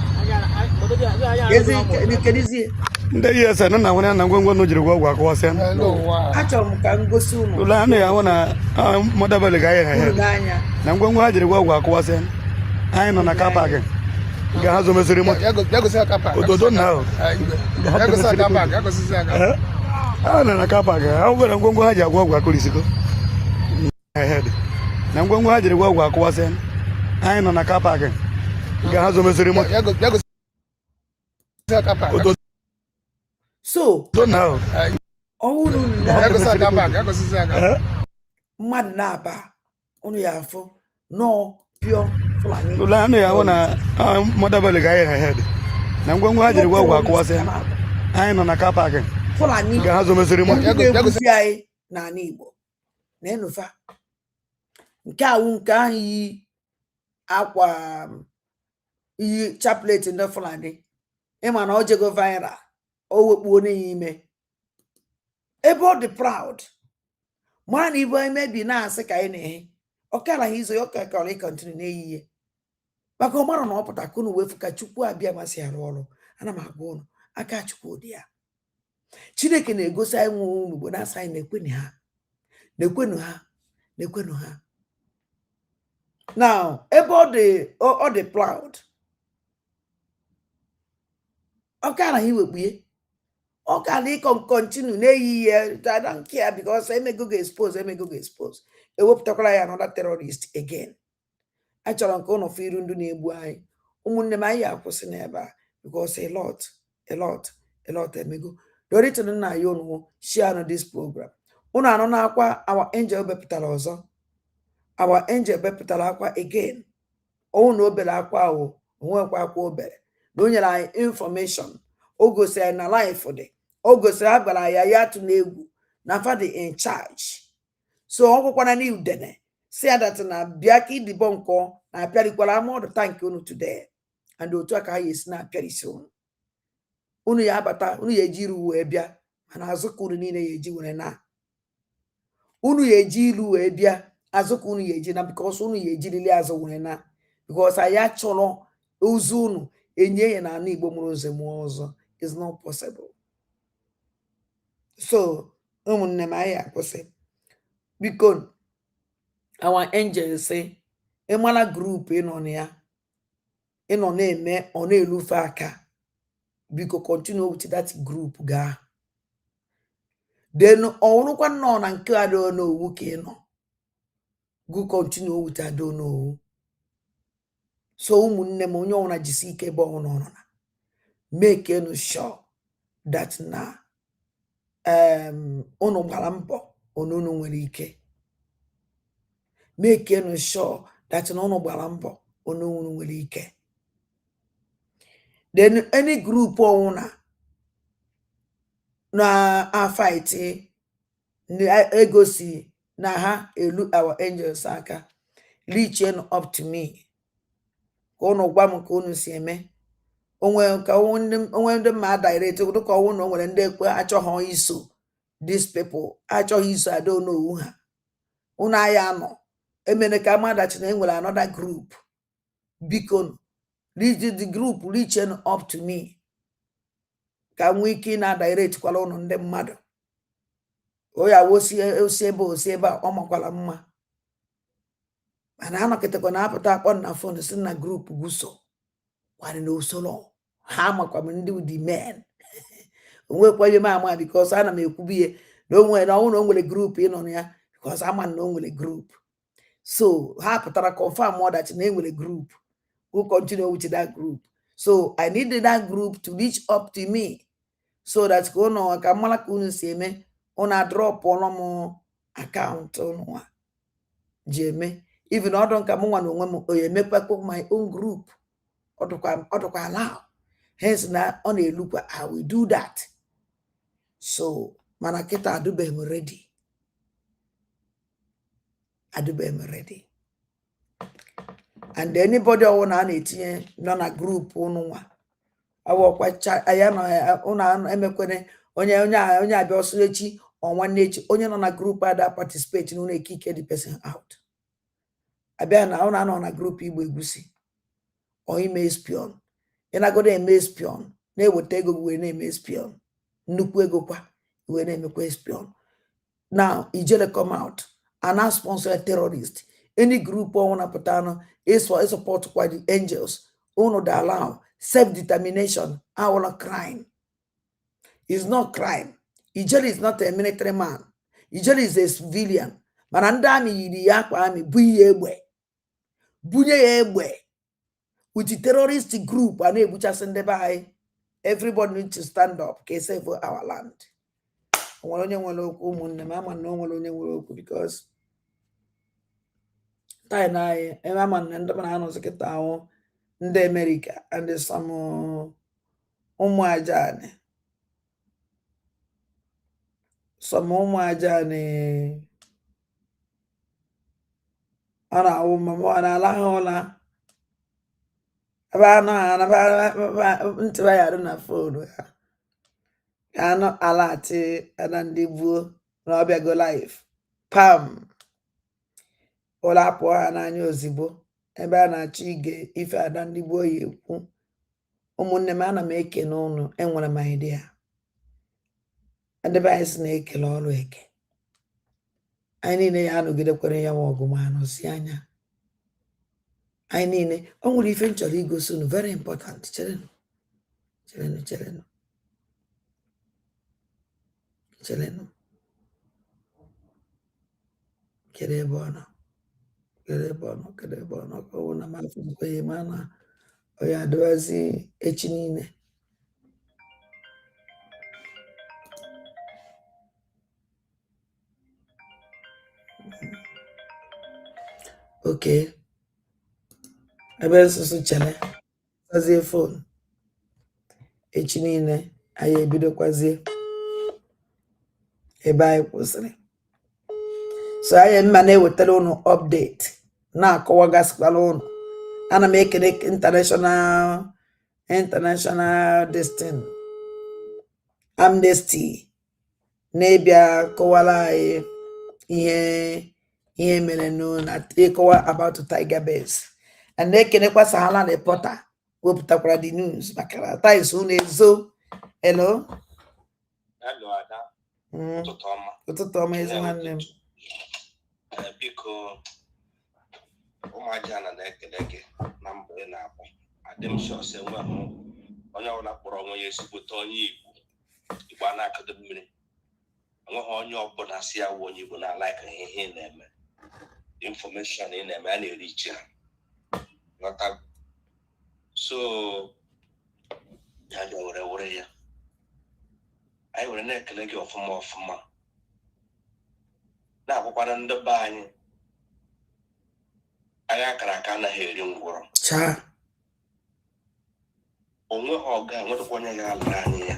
Ndị yes na nwere na ngwongwo no jiri gwagwa akwasịa. Achọrọ m ka ngosi unu. Ụlọ anụ ya hụ na mọdabele ga ya head. Na ngwongwo ha jiri gwagwa akwasịa. Anyị nọ na car park. Ga ha zo mesiri mo. Ya go see car park. Ododo na o. Ya go see car park. Ya go see car. Ah na car park. Ha gwara ngwongwo ha ji agwagwa akulisiko. Head. Na ngwongwo ha jiri gwagwa akwasịa. Anyị nọ na car park. Ga ha zo mesiri mo. Ya go see car park. So, na o. Ọhụrụ Ya go see car park. Ya go see car. Mmadụ na-aba unu ya afọ no pure Fulani. Ụlọ anụ ya hụ na mọdabele ga ya head. Na ngwongwo ha jiri gwagwa akwasịa. Anyị nọ na car park. Fulani ga ha zo mesiri mo. Ya go see anyị na ana Igbo. Na enufa. Nke ahụ nke ahụ yi akwa iyi chaplet ndị Fulani. Ịma na o jego viral. O wekpuo n'ihe ime. Ebe ọ dị proud. Mara na ibu emebi na-asị ka anyị na-ehe. Ọkara ha izo ya ọkara ịkọntinu na-eyiye. Maka ọ mara na ọ pụta ka unu wefu ka Chukwu abịa masị arụ ọrụ. Ana m agwa unu aka Chukwu dị ya. Chineke na-egosi anyị nwe unu Igbo na-asị anyị na-ekwenu ha. Na-ekwenu ha. Na-ekwenu ha. Now, ebe ọ dị proud. Ọkara ha iwekpuye. Ọ ka na ịkọ continue na-eyi ya. I don't care because emego ga-expose. Ewepụtakwara ya another terrorist again. Achọrọ nke ụnụ fụ iru ndị na-egbu anyị. Ụmụnne m anyị akwụsị n'ebe a because a lot emego. Doritin na ya unu share on this program. unu anọ na-akwa our angel bepụtara ọzọ. Our angel bepụtara akwa again. Ọnwụ na obere akwa ahụ onwekwa akwa obere na o nyere anyị information. O gosiri anyị na life dị. O gosiri a gwara ya ya atụ n'egwu na fa dị in charge. So ọ gwụkwana na udene si that na bịa ka ịdịbọ nkọ na apịarikwara ama ọdụ tank unu today. And otu a ka ha esi na-apịarisi unu. Unu ya abata, unu ya eji iru wee bịa mana azụ ka unu niile ya eji were na. Unu ya eji ilu wee bịa azụ ka unu ya eji na because unu ya ejirili azụ were na. Because anyị achọrọ ozu unu enye ya na ala Igbo mụrụ nze mụọ ọzọ. It's not possible. So ụmụnne m anyị akwụsị. Biko our angels say ịmara group ịnọ na ya ịnọ na-eme ọ na-elufe aka. Biko continue with that group gaa. Then ọwụrụkwa nnọọ na nke adịghị n'owu ka ịnọ. Go continue with adịghị n'owu. So ụmụnne m onye ọbụla jisi ike ebe ọbụla ọ nọ na. Make enu sure that na unu gbara mbọ unu nwere ike. Make enu sure that na unu gbara mbọ unu nwere ike. Then any group ọbụla na fight egosi na ha elu our angels aka. Reach up to me. Ka unu gwa m ka unu si eme. Onwe ndị mma direct dịka ọnwụ na o nwere ndị ekwe achọghị iso these people achọghị iso I don't know ha. Unu aya anọ emere ka amadachi na enwere another group. Biko reach the group reaching up to me. Ka nwee ike na direct kwala unu ndị mmadụ. Oya osi ebe a ọ makwala mma. Mana anọkịtakwa na apụta akpọ na phone si na group guso. Kwari na usoro. Ha makwa m ndị the men. Onwekwa ihe ama because ana m ekwubiye na onwe na ọnwụ na o nwere group ịnọ na ya because ama na o nwere group. So ha pụtara confirm more that na enwere group. Who continue with that group. So I needed that group to reach up to me so that ka unu ka mara ka unu si eme unu drop ọnụ m account unu ji eme. Even ọdụ nka m nwa na onwe m o emekwa my own group. Ọdụkwa allow. Hence na ọ na-elukwa I will do that. So mana kịta adụbeghị m ready. Adụbeghị m ready. And anybody ọwụ na na-etinye nọ na group unu nwa awọkwa aya na unu emekwene onye abịa ọsọ echi ọ nwanne echi onye nọ na group ada participate na unu ekike the person out. Abịa na unu anọ na group Igbo Egusi or ime spion. Ị na-agodo eme spion na-eweta ego wee na-eme spion. Nnukwu ego kwa wee na-emekwa spion. Now ijele come out and now sponsor a terrorist. Any group wanna put on is for support by the angels. Uno that allow self-determination. Our crime. It's not crime. Ijele is not a military man. Ijele is a civilian. Manandami yidi yakwa ami buye egbe. Bunye egbe. With the terrorist group and ebucha sende by everybody needs to stand up. Save for our land. Because time I man and the man was a town in the America and there's some umwajane. Some umwajane. Ana umwana la hola. Abana ntibaya na phone. Ano alati anandibu na obia go live. Pam. Ola apụ ha n'anya ozigbo ebe a na-achọ ige ife ada ndị gboo ya ekwu. Ụmụnne m ana m ekele unu enwere m idea. Ndị be anyị si na-ekele ọrụ eke. Anyị niile ya anọgidekwere ya nwa ọgụ ma anọsi anya. Anyị niile o nwere ife m chọrọ igosi unu very important. Cherenụ. Kedu ebe ọ nọ? Kedebono kauna mafu kwa mana oya doazi echinine. Okay. Ebe nsusu chele. Sazie phone. Echi niile anyị ebidokwazie ebe anyị kwụsịrị. So anyị mma na-ewetara unu update na-akọwagasịkwala unu. Ana m ekele international destin Amnesty na-ebịa kọwara anyị ihe mere na ịkọwa about tiger bears. And na-ekelekwa Sahala reporter wepụtakwara the news maka na times unu ezo. Hello. Hello, Ada. Ụtụtụ ọma ezi nwanne m. Biko ụmụaja na-ekele gị na mbụ ị na-akpọ. Adị m shọs enweghị onye ọbụla kpọrọ onwe ya ezigbote onye Igbo a na-akụdo mmiri. Enweghị onye ọbụla si ya wụ onye Igbo na-alaika ihe ị na-eme. Information ị na-eme a na-eri iche ha. So ya were ya. Anyị were na-ekele gị ọfụma na-akwụkwara ndị be anyị akara aka anaghị eri ngwụrọ onweghị ọga nwedịkwa onye ga-alụrụ anyị ya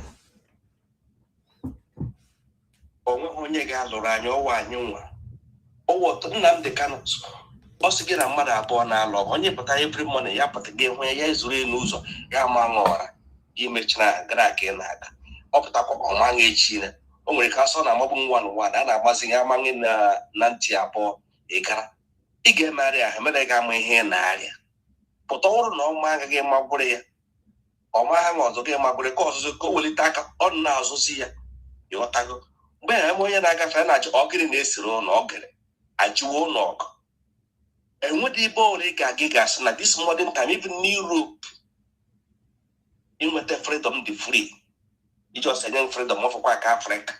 onweghị onye ga-alụrụ anyị ọwa anyị nwa ọwọtụ Nnamdị Kanụ ọ sị gị na mmadụ abụọ na-alụ ọgụ onye pụta every morning ya pụta gị hụ ya ezuru n'ụzọ ya ma ṅụọra gị mechara gara aka ị na-aga ọ pụtakwa ọmaghị echi na o nwere ka asọ na amagbu nwa n'ụwa a na-agbazi ya amaghị na ntị abụọ ị gara ị ga-emegharị ahụ mere ga-ama ihe na-arịa pụta ọrụ na ọma agaghị magburu ya ọma ha ma ọzọ gị magburu ka ọzụzụ ka o welite aka ọ na-azụzi ya ịghọtago mgbe ya eme onye na-agafe na-achọ ọgịrị na-esiri ụlọ ọgịrị ajụwo ụlọ ọgụ enwedị ibe ọbụla ị ga-aga gasị na this modern time even n'Europe inweta freedom dị free iji ọsọ enye freedom mọfọkwa ka Afrịka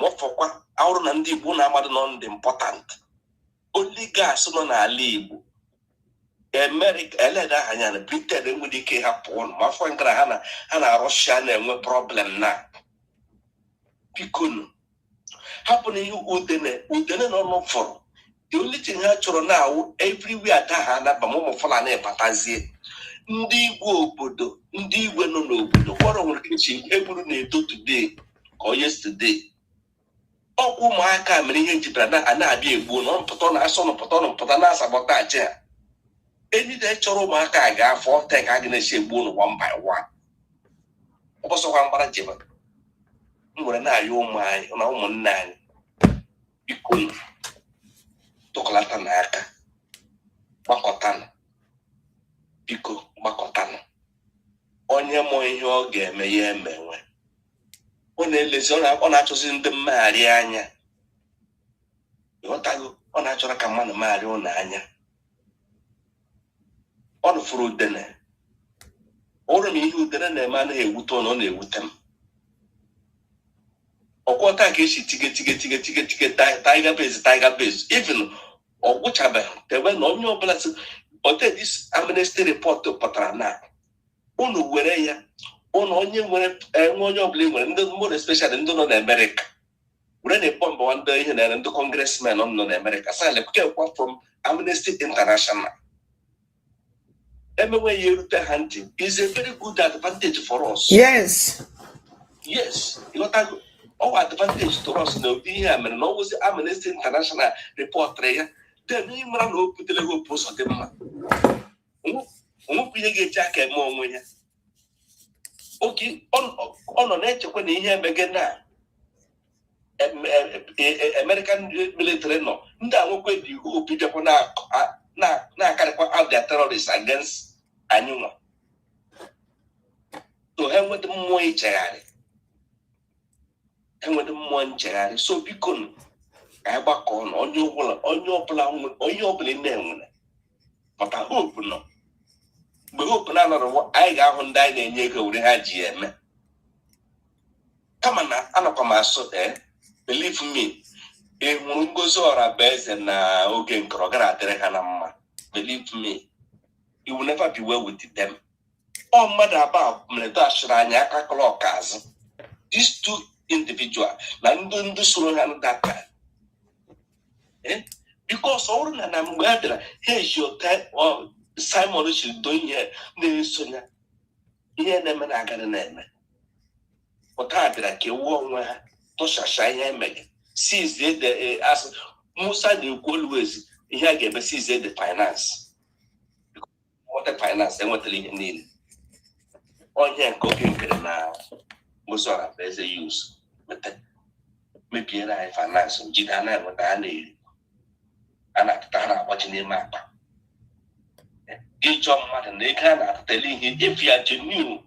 mọfọkwa ọrụ na ndị Igbo na-amadụ nọ ndị important oligarchs nọ n'ala Igbo America eleda anya na Britain enwere ike hapụ ụnụ ma afọ nkara ha na Russia na-enwe problem na bikonu hapụ na ihe udene nọ n'ụfọdụ the only thing ha chọrọ na-awụ everywhere da ha na ụmụ Fulani batazie ndị Igwe obodo ndị Igwe nọ n'obodo kwọrọ nwere kichi egburu na-edo today or yesterday ọkwụ ụmụaka mere ihe njibara na-abịa egbuo na mpụta na-asọ mpụta na-asabọtachi ha enide chọrọ ụmụaka ga-afọ ọta ka a ga na-eche egbuo n one by one ọbọsọkwa mgbara jeba m nwere na-ayọ ụmụ anyị na ụmụnne anyị biko tụkọlata n'aka gbakọtanụ biko gbakọtanụ onye mụ ihe ọ ga-eme ya emenwe ọ na-elezi ọ na-achọzi ndị mmegharị anya ịghọtago ọ na-achọrọ ka mmadụ megharị ụlọ anya ọ nụfụrụ udene ọrụ m ihe udene na-eme anaghị ewute ọ na-ewute m ọkwọta ka esi tige tiger base even ọ gwụchabeghị tebe na onye ọbụla si this Amnesty report pụtara na unu were ya ụnụ onye nwere onye ọbụla nwere ndị mmadụ especially ndị nọ n'Amerika were na-ebọmba ndị ihe na ndị congressmen nọ n'Amerika salekwa from Amnesty International emewe ya erute ha ntị is a very good advantage for us. Yes, ịghọtago ọwa advantage to us na ụdị ihe a mere na ọwụzi Amnesty International report ya then ị mara na o butere ha opu ụzọ dị mma onwekwu ihe ga-eji aka eme onwe ya oke ọ nọ na-echekwa na ihe emege na American military nọ ndị a nwekwe dị obi bịakwa na-akarịkwa out their terrorists against anyị nwa so ha enweta mmụọ nchegharị so biko ka anyị gbakọ na onye ọbụla na-enwere maka hope nọ mgbe hope na-anọrọ anyị ga-ahụ ndị anyị na-enye ego were ha ji eme kama na anọkwa m asụ believe me ị hụrụ Ngozi Ọrabaeze na oge nkọrọ gara adịrị ha na mma believe me you will never be well with them ọ mmadụ abụọ mere dashịrị anyị aka klọk azụ these two individual na ndị soro ha data Because all na mgbe here's your time or Simon should do here na-esonya ihe na-eme na agara na-eme pụta bịara ka ewu onwe ha tụchacha ihe emege sizie the as Musa na-ekwu always ihe a ga-eme sizie the finance nweta finance enwetara ihe niile onye nke oge nkere na Mozora bụ eze use mebiere anyị finance jide a na-enweta ha na-eri a na-atụta ha na-agbaji n'ime akpa ịchọ mmadụ na ego a na-atụtali ihe efi ya genuine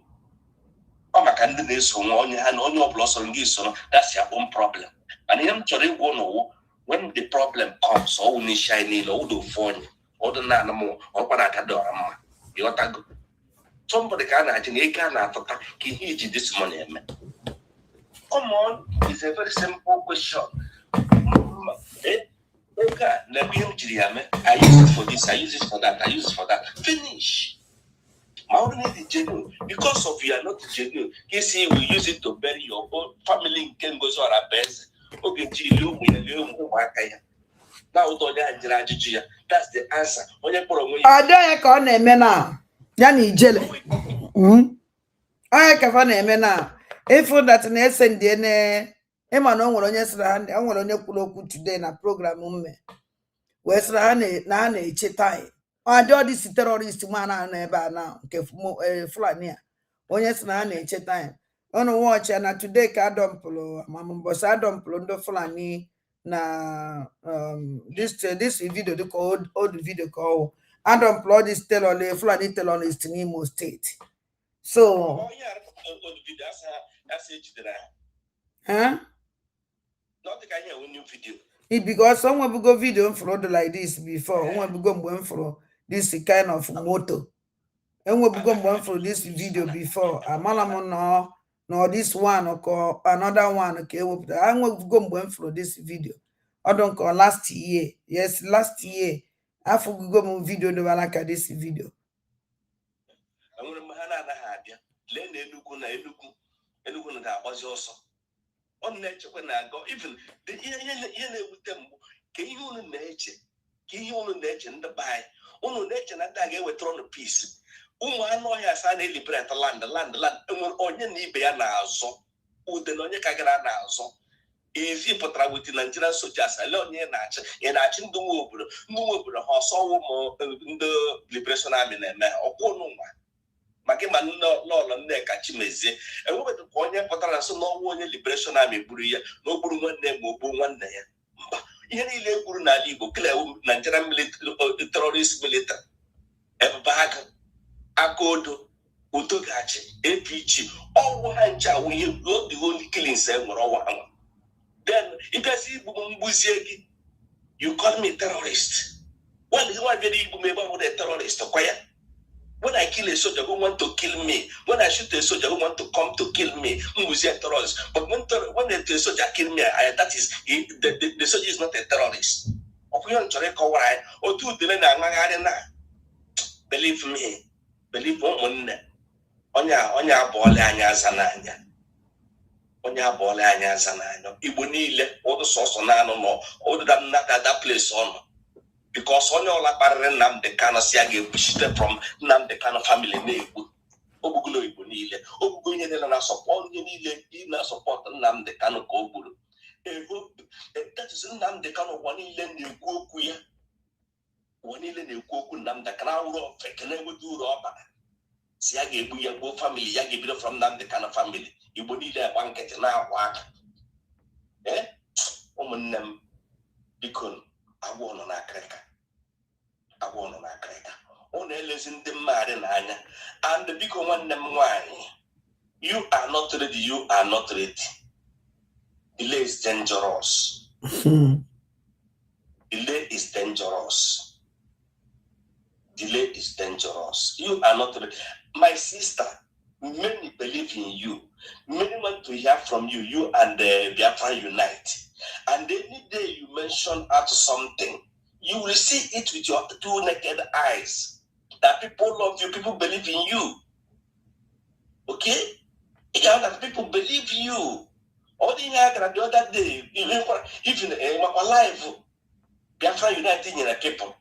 ọ maka ndị na-eso nwa onye ha na onye ọbụla soro gị soro that's your own problem mana ihe m chọrọ ịgwa n'ụwa when the problem comes ọ wụ n'isi anyị niile ọ wụdo ofu onye ọdụ na-anụ m ọkwa na-aka dị ọra mma ịghọtago somebody ka a na-achị na ego a na-atụta ka ihe iji this money eme. Come on, it's a very simple question. Okay, let me I use it for this, I use it for that, I use it for that. Finish. Because of you are not genuine. You see, we use it to bury your own family in Kengozo or a best. Okay, that's the answer. I don't call a mena. Yanni jelly. I can a mena. If that an essence, then Emma no one yesterday, I want to put today in a program. Westerhane Nane Chetai. I do this terrorist man now. Fulania. Oh, yes, Nane Chetai. On a watch and today, Cadompulo, Mamma Bossadom Plundo Fulani. Na this video the code old video call I don't upload this tell on the Fulani tell on is Imo State. So huh? Not the kind of new video. It because someone will go video for like this before. Someone will go for this kind of moto. And we'll go for this video before. A malamon no this one or another one. Okay, I will go for this video. I don't call last year. Yes, last year. I forgot go video the like this video. I'm going to learn Enugu that was also on nature when I go even the with them. Can you own nature? Can you own nature and the buy? Own nature and that get with thrown a piece. I know has an liberate the land, and on your knee be an azo. Would the Nonya Kagana azo. If you put with the Nigerian soldiers alone near Natch, and I think the move the horse or the Liberation Army or Konuma. Makema no neka chimeze e wo beto konye potara so no wo nye Liberation Army buru ya no buru nwanne mo bu nwanne ya mba ihe niile buru na ali Igbo kile Nigerian military terrorist military ebag akodo utogachi APG all ha ncha wo ye the only killings e nwere owa anwa then if you mbuzie gi you call me terrorist well you want very Igbo me ba the terrorist kwaya. When I kill a soldier who want to kill me, when I shoot a soldier who want to come to kill me, who is a terrorist. But when a soldier kill me, that is the soldier is not a terrorist. Believe me, believe me. Onya bole anya zananya. Onya bole anya zananya. Igbo niile all the source on no, all that place on. Because only all apparent nam the kind of siage pushed from nam the kind of family name. Obugulo Ibonile, Obuguin na support you na support nam the kind of Gobulu. That is nam the kind of one in you go queer. One in you go nam the crown of Fekene would do rubber. Siage Buya go family, Yagi Bill from nam the kind of family. Ibonile one get now work. Eh? Woman them because I want on a cracker. I want on a cracker. Only listen the marina and the big one them wine. You are not ready, you are not ready. Delay is dangerous. Delay is dangerous. Delay is dangerous. You are not ready. My sister, many believe in you. Many want to hear from you. You and the Biafra unite. And any day you mention out something, you will see it with your two naked eyes. That people love you, people believe in you. Okay? That people believe you. All the other day, even in my life, Biafra United nyere people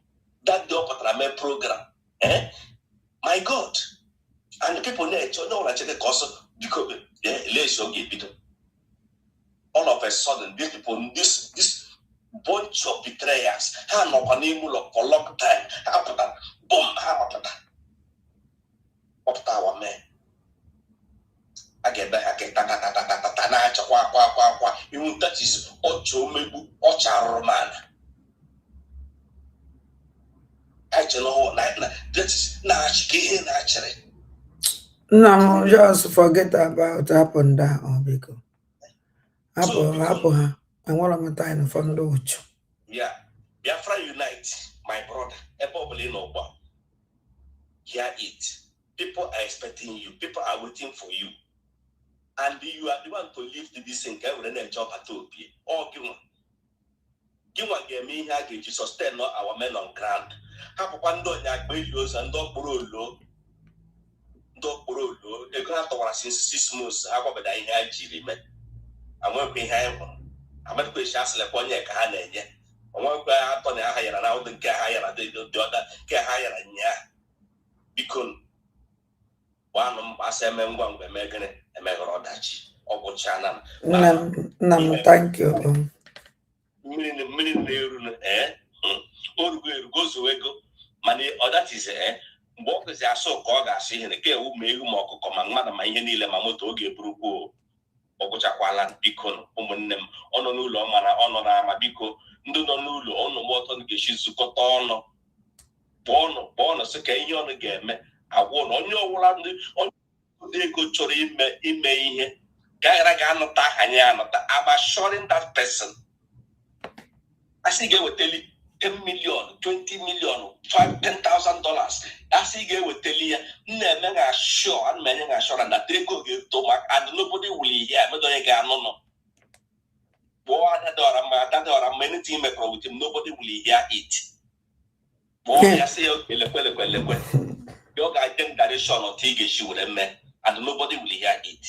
that day ọpụtara mee program. My God. And the people na-eche no na cheke koso because election ga-ebido. All of a sudden, these people, this bunch of betrayers, ha nọkwa n'ime ụlọ for long time, ha pụtara, boom, ha ọpụta our men. A ga-ebe ha kịta na-achakwa akwa. Even that is ọcha omegbu, ọcha arụrụmala. That is na-achị ihe na-achịrị. No, just forget about happened that because happen. I want to time from the watch. Yeah, Biafra Unite, my brother. Hear it. People are expecting you. People are waiting for you. And you are the one to live this thing. Job at all. Or give one game here to sustain our men on ground. Have one door and dog low. They're going to have since 6 months. How about I hear Jimmy? I won't be here. I'm not going to ask the one year. I won't go out on a higher and out and get higher and the other get higher and because one of us a man one we're making it a mega dachi or channel. Thank you. Million or goes away go money or that is what is so called as in the care who may more command madam my henny mamoto get bruco or Chaqualan beacon woman them on a nulo mana on Mabiko no nulo on the water she's to cut on born a second yon again. I won on your land on the good chori in May. Gairagano Tahanyana, I'm assuring that person. I see they will tell you 10 million, 20 million, $10,000. I see they will tell you, never sure and many are sure that they go give to Mark and nobody will hear. But they can no. That or many team with him, nobody will hear it. Boy, I say, okay, your guy think that is Sean or Tiggy she would have met, and nobody will hear it.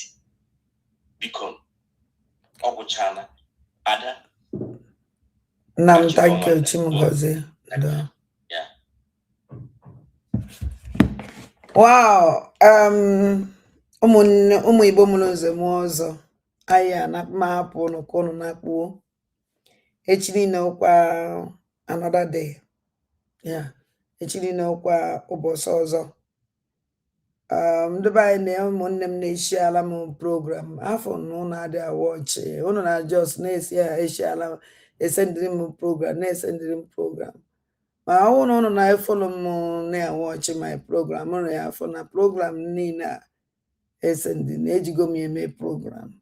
Because of China, Ada. Nam, thank you, Chimugozi. Yeah. Wow. Umu Igbo mụlụnze mụọ ọzọ. Aya na mahapụ n'ụkọnụ na-akpụ. Echiri na ụkwa another day. Yeah. Echiri na ụkwa ụbọchị ọzọ. Ndị be anyị na ụmụnne m na-eshi ala m program. Afọ nụ na-adị awọchị. Unu na just na-eshi ala esendiri m program, na-esendiri m program. Ma ọ na unu na-efolo m na-awọchị my program. Unu ya afọ na program niile a esendiri na-ejigo m eme program.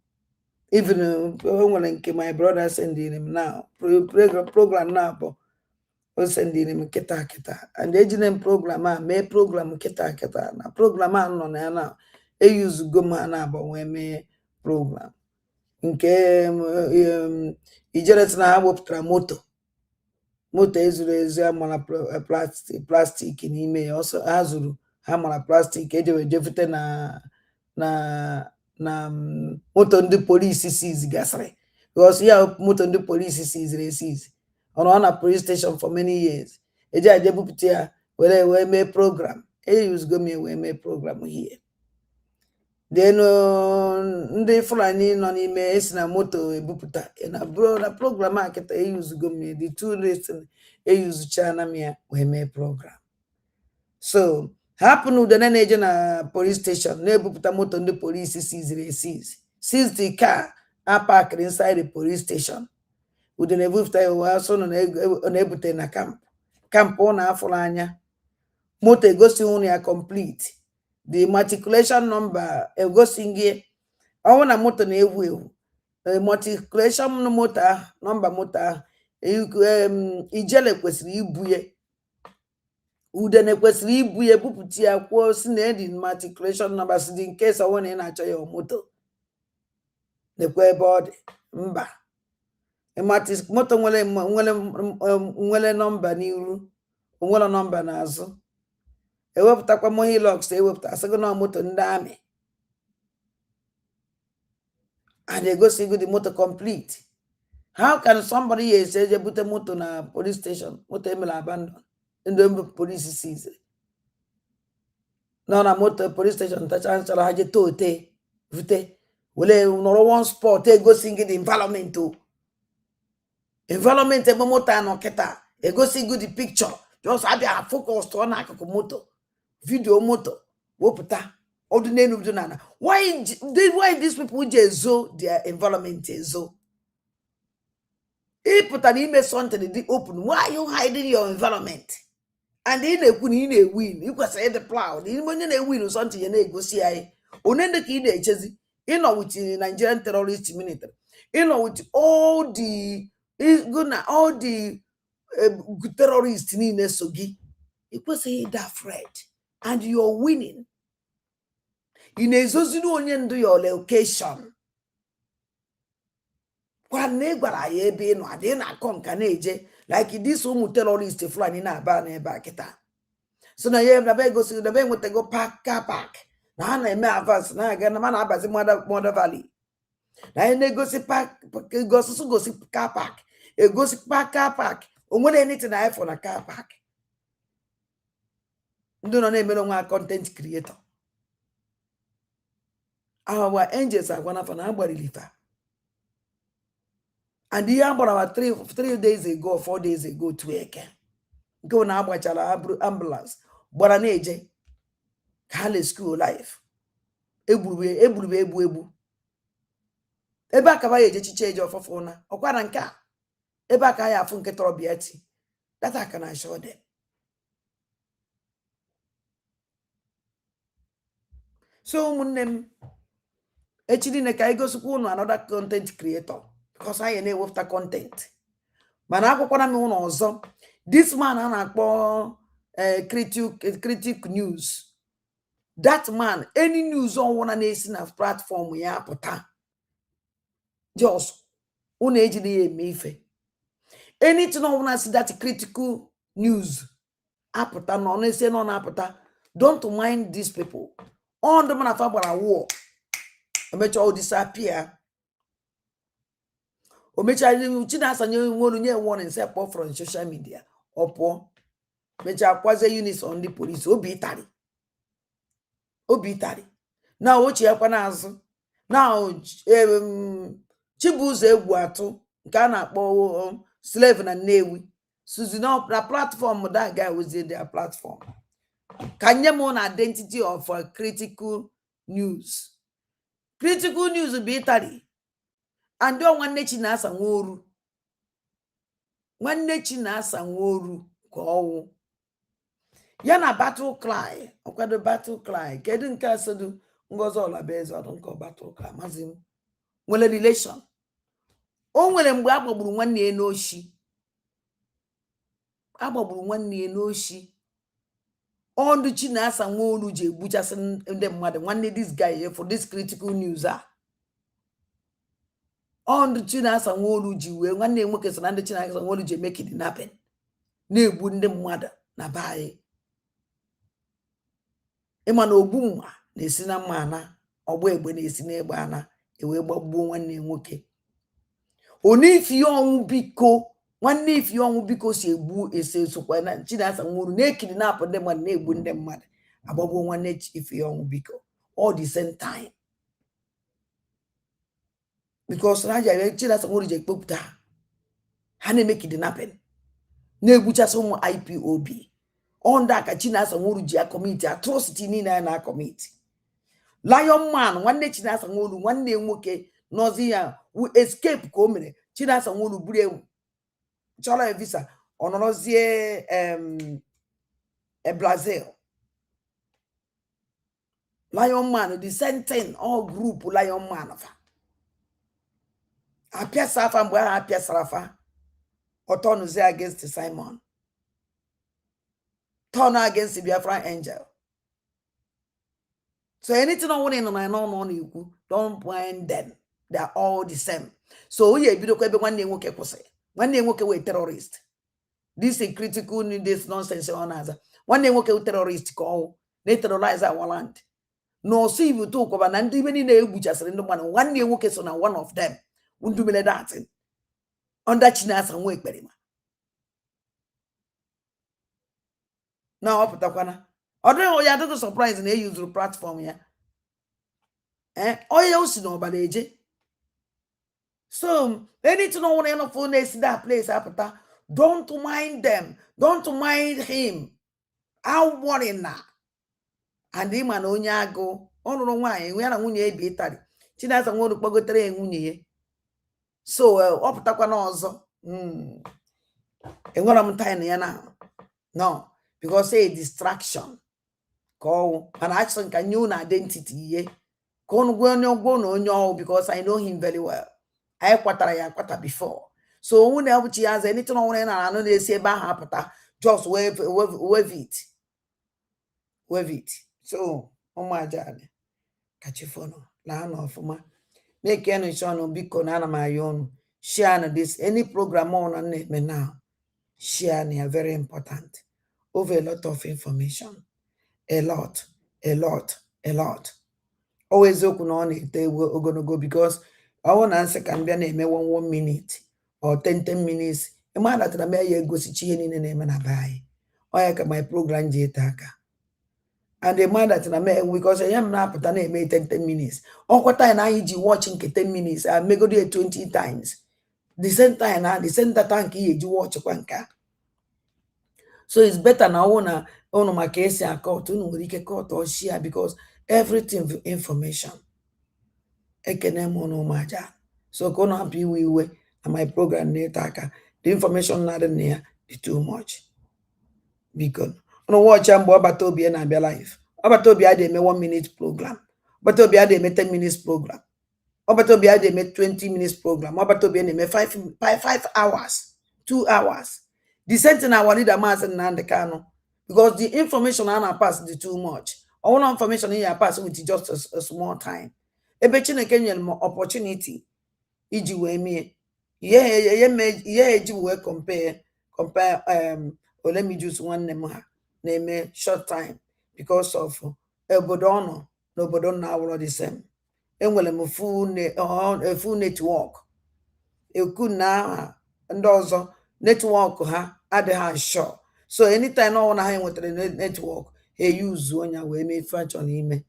Even nwere nke my brother sendiri m now. Program na bụ o sendiri m kịta. And ejine m program a mee program kịta. Na program a nọ na ya na eyuzugo m ha na-abụ wee mee program. Nke ijere si na ha wepụtara moto ezuru ezu amara plastik n'ime ya ọsọ ha zuru ha mara plastik ejewe jefute na moto ndị polisi siz gasịrị because ya moto ndị polisi siziri esizi ọ na police station for many years eje aje bupụta ya wee mee program eyuzugo m wee mee program here. Then ndị Fulani nọ n'ime esi na moto ebupụta na program a kịta eyuzugo m the two days eyuzuchana m ya wee mee program. So hapụ na udene na-eje na police station na-ebupụta moto ndị polisi siziri esizi seize the car apakịrị inside the police station udene ebupụta ya ụwa so na-ebute na kamp ọ na-afụrụ anya moto egosi ụnụ ya complete. The matriculation number egosi ọwụ na moto na-ewu matriculation moto number moto ijele kwesịrị ibu ya udene kwesịrị ibu ya bupụta ya kwuo si na edi matriculation number si dị nke ọwụ na ị na-achọ ya moto nekwe ebe ọ dị mba moto nwere nọmba n'iru onwere nọmba n'azụ. Ewepụtakwa mohilox ewepụta asịgo na moto ndị amị a na-egosi gị the moto complete How can somebody say they put a motor na police station, motor emela abandon, and the police sees it? No, na motor police station, touch answer haje tote, vite, wole no one sport, go sing the environment too. Environment ebe motor no keta, go see good the picture, just have a focus on a motor, video motor, woputa, all the name of the nana. Why these people just zo their environment zo? If put an email something in the open, why are you hiding your environment? And in a win, you can say the plow. When you win or something, you go see I. Only key de chesi. You know with the Nigerian terrorist military. You know with all the terrorists in Sogi. You can say that Fred, and you're winning. In a zozino do your location. Like this home terrorist flying in a ban back. So now you have the go see the bank with the go park car park. Now I may advance now again the man abas mother valley. Now you go see park go see car park. You go see park car park. When anything I for a car park. Do not name a content creator. Our angels are one of an ambulance reliever. And the about 3 days ago, or 4 days ago, to Eke. Go now, watch our ambulance. But an age, Kale school life. Ebu. Eba kaba ye change of phone. Okwaranka. Eba kaya funke trobiati. That I can assure them. So munem. Echidi ne kai go school another content creator. Because I ain't after content. Manako me uno this man anakpo critic news. That man, any news on one nation of platform ya pota. Just one age de mefe. Anything on one see that critical news. Apota no say no apota. Don't mind these people. On the man of a war. I bet you all disappear. O mecha china asanye nwonu nye warning say pop from social media opo mecha kwaze units on the police obi itari now ochi ekwa na azu now chibuzo egwu atu nke a na-akpọ slave na Nnewi suzi na platform that guy was in their platform kanye mo na identity of critical news be itari. And don't one nature nasa nworu. One nature nasa nworu ko. Yana battle cry. Okwa the battle cry. Kedun ka sodu ngozo la bezo don ko battle cry. Mazim. Nwele relation. O nwele mgbe agbagburu nwanne enoshi. Agbagburu nwanne enoshi. Ondu chi nasa nworu je buchasi ndị mmadụ nwanne this guy for this critical news on the Chinasa Wolu Jiwe, one name workers and the Chinasa Wolu make it happen. Ne wouldn't them mother, na bae. Emano booma, ne sina mana, or way when they sin a banner, a way about boom one name working. Only if you won't be co, one if you won't because you boo is so when Chinasa Wolu naked up on them one name wouldn't them mother. About one edge if you won't be co, all the same time. Because Raja China Samori Jake Bukta Hane make it happen. Nebucha some IPOB. On that China Samuru Jia committee, atrocity Nina and our committee. Lion man, one day China Samuru, one day Moke, Nozia, who escape Comene, China Samuru Bure Chola Visa, on Nozie a Brazil. Lion man, the same thing, all group Lion man of her. Apia Safa mbwa apia Sarafa. Otono say against Simon. Turn against the Biafran angel. So anything I want in on you, don't mind them. They are all the same. So yeah, you don't one name okay kose. One name okay with terrorist. This is critical this nonsense on us. One name okay with terrorist call. They terrorize our land. No see you talk about and even in the butchers in the one name okay so now one of them. Won't do me that. under Chinasa nwe ekperima na ọpụtakwana ọdụ ya adịghị surprise na use platform ya onye o si n'ọbara eje so anything no one enough for that place apụta don't mind them, don't mind him. How worry na and him and onye agụ ọ nụrụ nwaanyị nwe ya na nwunye ebi ịtarị Chinasa nwere kpọgotere nwunye ya so ọ pụtakwa n'ọzọ enwere m time ya na no because a distraction call and action can you na identity ye ka unu gwa onye ogwo na onye ọhụ because I know him very well I kwatara ya kwata before so unu ebuchi ya za anything onwe na anụ na-esi ebe ahụ apụta just wave it so ụmụaja kachifono la no ọfụma make any show biko na ana m ayọ unu share this any program on na-eme now share na very important over a lot of information a lot always okwu na ọ na-ete ogologo because ọ na nsị ka m bịa na-eme 1 minute or 10 minutes ịma datara m ya egosichi ihe niile na-eme na be anyị ọ ya ka my program ji ete aka and the man that na me because I am na apụta na-eme 10 minutes ọkwa time na anyị ji watch nke 10 minutes I make it 20 times the same time na the same data nke ihe ji watch kwa nka so it's better na unu maka esi akọt unu nwere ike kọt or share because everything information ekene m unu ụmụaja so ka unu hapụ iwe na my program na-ete aka the information na-adị na ya dị too much because unu watch ya mgbe ọbata obi ya na-abịa live ọbata obi ya dị eme 1 minute program ọbata obi ya dị eme 10 minutes program ọbata obi ya dị eme 20 minutes program ọbata obi ya na-eme 5 hours 2 hours the same thing our leader Maazị Nnamdi Kanu because the information I pass is too much. All information in your pass with just a small time. Ebe Chineke nyere m opportunity iji wee mee eji wee compare let me just one name ha na-eme short time because of obodo ọnọ na obodo nna awụrụ the same. Enwere m full network ekwu na ndị ọzọ network ha adịghị sure so anytime no one ha enwetara network use onya wee mee function n'ime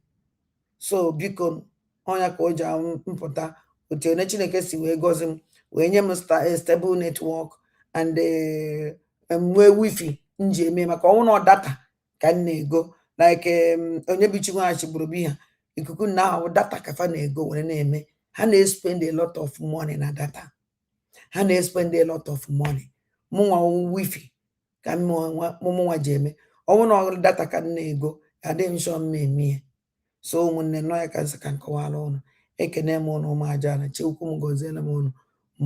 so biko onya ka o ji mpụta otu onye Chineke si wee gozi m wee nye m stable network and nwee wifi nji eme maka ọnwụ na data ka m na-ego like onye bichigwaghachi gburu biha ikuku na ahụ data ka fa na-ego were na-eme ha na-spend a lot of money na data ha na-spend a lot of money mụnwa wifi ka mụnwa ji eme ọnwụ na data ka m na-ego adịghị m sure m eme so ụmụnne nọ ya ka nsị ka nkọwara ụnụ ekene m ụnụ ụmụaja na Chukwu m goziele m ụnụ